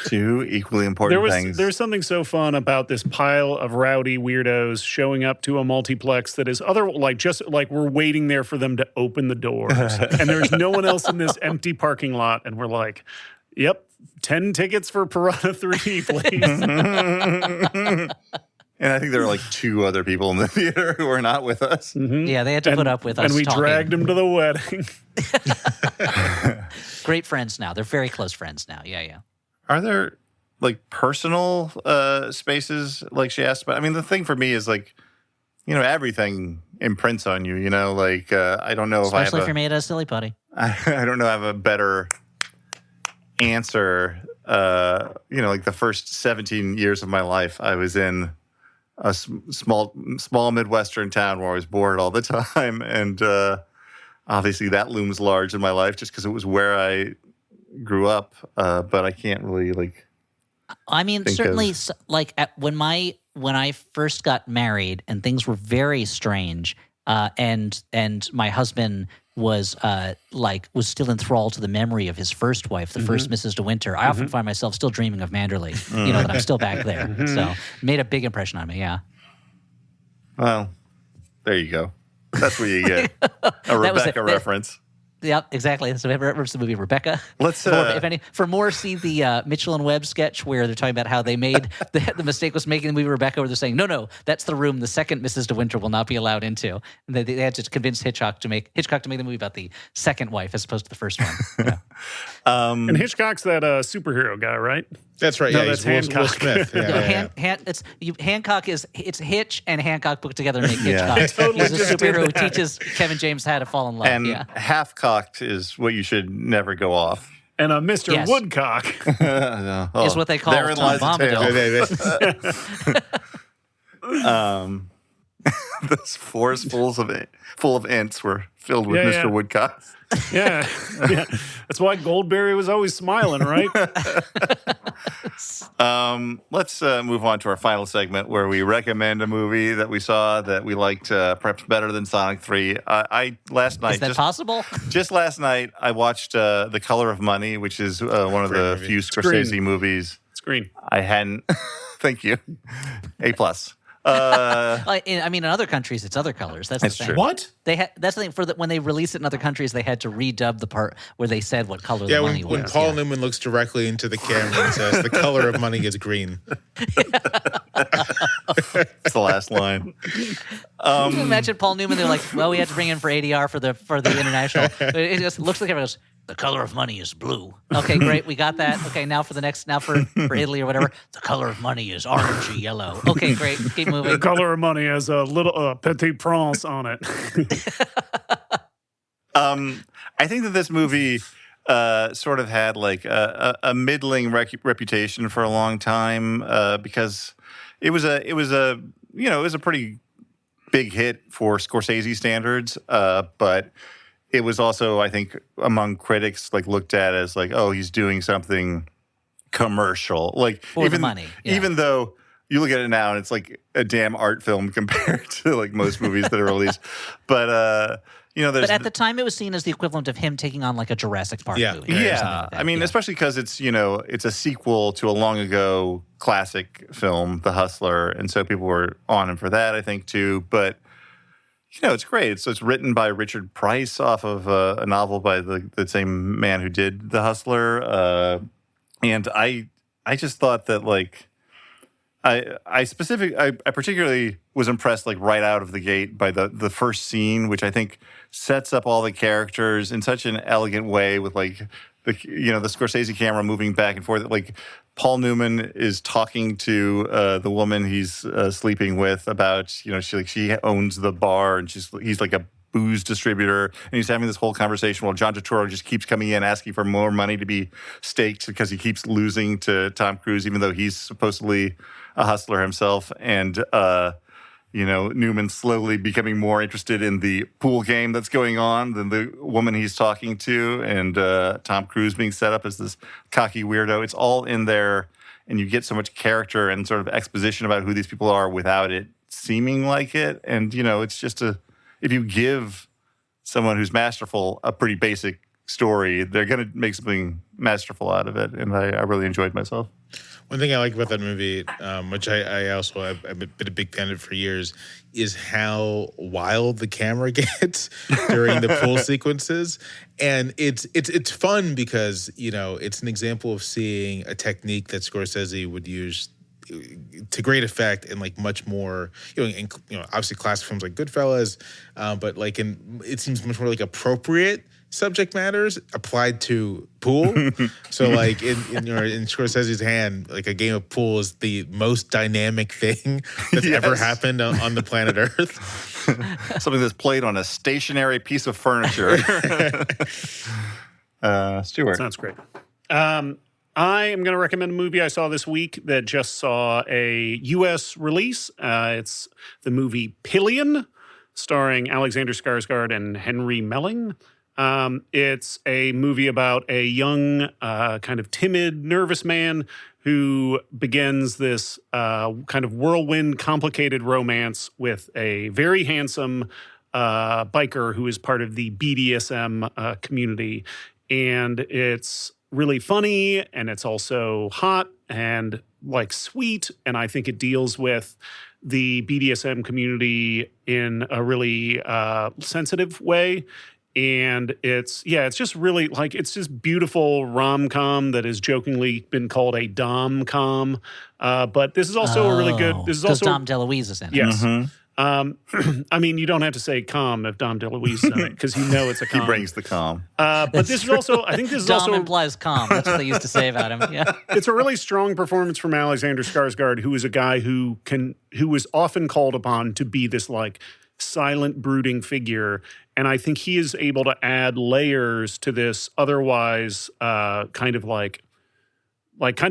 Two equally important things. There's something so fun about this pile of rowdy weirdos showing up to a multiplex that is just like we're waiting there for them to open the doors, and there's no one else in this empty parking lot, and we're like, "Yep, 10 tickets for Piranha 3D, please." And I think there were like two other people in the theater who were not with us. Mm-hmm. Yeah, they had to put up with us. And we talking. dragged them to the wedding. Great friends now. They're very close friends now. Yeah. Are there like personal spaces like she asked about? I mean, the thing for me is like, everything imprints on you, I don't know Especially if you're made of a silly putty. I don't know I have a better answer. Like the first 17 years of my life, I was in a small Midwestern town where I was bored all the time. And obviously that looms large in my life just because it was where I grew up. But I can't really certainly when I first got married and things were very strange, and my husband was still enthralled to the memory of his first wife, the first Mrs. De Winter. I often find myself still dreaming of Manderley, that I'm still back there. So it made a big impression on me, yeah. Well, there you go. That's what you get. A Rebecca reference. Yep, exactly. So reference the movie Rebecca. Let's for more, see the Mitchell and Webb sketch where they're talking about how they made the mistake was making the movie Rebecca, where they're saying, no, that's the room the second Mrs. De Winter will not be allowed into. And they had to convince Hitchcock to make the movie about the second wife as opposed to the first one. Yeah. And Hitchcock's that superhero guy, right? That's right. No, yeah, that's he's Will Hancock. Smith. Yeah, Hancock it's Hitch and Hancock put together to make Hitchcock. I totally He's a just did superhero who that. teaches Kevin James how to fall in love. And yeah. half-cocked is what you should never go off. And Mr. Yes. Woodcock. Is what they call therein Tom lies the Bombadil. Those forests full of ants were filled with Mr. Yeah. Woodcock. Yeah. That's why Goldberry was always smiling, right? Let's move on to our final segment where we recommend a movie that we saw that we liked perhaps better than Sonic 3. I last night, Is that possible? just last night, I watched The Color of Money, which is one of the few Scorsese movies Screen. I hadn't. Thank you. A+. In other countries, it's other colors. That's the thing. true. What? That's the thing. When they released it in other countries, they had to redub the part where they said what color Yeah, the money when was. Paul Newman looks directly into the camera and says, "The color of money is green." It's the last line. Can you imagine Paul Newman? They're like, well, we had to bring in for ADR for the international. It just looks like everyone goes, the color of money is blue. Okay, great, we got that. Okay, now for Italy or whatever, the color of money is orangey yellow. Okay, great, keep moving. The color of money has a little Petit Prince on it. I think that this movie sort of had like a middling reputation for a long time because it was a pretty big hit for Scorsese standards, but it was also, I think, among critics, like looked at as like, oh, he's doing something commercial, like for the money. Yeah. Even though you look at it now and it's like a damn art film compared to like most movies that are released, but but at the time, it was seen as the equivalent of him taking on like a Jurassic Park movie. Or something like that. I mean, especially because it's it's a sequel to a long ago classic film, The Hustler, and so people were on him for that, I think, too. But it's great. So it's written by Richard Price off of a novel by the same man who did The Hustler, and I just thought that like. I particularly was impressed like right out of the gate by the first scene, which I think sets up all the characters in such an elegant way with like the Scorsese camera moving back and forth. Like Paul Newman is talking to the woman he's sleeping with about she owns the bar and he's like a booze distributor, and he's having this whole conversation while John Turturro just keeps coming in asking for more money to be staked because he keeps losing to Tom Cruise, even though he's supposedly a hustler himself. And Newman slowly becoming more interested in the pool game that's going on than the woman he's talking to, and Tom Cruise being set up as this cocky weirdo. It's all in there, and you get so much character and sort of exposition about who these people are without it seeming like it. And it's just if you give someone who's masterful a pretty basic story, they're going to make something masterful out of it. And I really enjoyed myself. One thing I like about that movie, which I also have been a big fan of for years, is how wild the camera gets during the pool sequences. And it's fun because, it's an example of seeing a technique that Scorsese would use to great effect and like much more, obviously classic films like Goodfellas, but like it seems much more like appropriate subject matters applied to pool. So like in Scorsese's hand, like a game of pool is the most dynamic thing that's ever happened on the planet Earth. Something that's played on a stationary piece of furniture. Stuart. Sounds great. I am going to recommend a movie I saw this week that just saw a U.S. release. It's the movie Pillion, starring Alexander Skarsgård and Henry Melling. It's a movie about a young, kind of timid, nervous man who begins this kind of whirlwind, complicated romance with a very handsome biker who is part of the BDSM community. And it's really funny, and it's also hot and like sweet, and I think it deals with the BDSM community in a really sensitive way. And it's just really like, it's just beautiful rom-com that has jokingly been called a dom-com. But this is also a really good, this is also Dom DeLuise is in it. Yes. I mean, you don't have to say calm if Dom DeLuise is in it, because it's a calm. He brings the calm. But this is also, I think this is Dom also implies calm. That's what they used to say about him. Yeah. It's a really strong performance from Alexander Skarsgård, who is a guy who is often called upon to be this like silent, brooding figure. And I think he is able to add layers to this otherwise kind of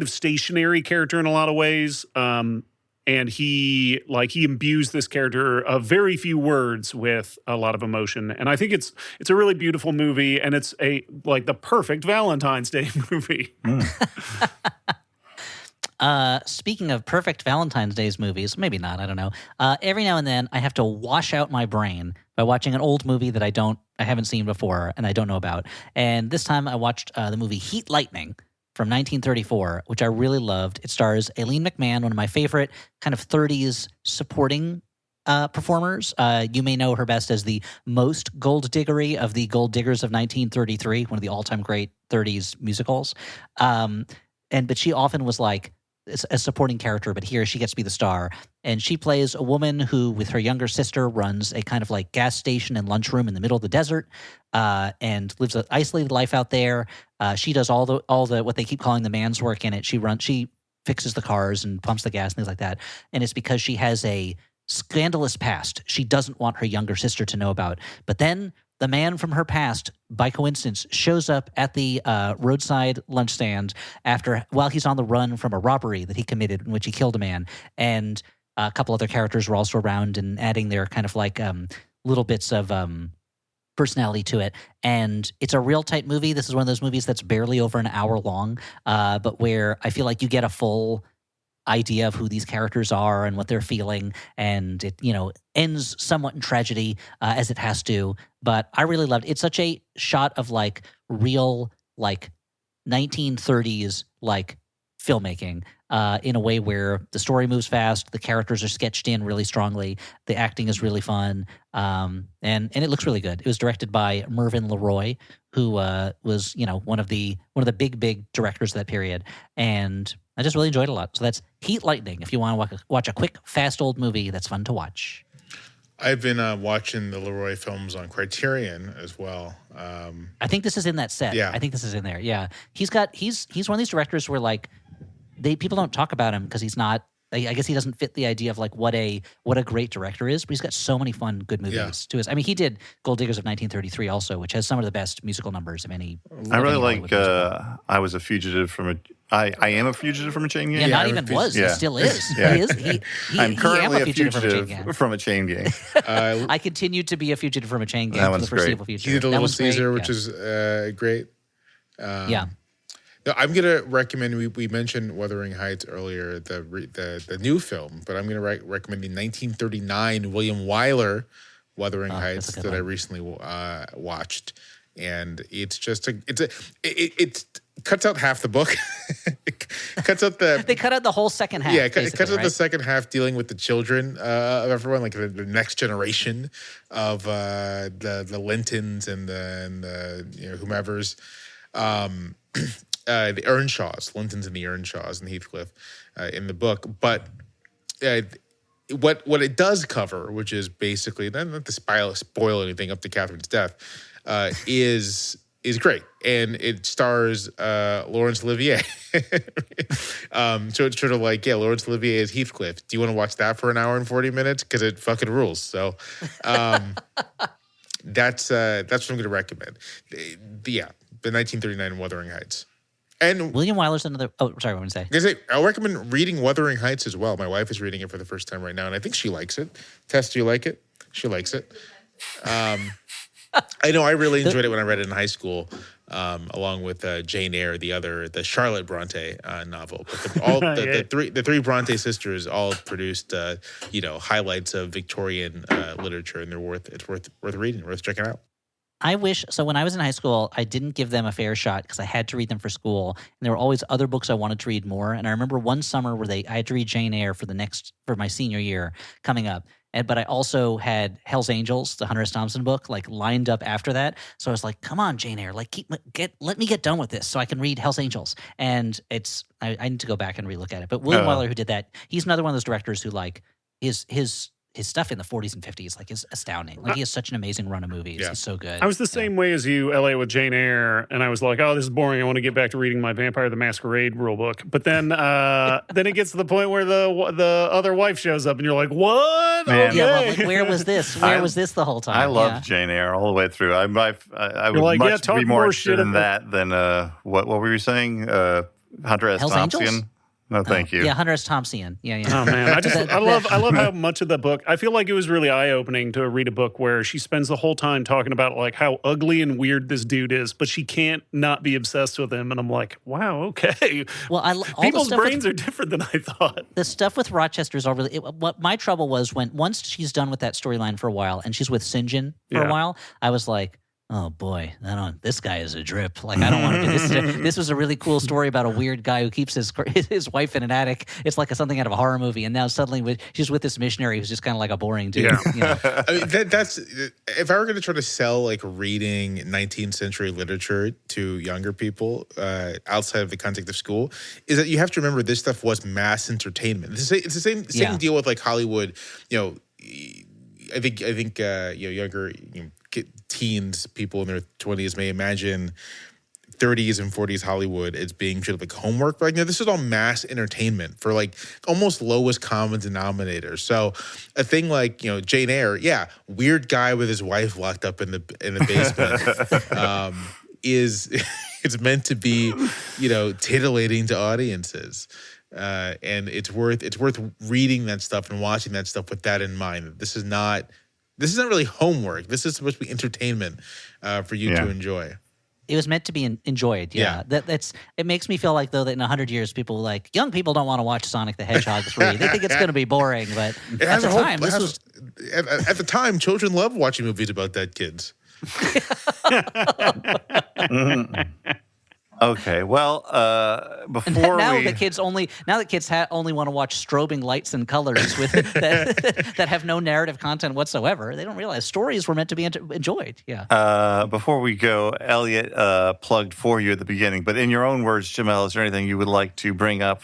stationary character in a lot of ways. And he imbues this character of very few words with a lot of emotion. And I think it's a really beautiful movie, and it's the perfect Valentine's Day movie. Speaking of perfect Valentine's Day movies, maybe not, I don't know. Every now and then I have to wash out my brain by watching an old movie that I haven't seen before and I don't know about. And this time I watched the movie Heat Lightning, from 1934, which I really loved. It stars Aileen McMahon, one of my favorite kind of 30s supporting performers. You may know her best as the most gold diggery of the Gold Diggers of 1933, one of the all-time great 30s musicals. But she often was like a supporting character, but here she gets to be the star. And she plays a woman who, with her younger sister, runs a kind of like gas station and lunchroom in the middle of the desert, and lives an isolated life out there. She does all the what they keep calling the man's work in it. She fixes the cars and pumps the gas and things like that. And it's because she has a scandalous past she doesn't want her younger sister to know about. But then the man from her past, by coincidence, shows up at the roadside lunch stand while he's on the run from a robbery that he committed in which he killed a man. And a couple other characters were also around and adding their kind of like little bits of personality to it. And it's a real tight movie. This is one of those movies that's barely over an hour long, but where I feel like you get a full idea of who these characters are and what they're feeling, and it ends somewhat in tragedy, as it has to. But I really loved it. It's such a shot of like real like 1930s like filmmaking, in a way where the story moves fast, the characters are sketched in really strongly, the acting is really fun, and it looks really good. It was directed by Mervyn LeRoy, who was one of the big directors of that period, and I just really enjoyed it a lot. So that's Heat Lightning. If you want to watch a quick, fast old movie that's fun to watch. I've been watching the Leroy films on Criterion as well. I think this is in that set. Yeah. I think this is in there. Yeah, he's one of these directors where like people don't talk about him because he's not. I guess he doesn't fit the idea of like what a great director is, but he's got so many fun, good movies to us. I mean, he did Gold Diggers of 1933 also, which has some of the best musical numbers of any. I really like I Was a Fugitive from a. I am a fugitive from a chain gang. Yeah, not even was. Yeah. He still is. Yeah. He is. I'm currently a fugitive from a chain gang. I continue to be a fugitive from a chain gang for the foreseeable future. He did a Little Caesar, great. which is great. Yeah. No, I'm going to recommend. We mentioned Wuthering Heights earlier, the new film, but I'm going to recommend the 1939 William Wyler Wuthering Heights that I recently watched, and it's just it cuts out half the book. It cuts out they cut out the whole second half. Yeah, it cuts out the second half dealing with the children of everyone, like the next generation of the Lintons and the whomevers. The Earnshaws, Lintons and the Earnshaws and Heathcliff in the book. But what it does cover, which is basically, not to spoil anything up to Catherine's death, is great. And it stars Laurence Olivier. So it's sort of like, Laurence Olivier is Heathcliff. Do you want to watch that for an hour and 40 minutes? Because it fucking rules. So that's what I'm going to recommend. The 1939 Wuthering Heights. And William Wyler's another. Oh, sorry, what did I say? I'll recommend reading Wuthering Heights as well. My wife is reading it for the first time right now, and I think she likes it. Tess, do you like it? She likes it. I know I really enjoyed it when I read it in high school, along with Jane Eyre, the Charlotte Bronte novel. But the three Bronte sisters all produced highlights of Victorian literature, and it's worth reading, worth checking out. I wish, so when I was in high school, I didn't give them a fair shot because I had to read them for school. And there were always other books I wanted to read more. And I remember one summer where I had to read Jane Eyre for my senior year coming up. But I also had Hell's Angels, the Hunter S. Thompson book, like lined up after that. So I was like, come on, Jane Eyre, like let me get done with this so I can read Hell's Angels. And I need to go back and relook at it. But William Wyler, who did that, he's another one of those directors who like his stuff in the 40s and 50s like is astounding. Like he has such an amazing run of movies. Yeah. He's so good. I was the same way as you, LA, with Jane Eyre, and I was like, oh, this is boring. I want to get back to reading my Vampire the Masquerade rule book. But then then it gets to the point where the other wife shows up, and you're like, what? Man. Okay. Yeah, well, like, where was this? Where was this the whole time? I loved Jane Eyre all the way through. I would like, much talk be more more interested shit in that than what were you saying? Hunter S. Hell's Thompson? Angels? No, thank you. Yeah, Hunter S. Thompson. Yeah. Oh man, I love how much of the book. I feel like it was really eye opening to read a book where she spends the whole time talking about like how ugly and weird this dude is, but she can't not be obsessed with him. And I'm like, wow, okay. Well, people's brains are different than I thought. The stuff with Rochester is all really. What my trouble was once she's done with that storyline for a while and she's with St. John for a while, I was like, oh boy, this guy is a drip. Like I don't want to be. This was a really cool story about a weird guy who keeps his wife in an attic. It's like something out of a horror movie, and now suddenly she's with this missionary who's just kind of like a boring dude. Yeah. You know? I mean, that's if I were going to try to sell like reading 19th century literature to younger people outside of the context of school, is that you have to remember this stuff was mass entertainment. It's the same deal with like Hollywood. You know, I think younger teens, people in their 20s may imagine 30s and 40s Hollywood as being sort of like homework. But this is all mass entertainment for like almost lowest common denominator. So a thing like Jane Eyre, weird guy with his wife locked up in the basement, is it's meant to be titillating to audiences. And it's worth reading that stuff and watching that stuff with that in mind. This isn't really homework. This is supposed to be entertainment for you to enjoy. It was meant to be enjoyed. Yeah. It makes me feel like though that in 100 years people like young people don't want to watch Sonic the Hedgehog 3. They think it's going to be boring, but at the time children love watching movies about dead kids. Okay, well, before that kids only want to watch strobing lights and colors with that have no narrative content whatsoever. They don't realize stories were meant to be enjoyed. Yeah. Before we go, Elliot plugged for you at the beginning, but in your own words, Jamelle, is there anything you would like to bring up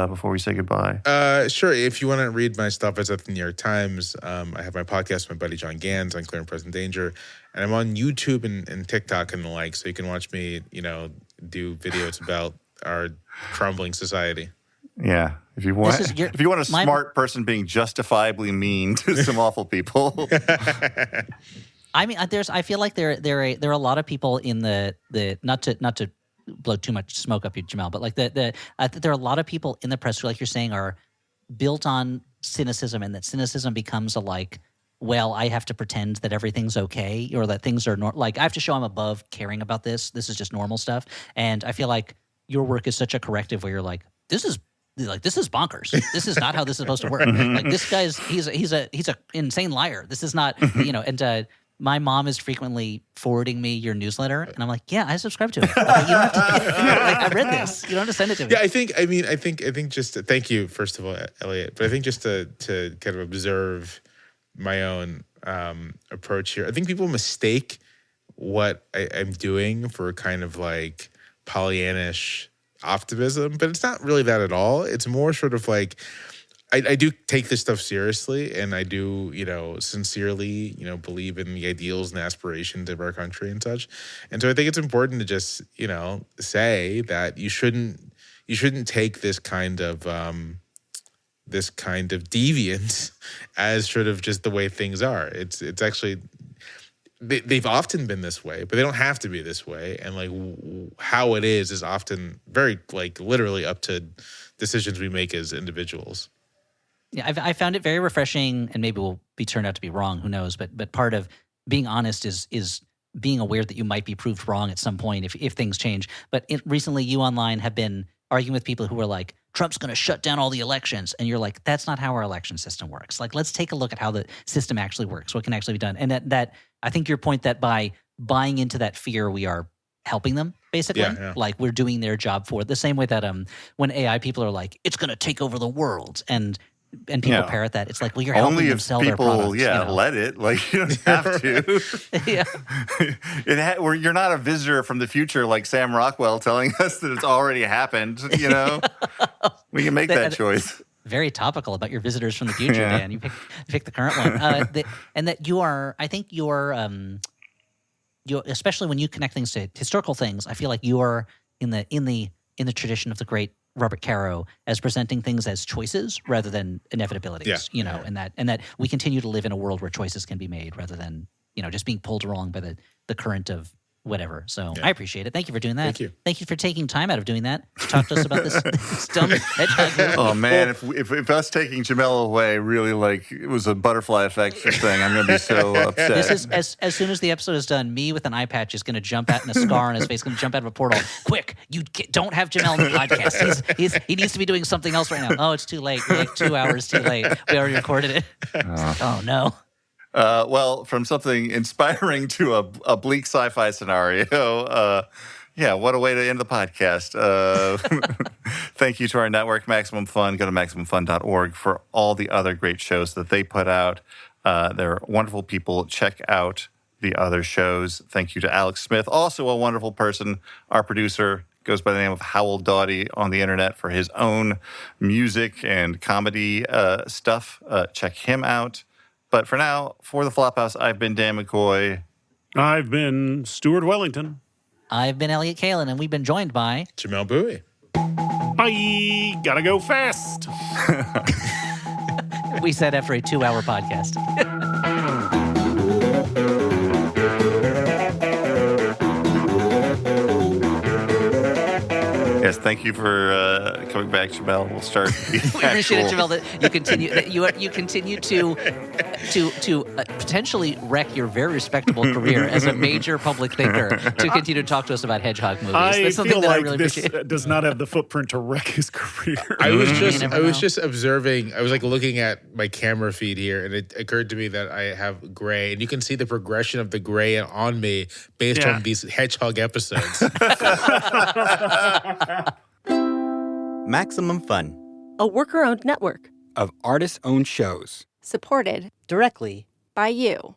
before we say goodbye? Sure. If you want to read my stuff, it's at the New York Times. I have my podcast with my buddy John Gans on Clear and Present Danger, and I'm on YouTube and TikTok and the like, so you can watch me, do videos about our crumbling society. Yeah, if you want a smart person being justifiably mean to some awful people. I mean, I feel like there are a lot of people in the not to blow too much smoke up you, Jamelle, but like there are a lot of people in the press who, like you're saying, are built on cynicism, and that cynicism becomes well, I have to pretend that everything's okay, or that things are I have to show I'm above caring about this. This is just normal stuff. And I feel like your work is such a corrective where you're like, this is bonkers. This is not how this is supposed to work. Like this guy's he's a insane liar. This is not and my mom is frequently forwarding me your newsletter, and I'm like, yeah, I subscribe to it. Like, you don't have to. I read this. You don't have to send it to me. Yeah, I think just thank you first of all, Elliot. But I think just to kind of observe my own approach here. I think people mistake what I'm doing for kind of like Pollyannish optimism, but it's not really that at all. It's more sort of like I do take this stuff seriously, and I do, sincerely, believe in the ideals and aspirations of our country and such. And so I think it's important to just, say that you shouldn't take this kind of deviance as sort of just the way things are. It's actually they've often been this way, but they don't have to be this way. And like how it is often very like literally up to decisions we make as individuals. Yeah, I found it very refreshing, and maybe we'll be turned out to be wrong. Who knows? But part of being honest is being aware that you might be proved wrong at some point if things change. But recently, you online have been arguing with people who are like, Trump's going to shut down all the elections. And you're like, that's not how our election system works. Like, let's take a look at how the system actually works, what can actually be done. And that I think your point that by buying into that fear, we are helping them, basically. Yeah. Like, we're doing their job for it. The same way that when AI people are like, it's going to take over the world. And people parrot that. It's like, well, you're helping them sell their products. Only if people, let it. Like, you don't have to. Yeah. You're not a visitor from the future like Sam Rockwell telling us that it's already happened, We can make that choice. Very topical about your visitors from the future, Dan. You pick the current one. And that you are, I think you're, especially when you connect things to historical things, I feel like you are in the tradition of the great Robert Caro as presenting things as choices rather than inevitabilities, and that we continue to live in a world where choices can be made rather than, just being pulled along by the current of whatever. So I appreciate it. Thank you for doing that. Thank you. Thank you for taking time out of doing that to talk to us about this dumb hedgehog. Oh man, if us taking Jamelle away really like it was a butterfly effect thing, I'm going to be so upset. This is as soon as the episode is done, me with an eye patch is going to jump out and a scar on his face, going to jump out of a portal. Quick, you don't have Jamelle on the podcast. He needs to be doing something else right now. Oh, it's too late. We're like 2 hours too late. We already recorded it. Oh no. Well, from something inspiring to a bleak sci-fi scenario. Yeah, what a way to end the podcast. Thank you to our network, Maximum Fun. Go to MaximumFun.org for all the other great shows that they put out. They're wonderful people. Check out the other shows. Thank you to Alex Smith, also a wonderful person. Our producer goes by the name of Howell Doughty on the internet for his own music and comedy stuff. Check him out. But for now, for the Flophouse, I've been Dan McCoy. I've been Stuart Wellington. I've been Elliot Kalin, and we've been joined by Jamelle Bouie. Bye. Gotta go fast. we said after a 2-hour podcast. Yes, thank you for coming back, Jamelle. We'll start. We appreciate it, Jamelle, that you continue to potentially wreck your very respectable career as a major public thinker to continue to talk to us about Hedgehog movies. I That's something feel that I like really this appreciate. does not have the footprint to wreck his career. I was never know. just observing. I was like looking at my camera feed here, and it occurred to me that I have gray, and you can see the progression of the gray on me based on these Hedgehog episodes. Maximum Fun, a worker-owned network of artist-owned shows. supported directly by you.